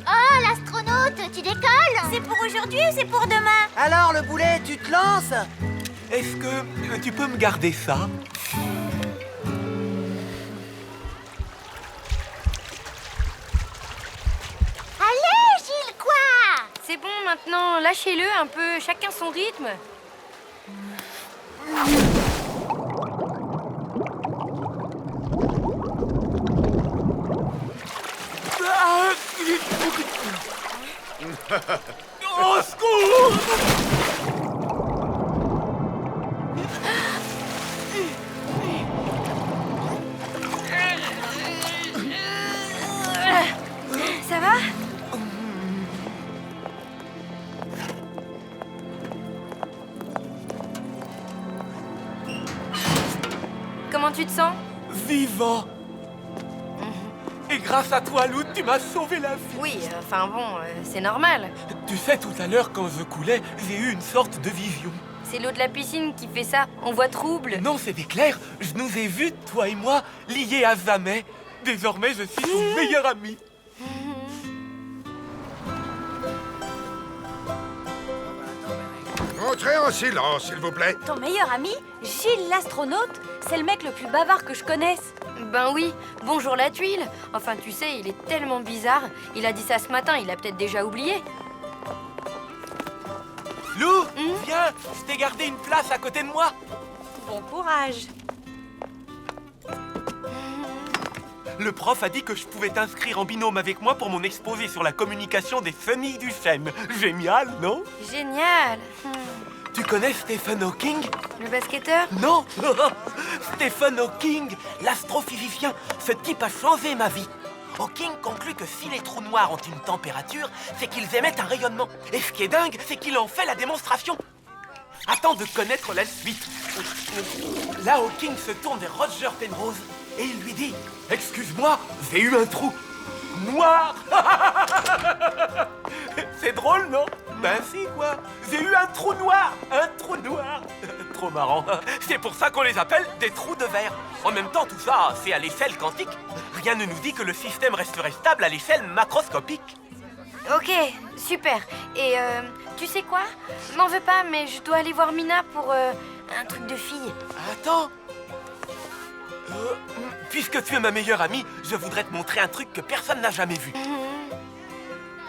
[SPEAKER 12] Oh, l'astronaute, tu décolles?
[SPEAKER 9] C'est pour aujourd'hui ou c'est pour demain?
[SPEAKER 11] Alors, le boulet, tu te lances?
[SPEAKER 3] Est-ce que tu peux me garder ça?
[SPEAKER 12] Allez, Gilles, quoi?
[SPEAKER 1] C'est bon maintenant, lâchez-le un peu, chacun son rythme.
[SPEAKER 3] Au secours!
[SPEAKER 1] Ça va? Comment tu te sens?
[SPEAKER 3] Vivant! Et grâce à toi, Lou, tu m'as sauvé la vie.
[SPEAKER 1] Oui, enfin bon, c'est normal.
[SPEAKER 3] Tu sais, tout à l'heure, quand je coulais, j'ai eu une sorte de vision.
[SPEAKER 1] C'est l'eau de la piscine qui fait ça. On voit trouble.
[SPEAKER 3] Non, c'était clair. Je nous ai vus, toi et moi, liés à jamais. Désormais, je suis ton meilleur ami.
[SPEAKER 15] Entrez en silence, s'il vous plaît.
[SPEAKER 9] Ton meilleur ami, Gilles l'astronaute, c'est le mec le plus bavard que je connaisse.
[SPEAKER 1] Ben oui, bonjour la tuile. Enfin, tu sais, il est tellement bizarre. Il a dit ça ce matin, il a peut-être déjà oublié.
[SPEAKER 3] Lou, viens, je t'ai gardé une place à côté de moi.
[SPEAKER 9] Bon courage.
[SPEAKER 3] Le prof a dit que je pouvais t'inscrire en binôme avec moi pour mon exposé sur la communication des familles du FEM. Génial, non?
[SPEAKER 1] Génial.
[SPEAKER 3] Tu connais Stephen Hawking?
[SPEAKER 1] Le basketteur?
[SPEAKER 3] Non. Stephen Hawking, l'astrophysicien. Ce type a changé ma vie. Hawking conclut que si les trous noirs ont une température, c'est qu'ils émettent un rayonnement. Et ce qui est dingue, c'est qu'il en fait la démonstration. Attends de connaître la suite. Là, Hawking se tourne vers Roger Penrose et il lui dit « Excuse-moi, j'ai eu un trou noir !» C'est drôle, non? Ben si, quoi. J'ai eu un trou noir. Un trou noir. Trop marrant. C'est pour ça qu'on les appelle des trous de verre. En même temps, tout ça, c'est à l'échelle quantique. Rien ne nous dit que le système resterait stable à l'échelle macroscopique.
[SPEAKER 1] Ok, super. Et tu sais quoi? M'en veux pas, mais je dois aller voir Mina pour un truc de fille.
[SPEAKER 3] Attends. Puisque tu es ma meilleure amie, je voudrais te montrer un truc que personne n'a jamais vu.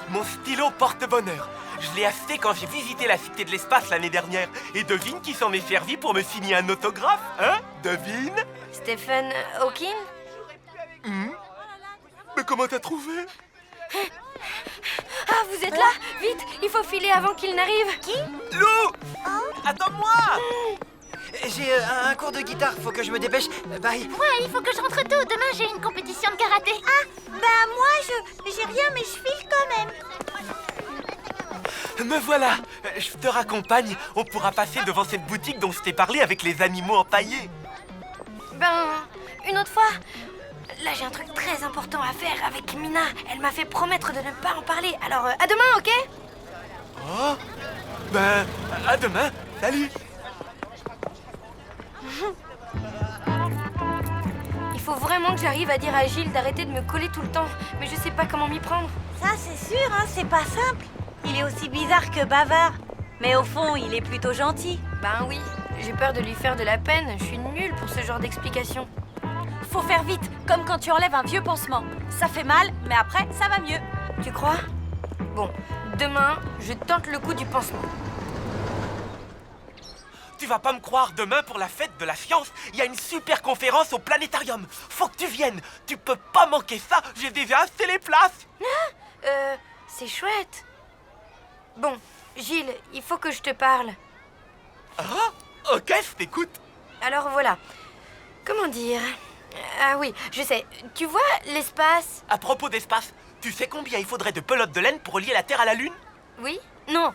[SPEAKER 3] Mon stylo porte-bonheur. Je l'ai acheté quand j'ai visité la Cité de l'Espace l'année dernière. Et devine qui s'en est servi pour me signer un autographe, hein? Devine?
[SPEAKER 1] Stephen Hawking?
[SPEAKER 3] Mais comment t'as trouvé?
[SPEAKER 1] Ah, vous êtes là? Vite, il faut filer avant qu'il n'arrive. Qui?
[SPEAKER 3] Lou! Attends-moi!
[SPEAKER 11] J'ai un cours de guitare, faut que je me dépêche. Bye.
[SPEAKER 12] Ouais, il faut que je rentre tôt. Demain, j'ai une compétition de karaté.
[SPEAKER 9] Ah, bah moi, j'ai rien, mais je file quand même.
[SPEAKER 3] Me voilà! Je te raccompagne. On pourra passer devant cette boutique dont je t'ai parlé avec les animaux empaillés.
[SPEAKER 1] Ben, une autre fois. Là, j'ai un truc très important à faire avec Mina. Elle m'a fait promettre de ne pas en parler. Alors, à demain, ok?
[SPEAKER 3] Oh! Ben, à demain. Salut!
[SPEAKER 1] Il faut vraiment que j'arrive à dire à Gilles d'arrêter de me coller tout le temps. Mais je sais pas comment m'y prendre.
[SPEAKER 9] Ça, c'est sûr, hein, c'est pas simple. Il est aussi bizarre que bavard. Mais au fond, il est plutôt gentil.
[SPEAKER 1] Ben oui, j'ai peur de lui faire de la peine. Je suis nulle pour ce genre d'explication.
[SPEAKER 9] faut faire vite, comme quand tu enlèves un vieux pansement. Ça fait mal, mais après, ça va mieux.
[SPEAKER 1] Tu crois? Bon, demain, je tente le coup du pansement.
[SPEAKER 3] Tu vas pas me croire, demain pour la fête de la science, il y a une super conférence au planétarium. Faut que tu viennes. Tu peux pas manquer ça, j'ai déjà acheté les places.
[SPEAKER 1] C'est chouette. Bon, Gilles, il faut que je te parle.
[SPEAKER 3] Ah, ok, je t'écoute.
[SPEAKER 1] Alors voilà. Comment dire? Ah oui, je sais. Tu vois l'espace?
[SPEAKER 3] À propos d'espace, tu sais combien il faudrait de pelotes de laine pour relier la Terre à la Lune?
[SPEAKER 1] Oui? Non,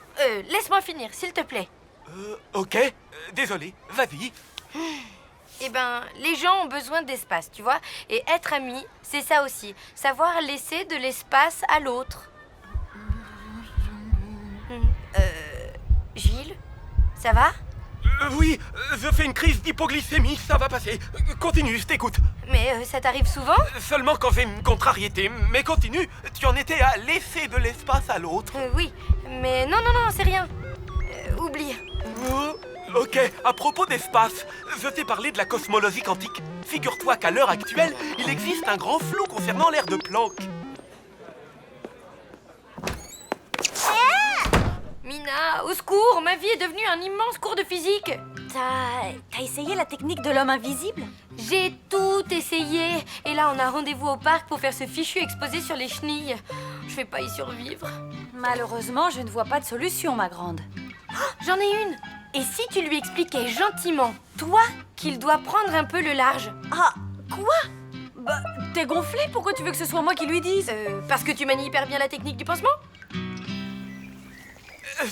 [SPEAKER 1] laisse-moi finir, s'il te plaît.
[SPEAKER 3] Ok. Désolé, vas-y.
[SPEAKER 1] Eh ben, les gens ont besoin d'espace, tu vois. Et être amis, c'est ça aussi. Savoir laisser de l'espace à l'autre. Gilles? Ça va?
[SPEAKER 3] Oui, je fais une crise d'hypoglycémie, ça va passer. Continue, je t'écoute.
[SPEAKER 1] Mais ça t'arrive souvent?
[SPEAKER 3] Seulement quand j'ai une contrariété. Mais continue, tu en étais à laisser de l'espace à l'autre.
[SPEAKER 1] Oui, mais non, c'est rien. Oublie.
[SPEAKER 3] Ok, à propos d'espace, je t'ai parlé de la cosmologie quantique. Figure-toi qu'à l'heure actuelle, il existe un grand flou concernant l'aire de Planck.
[SPEAKER 1] Mina, au secours, ma vie est devenue un immense cours de physique.
[SPEAKER 9] T'as essayé la technique de l'homme invisible?
[SPEAKER 1] J'ai tout essayé. Et là, on a rendez-vous au parc pour faire ce fichu exposé sur les chenilles. Je vais pas y survivre.
[SPEAKER 9] Malheureusement, je ne vois pas de solution, ma grande.
[SPEAKER 1] Oh, j'en ai une. Et si tu lui expliquais gentiment, toi, qu'il doit prendre un peu le large?
[SPEAKER 9] Ah, quoi? Bah, t'es gonflé? Pourquoi tu veux que ce soit moi qui lui dise?
[SPEAKER 1] Parce que tu manies hyper bien la technique du pansement?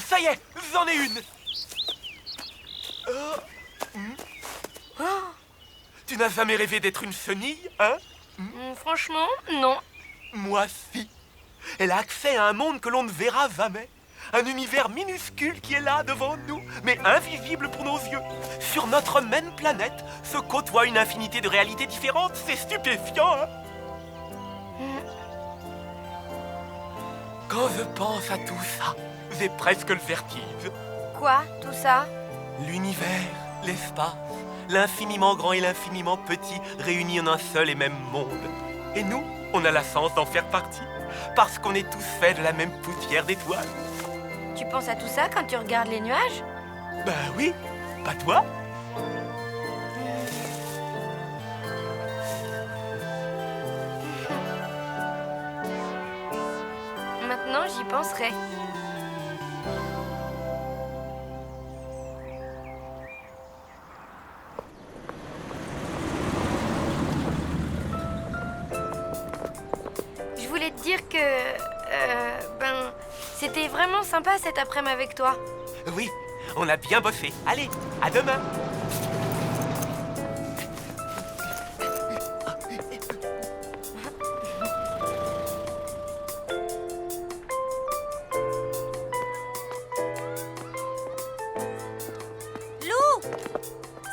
[SPEAKER 3] Ça y est, j'en ai une. Tu n'as jamais rêvé d'être une chenille, hein?
[SPEAKER 1] Franchement, non.
[SPEAKER 3] Moi, si. Elle a accès à un monde que l'on ne verra jamais. Un univers minuscule qui est là devant nous, mais invisible pour nos yeux. Sur notre même planète se côtoie une infinité de réalités différentes. C'est stupéfiant, hein? Quand je pense à tout ça, j'ai presque le vertige.
[SPEAKER 1] Quoi, tout ça?
[SPEAKER 3] L'univers, l'espace, l'infiniment grand et l'infiniment petit réunis en un seul et même monde. Et nous, on a la chance d'en faire partie, parce qu'on est tous faits de la même poussière d'étoiles.
[SPEAKER 1] Tu penses à tout ça quand tu regardes les nuages?
[SPEAKER 3] Ben oui, pas toi?
[SPEAKER 1] Maintenant, j'y penserai. Je voulais te dire que... c'était vraiment sympa cet après-midi avec toi.
[SPEAKER 3] Oui, on a bien bossé. Allez, à demain.
[SPEAKER 9] Lou!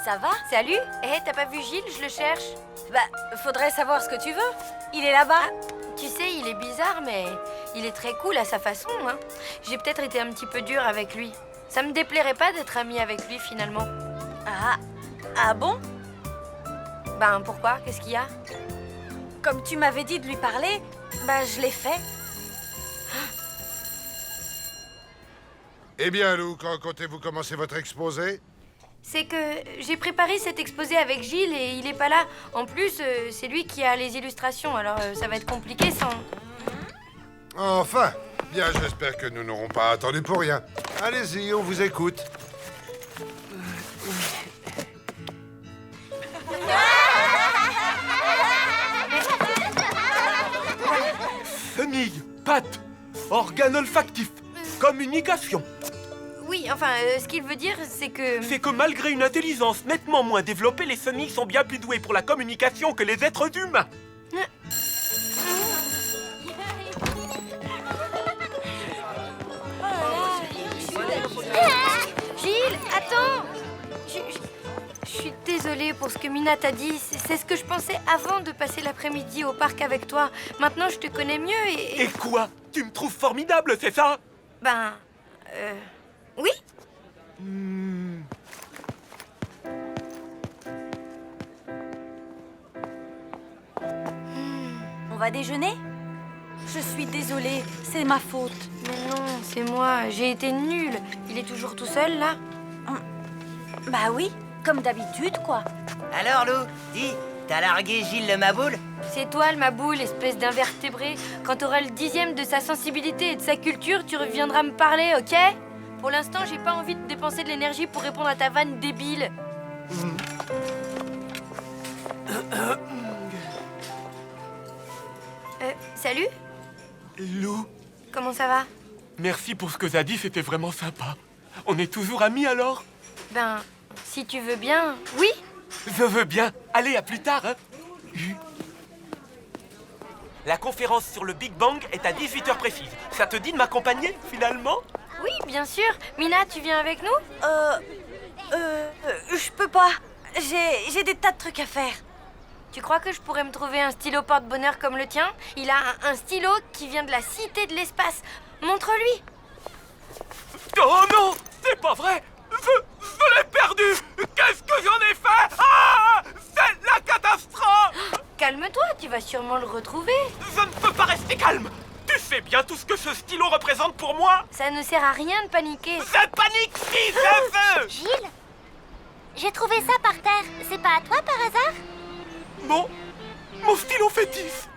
[SPEAKER 9] Ça va?
[SPEAKER 1] Salut. T'as pas vu Gilles? Je le cherche.
[SPEAKER 9] Bah, faudrait savoir ce que tu veux. Il est là-bas.
[SPEAKER 1] Tu sais, il est bizarre, mais il est très cool à sa façon, hein. J'ai peut-être été un petit peu dure avec lui. Ça me déplairait pas d'être amie avec lui, finalement.
[SPEAKER 9] Ah bon?
[SPEAKER 1] Ben, pourquoi? Qu'est-ce qu'il y a?
[SPEAKER 9] Comme tu m'avais dit de lui parler, bah je l'ai fait.
[SPEAKER 15] Eh bien, Lou, quand comptez-vous commencer votre exposé?
[SPEAKER 1] C'est que j'ai préparé cet exposé avec Gilles et il est pas là. En plus, c'est lui qui a les illustrations, alors ça va être compliqué sans...
[SPEAKER 15] Enfin, bien, j'espère que nous n'aurons pas attendu pour rien. Allez-y, on vous écoute.
[SPEAKER 3] Chenille, pattes, organe olfactif, communication.
[SPEAKER 1] Oui, enfin, ce qu'il veut dire, c'est que...
[SPEAKER 3] C'est que malgré une intelligence nettement moins développée, les chenilles sont bien plus douées pour la communication que les êtres humains.
[SPEAKER 1] Gilles, attends! Je suis désolée pour ce que Mina t'a dit. C'est ce que je pensais avant de passer l'après-midi au parc avec toi. Maintenant, je te connais mieux et...
[SPEAKER 3] Et quoi? Tu me trouves formidable, c'est ça?
[SPEAKER 1] Ben... oui?
[SPEAKER 9] va déjeuner? Je suis désolée, c'est ma faute.
[SPEAKER 1] Mais non, c'est moi, j'ai été nulle. Il est toujours tout seul, là?
[SPEAKER 9] Bah oui, comme d'habitude, quoi.
[SPEAKER 11] Alors, Lou, dis, t'as largué Gilles le Maboule?
[SPEAKER 1] C'est toi, le Maboule, espèce d'invertébré. Quand t'auras le 10e de sa sensibilité et de sa culture, tu reviendras me parler, ok? Pour l'instant, j'ai pas envie de dépenser de l'énergie pour répondre à ta vanne débile. Salut?
[SPEAKER 3] Lou,
[SPEAKER 1] Comment ça va?
[SPEAKER 3] merci pour ce que t'as dit, c'était vraiment sympa. On est toujours amis alors?
[SPEAKER 1] Ben, si tu veux bien, oui?
[SPEAKER 3] Je veux bien. Allez, à plus tard, hein. La conférence sur le Big Bang est à 18h précise. Ça te dit de m'accompagner, finalement?
[SPEAKER 1] Oui, bien sûr. Mina, tu viens avec nous?
[SPEAKER 9] Je peux pas. J'ai des tas de trucs à faire.
[SPEAKER 1] Tu crois que je pourrais me trouver un stylo porte-bonheur comme le tien? Il a un stylo qui vient de la cité de l'espace. Montre-lui.
[SPEAKER 3] Oh non, c'est pas vrai. Je l'ai perdu. Qu'est-ce que j'en ai fait? Ah, c'est la catastrophe.
[SPEAKER 1] Calme-toi, tu vas sûrement le retrouver.
[SPEAKER 3] Je ne peux pas rester calme. Tu sais bien tout ce que ce stylo représente pour moi.
[SPEAKER 1] Ça ne sert à rien de paniquer.
[SPEAKER 3] Je panique si je veux.
[SPEAKER 12] Gilles, j'ai trouvé ça par terre. C'est pas à toi par hasard?
[SPEAKER 3] Mon stylo fétiche.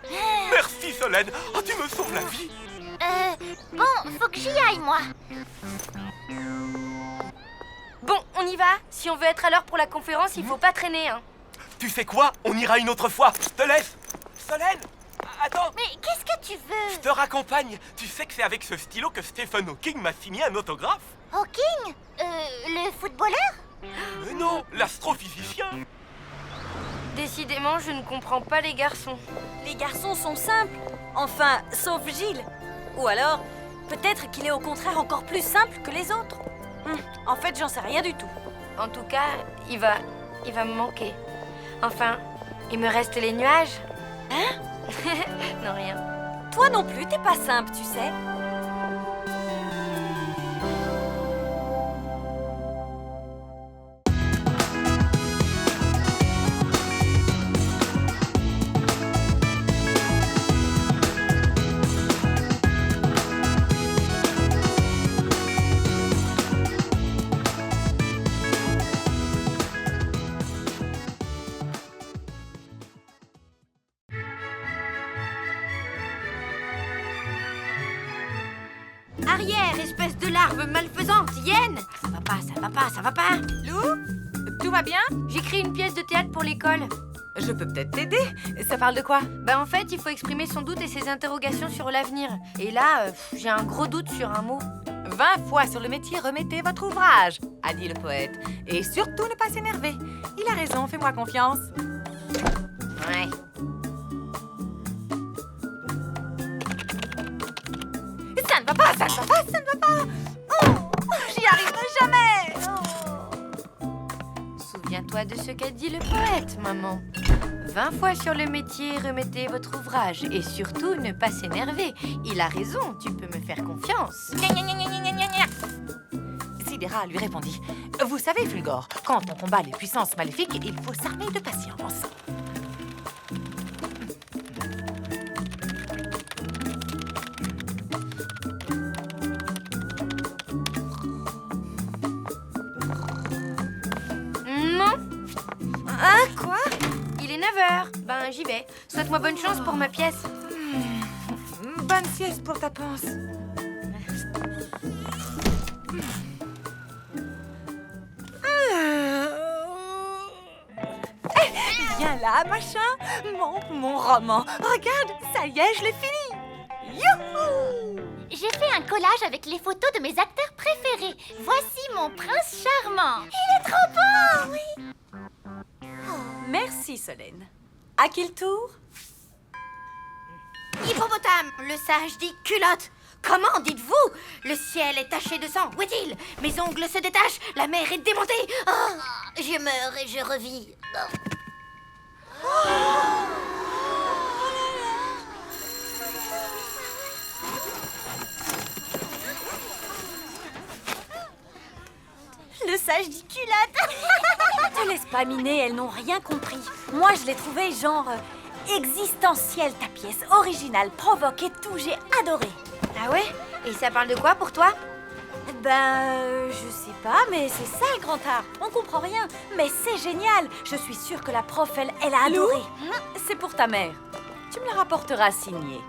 [SPEAKER 3] Merci Solène. Oh, tu me sauves la vie.
[SPEAKER 12] Bon, faut que j'y aille, moi.
[SPEAKER 1] Bon, on y va. Si on veut être à l'heure pour la conférence, il faut pas traîner, hein.
[SPEAKER 3] Tu sais quoi? On ira une autre fois. Je te laisse. Solène, attends.
[SPEAKER 12] Mais qu'est-ce que tu veux?
[SPEAKER 3] Je te raccompagne. Tu sais que c'est avec ce stylo que Stephen Hawking m'a signé un autographe?
[SPEAKER 12] Hawking? Le footballeur?
[SPEAKER 3] Mais non, l'astrophysicien.
[SPEAKER 1] Décidément, je ne comprends pas les garçons.
[SPEAKER 9] Les garçons sont simples. Enfin, sauf Gilles. Ou alors, peut-être qu'il est au contraire encore plus simple que les autres. En fait, j'en sais rien du tout.
[SPEAKER 1] En tout cas, il va me manquer. Enfin, il me reste les nuages.
[SPEAKER 9] Hein?
[SPEAKER 1] Non, rien.
[SPEAKER 9] Toi non plus, t'es pas simple, tu sais.
[SPEAKER 1] Arrière, espèce de larve malfaisante, Yen! Ça va pas, ça va pas, ça va pas!
[SPEAKER 2] Lou, tout va bien?
[SPEAKER 1] J'écris une pièce de théâtre pour l'école.
[SPEAKER 2] Je peux peut-être t'aider. Ça parle de quoi?
[SPEAKER 1] Bah en fait, il faut exprimer son doute et ses interrogations sur l'avenir. Et là, j'ai un gros doute sur un mot.
[SPEAKER 2] 20 fois sur le métier, remettez votre ouvrage, a dit le poète. Et surtout ne pas s'énerver. Il a raison, fais-moi confiance.
[SPEAKER 1] Ouais.
[SPEAKER 2] Ça ne va pas, ça ne va pas, ça ne va pas. Oh, j'y arriverai jamais.
[SPEAKER 1] Souviens-toi de ce qu'a dit le poète, maman. 20 fois sur le métier, remettez votre ouvrage. Et surtout, ne pas s'énerver. Il a raison, tu peux me faire confiance.
[SPEAKER 2] Sidera lui répondit. Vous savez, Fulgore, quand on combat les puissances maléfiques, il faut s'armer de patience.
[SPEAKER 1] Non.
[SPEAKER 9] Hein, quoi?
[SPEAKER 1] Il est 9h. Ben, j'y vais. Souhaite-moi bonne chance pour ma pièce.
[SPEAKER 2] Bonne sieste pour ta panse. Viens là, machin. Mon roman. Regarde, ça y est, je l'ai fini. Youhou!
[SPEAKER 12] J'ai fait un collage avec les photos de mes acteurs préférés. Voici mon prince charmant. Il est trop beau, oui.
[SPEAKER 9] Merci, Solène. À qui le tour?
[SPEAKER 1] Hippopotame, le sage dit culotte. Comment dites-vous? Le ciel est taché de sang. Où est-il? Mes ongles se détachent. La mer est démontée.
[SPEAKER 12] Oh, je meurs et je revis.
[SPEAKER 9] Le sage dit culotte. Te laisse pas miner, elles n'ont rien compris. Moi, je l'ai trouvé genre existentielle, ta pièce, originale, provoque et tout, j'ai adoré.
[SPEAKER 1] Ah ouais? Et ça parle de quoi pour toi?
[SPEAKER 9] Je sais pas, mais c'est ça le grand art. On comprend rien, mais c'est génial. Je suis sûre que la prof, elle a adoré. C'est pour ta mère. Tu me la rapporteras signée.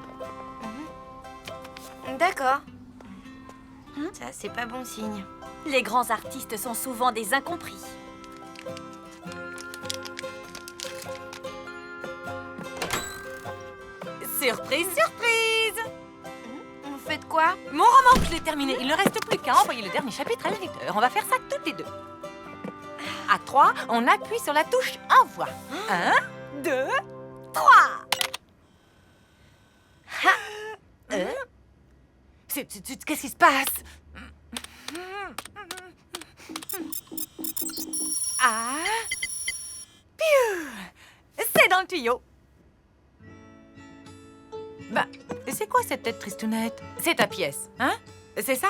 [SPEAKER 1] D'accord. Ça, c'est pas bon signe.
[SPEAKER 9] Les grands artistes sont souvent des incompris.
[SPEAKER 2] Surprise, surprise!
[SPEAKER 1] On fait de quoi?
[SPEAKER 2] Mon roman, je l'ai terminé. Il ne reste plus qu'à envoyer le dernier chapitre à la lecteur. On va faire ça toutes les deux. À 3, on appuie sur la touche envoi. 1, 2, 3. Qu'est-ce qui se passe? Ah! Piou! C'est dans le tuyau. Bah, c'est quoi cette tête tristounette? C'est ta pièce, hein? C'est ça?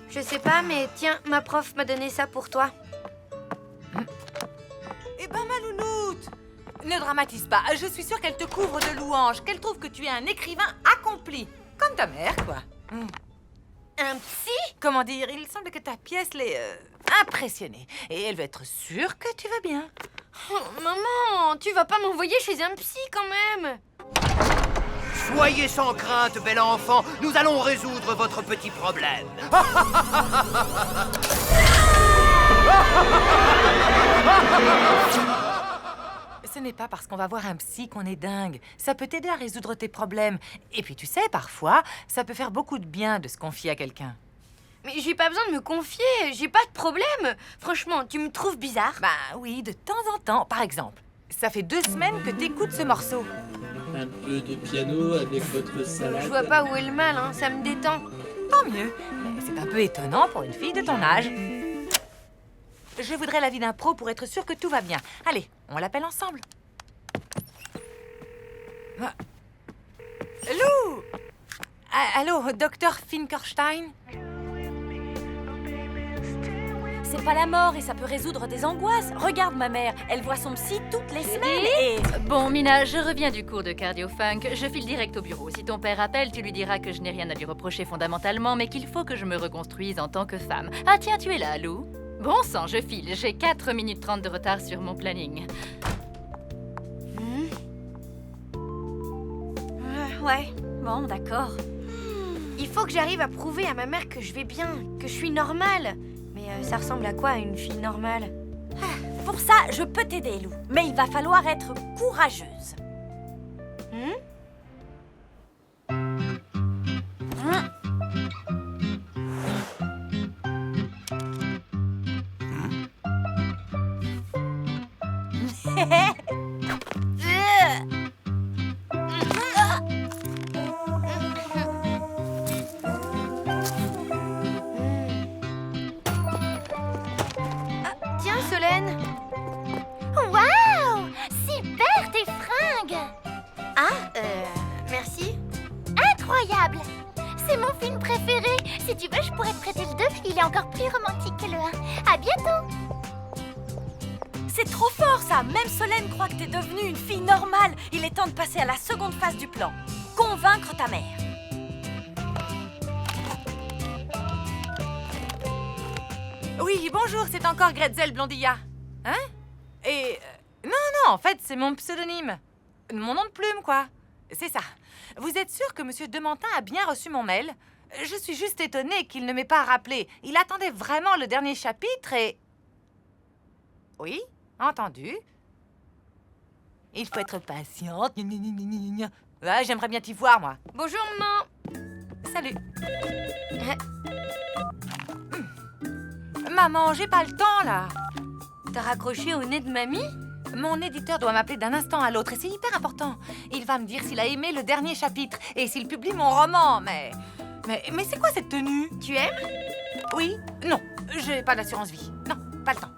[SPEAKER 1] Je sais pas, mais tiens, ma prof m'a donné ça pour toi.
[SPEAKER 2] Eh ben, ma louloute! Ne dramatise pas. Je suis sûre qu'elle te couvre de louanges, qu'elle trouve que tu es un écrivain accompli. Comme ta mère, quoi.
[SPEAKER 1] Un psy?
[SPEAKER 2] Comment dire? Il semble que ta pièce l'ait impressionnée. Et elle veut être sûre que tu vas bien.
[SPEAKER 1] Oh, maman, tu vas pas m'envoyer chez un psy quand même?
[SPEAKER 8] Soyez sans crainte, bel enfant. Nous allons résoudre votre petit problème.
[SPEAKER 2] Ce n'est pas parce qu'on va voir un psy qu'on est dingue. Ça peut t'aider à résoudre tes problèmes. Et puis tu sais, parfois, ça peut faire beaucoup de bien de se confier à quelqu'un.
[SPEAKER 1] Mais j'ai pas besoin de me confier, j'ai pas de problème. Franchement, tu me trouves bizarre?
[SPEAKER 2] Bah oui, de temps en temps. Par exemple, ça fait 2 semaines que t'écoutes ce morceau.
[SPEAKER 17] Un peu de piano avec votre salade.
[SPEAKER 1] Je vois pas où est le mal, hein, ça me détend.
[SPEAKER 2] Tant mieux. Mais c'est un peu étonnant pour une fille de ton âge. Je voudrais l'avis d'un pro pour être sûr que tout va bien. Allez, on l'appelle ensemble. Ah. Lou! Allô, docteur Finkelstein?
[SPEAKER 9] C'est pas la mort et ça peut résoudre des angoisses. Regarde ma mère, elle voit son psy toutes les semaines et...
[SPEAKER 4] Bon, Mina, je reviens du cours de cardio-funk. Je file direct au bureau. Si ton père appelle, tu lui diras que je n'ai rien à lui reprocher fondamentalement, mais qu'il faut que je me reconstruise en tant que femme. Ah tiens, tu es là, Lou? Bon sang, je file. J'ai 4 minutes 30 de retard sur mon planning.
[SPEAKER 9] Ouais, bon, d'accord.
[SPEAKER 1] Il faut que j'arrive à prouver à ma mère que je vais bien, que je suis normale. Mais ça ressemble à quoi, une fille normale?
[SPEAKER 9] Pour ça, je peux t'aider, Lou. Mais il va falloir être courageuse.
[SPEAKER 1] Tiens, Solène.
[SPEAKER 12] Waouh! Super tes fringues!
[SPEAKER 1] Ah, merci.
[SPEAKER 12] Incroyable! C'est mon film préféré. Si tu veux, je pourrais te prêter le 2. Il est encore plus romantique que le 1. À bientôt!
[SPEAKER 9] C'est trop fort, ça! Même Solène croit que t'es devenue une fille normale. Il est temps de passer à la seconde phase du plan. Convaincre ta mère.
[SPEAKER 2] Oui, bonjour, c'est encore Gretzel Blondilla. Hein? Et... non, en fait, c'est mon pseudonyme. Mon nom de plume, quoi. C'est ça. Vous êtes sûr que Monsieur Demantin a bien reçu mon mail? Je suis juste étonnée qu'il ne m'ait pas rappelé. Il attendait vraiment le dernier chapitre et... Oui, entendu. Il faut être patiente. Ouais, j'aimerais bien t'y voir, moi.
[SPEAKER 1] Bonjour, maman.
[SPEAKER 2] Salut. Maman, j'ai pas le temps, là.
[SPEAKER 1] T'as raccroché au nez de mamie?
[SPEAKER 2] Mon éditeur doit m'appeler d'un instant à l'autre et c'est hyper important. Il va me dire s'il a aimé le dernier chapitre et s'il publie mon roman, mais c'est quoi cette tenue?
[SPEAKER 1] Tu aimes?
[SPEAKER 2] Oui. Non, j'ai pas d'assurance vie. Non, pas le temps.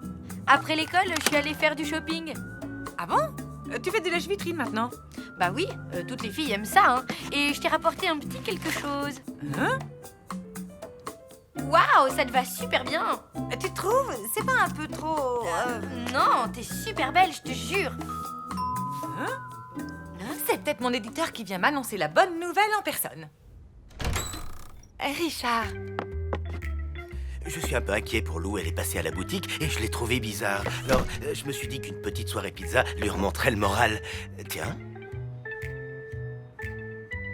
[SPEAKER 1] Après l'école, je suis allée faire du shopping.
[SPEAKER 2] Ah bon? Tu fais du lèche-vitrine maintenant?
[SPEAKER 1] Bah oui, toutes les filles aiment ça, hein. Et je t'ai rapporté un petit quelque chose.
[SPEAKER 2] Hein?
[SPEAKER 1] Waouh, ça te va super bien.
[SPEAKER 2] Tu trouves? C'est pas un peu trop...
[SPEAKER 1] Non, t'es super belle, je te jure.
[SPEAKER 2] C'est peut-être mon éditeur qui vient m'annoncer la bonne nouvelle en personne. Richard.
[SPEAKER 5] Je suis un peu inquiet pour Lou, elle est passée à la boutique et je l'ai trouvée bizarre. Alors, je me suis dit qu'une petite soirée pizza lui remonterait le moral. Tiens.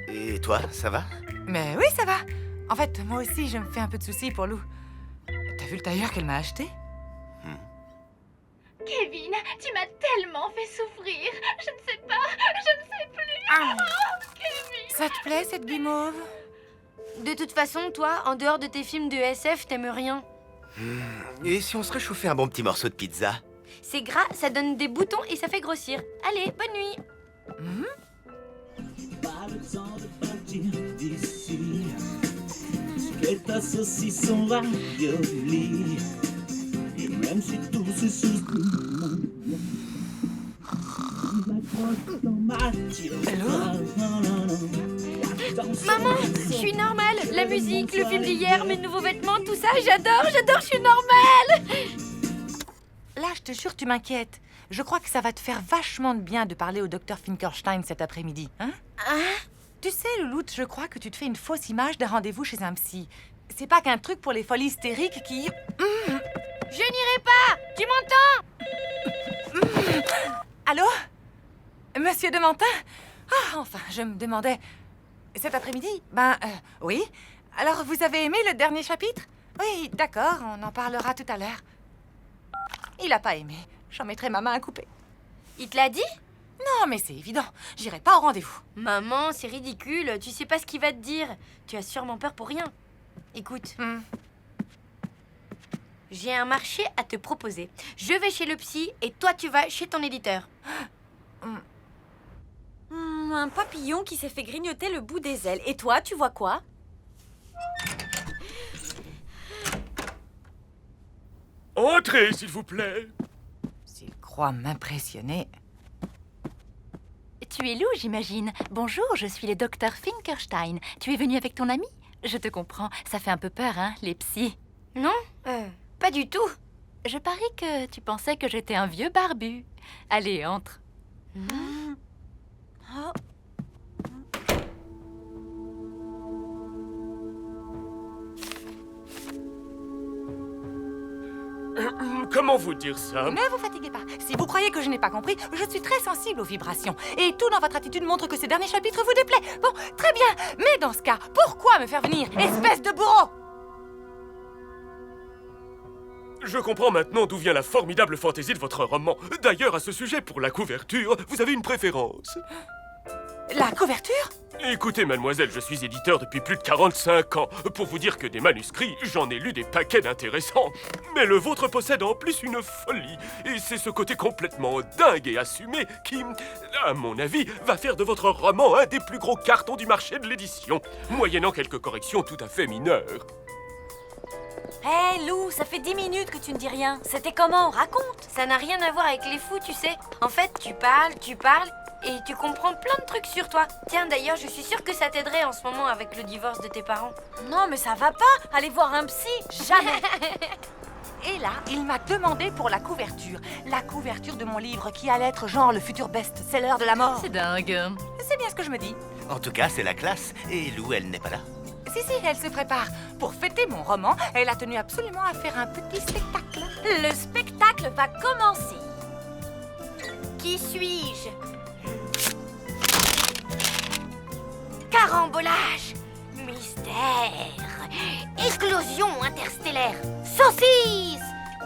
[SPEAKER 5] Et toi, ça va?
[SPEAKER 2] Mais oui, ça va. En fait, moi aussi, je me fais un peu de soucis pour Lou. T'as vu le tailleur qu'elle m'a acheté?
[SPEAKER 18] Kevin, tu m'as tellement fait souffrir. Je ne sais pas, je ne sais plus. Oh, Kevin.
[SPEAKER 2] Ça te plaît, cette guimauve?
[SPEAKER 1] De toute façon, toi, en dehors de tes films de SF, t'aimes rien.
[SPEAKER 5] Et si on se réchauffait un bon petit morceau de pizza?
[SPEAKER 1] C'est gras, ça donne des boutons et ça fait grossir. Allez, bonne nuit.
[SPEAKER 19] Pas le temps de partir d'ici. Que ta saucisson ravioli. Et même si tout se souffle.
[SPEAKER 1] Maman, je suis normale. La musique, le film d'hier, mes nouveaux vêtements, tout ça, j'adore, je suis normale.
[SPEAKER 2] Là, je te jure, tu m'inquiètes. Je crois que ça va te faire vachement de bien de parler au docteur Finkelstein cet après-midi, hein? Tu sais, Louloute, je crois que tu te fais une fausse image d'un rendez-vous chez un psy. C'est pas qu'un truc pour les folies hystériques qui...
[SPEAKER 1] Je n'irai pas. Tu m'entends?
[SPEAKER 2] Allô? Monsieur Dementin? Ah, enfin, je me demandais... Cet après-midi? Oui. Alors, vous avez aimé le dernier chapitre? Oui, d'accord, on en parlera tout à l'heure. Il a pas aimé. J'en mettrai ma main à couper.
[SPEAKER 1] Il te l'a dit?
[SPEAKER 2] Non, mais c'est évident. J'irai pas au rendez-vous.
[SPEAKER 1] Maman, c'est ridicule. Tu sais pas ce qu'il va te dire. Tu as sûrement peur pour rien. Écoute. J'ai un marché à te proposer. Je vais chez le psy et toi, tu vas chez ton éditeur.
[SPEAKER 9] Un papillon qui s'est fait grignoter le bout des ailes. Et toi, tu vois quoi?
[SPEAKER 3] Entrez, s'il vous plaît.
[SPEAKER 2] S'il croit m'impressionner...
[SPEAKER 4] Tu es Lou, j'imagine. Bonjour, je suis le docteur Finkelstein. Tu es venu avec ton ami? Je te comprends. Ça fait un peu peur, hein, les psys.
[SPEAKER 1] Non, pas du tout.
[SPEAKER 4] Je parie que tu pensais que j'étais un vieux barbu. Allez, entre.
[SPEAKER 3] Comment vous dire ça?
[SPEAKER 2] Ne vous fatiguez pas. Si vous croyez que je n'ai pas compris, je suis très sensible aux vibrations. Et tout dans votre attitude montre que ces derniers chapitres vous déplaît. Bon, très bien. Mais dans ce cas, pourquoi me faire venir, espèce de bourreau?
[SPEAKER 3] Je comprends maintenant d'où vient la formidable fantaisie de votre roman. D'ailleurs, à ce sujet, pour la couverture, vous avez une préférence.
[SPEAKER 2] La couverture?
[SPEAKER 3] Écoutez, mademoiselle, je suis éditeur depuis plus de 45 ans. Pour vous dire que des manuscrits, j'en ai lu des paquets d'intéressants. Mais le vôtre possède en plus une folie. Et c'est ce côté complètement dingue et assumé qui, à mon avis, va faire de votre roman un des plus gros cartons du marché de l'édition, moyennant quelques corrections tout à fait mineures.
[SPEAKER 9] Hé, Lou, ça fait 10 minutes que tu ne dis rien. C'était comment? Raconte.
[SPEAKER 1] Ça n'a rien à voir avec les fous, tu sais. En fait, tu parles, et tu comprends plein de trucs sur toi. Tiens, d'ailleurs, je suis sûre que ça t'aiderait en ce moment avec le divorce de tes parents.
[SPEAKER 9] Non, mais ça va pas. Aller voir un psy, jamais.
[SPEAKER 2] Et là, il m'a demandé pour la couverture. La couverture de mon livre qui allait être genre le futur best-seller de la mort.
[SPEAKER 4] C'est dingue.
[SPEAKER 2] C'est bien ce que je me dis.
[SPEAKER 5] En tout cas, c'est la classe. Et Lou, elle n'est pas là.
[SPEAKER 2] Si, elle se prépare. Pour fêter mon roman, elle a tenu absolument à faire un petit spectacle.
[SPEAKER 9] Le spectacle va commencer.
[SPEAKER 1] Qui suis-je? Carambolage, mystère, éclosion interstellaire, saucisse.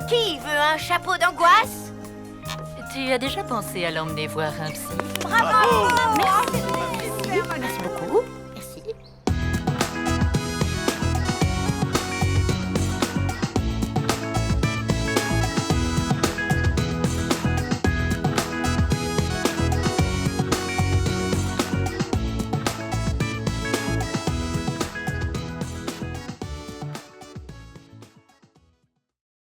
[SPEAKER 1] Qui veut un chapeau d'angoisse?
[SPEAKER 4] Tu as déjà pensé à l'emmener voir un psy?
[SPEAKER 1] Bravo! Merci.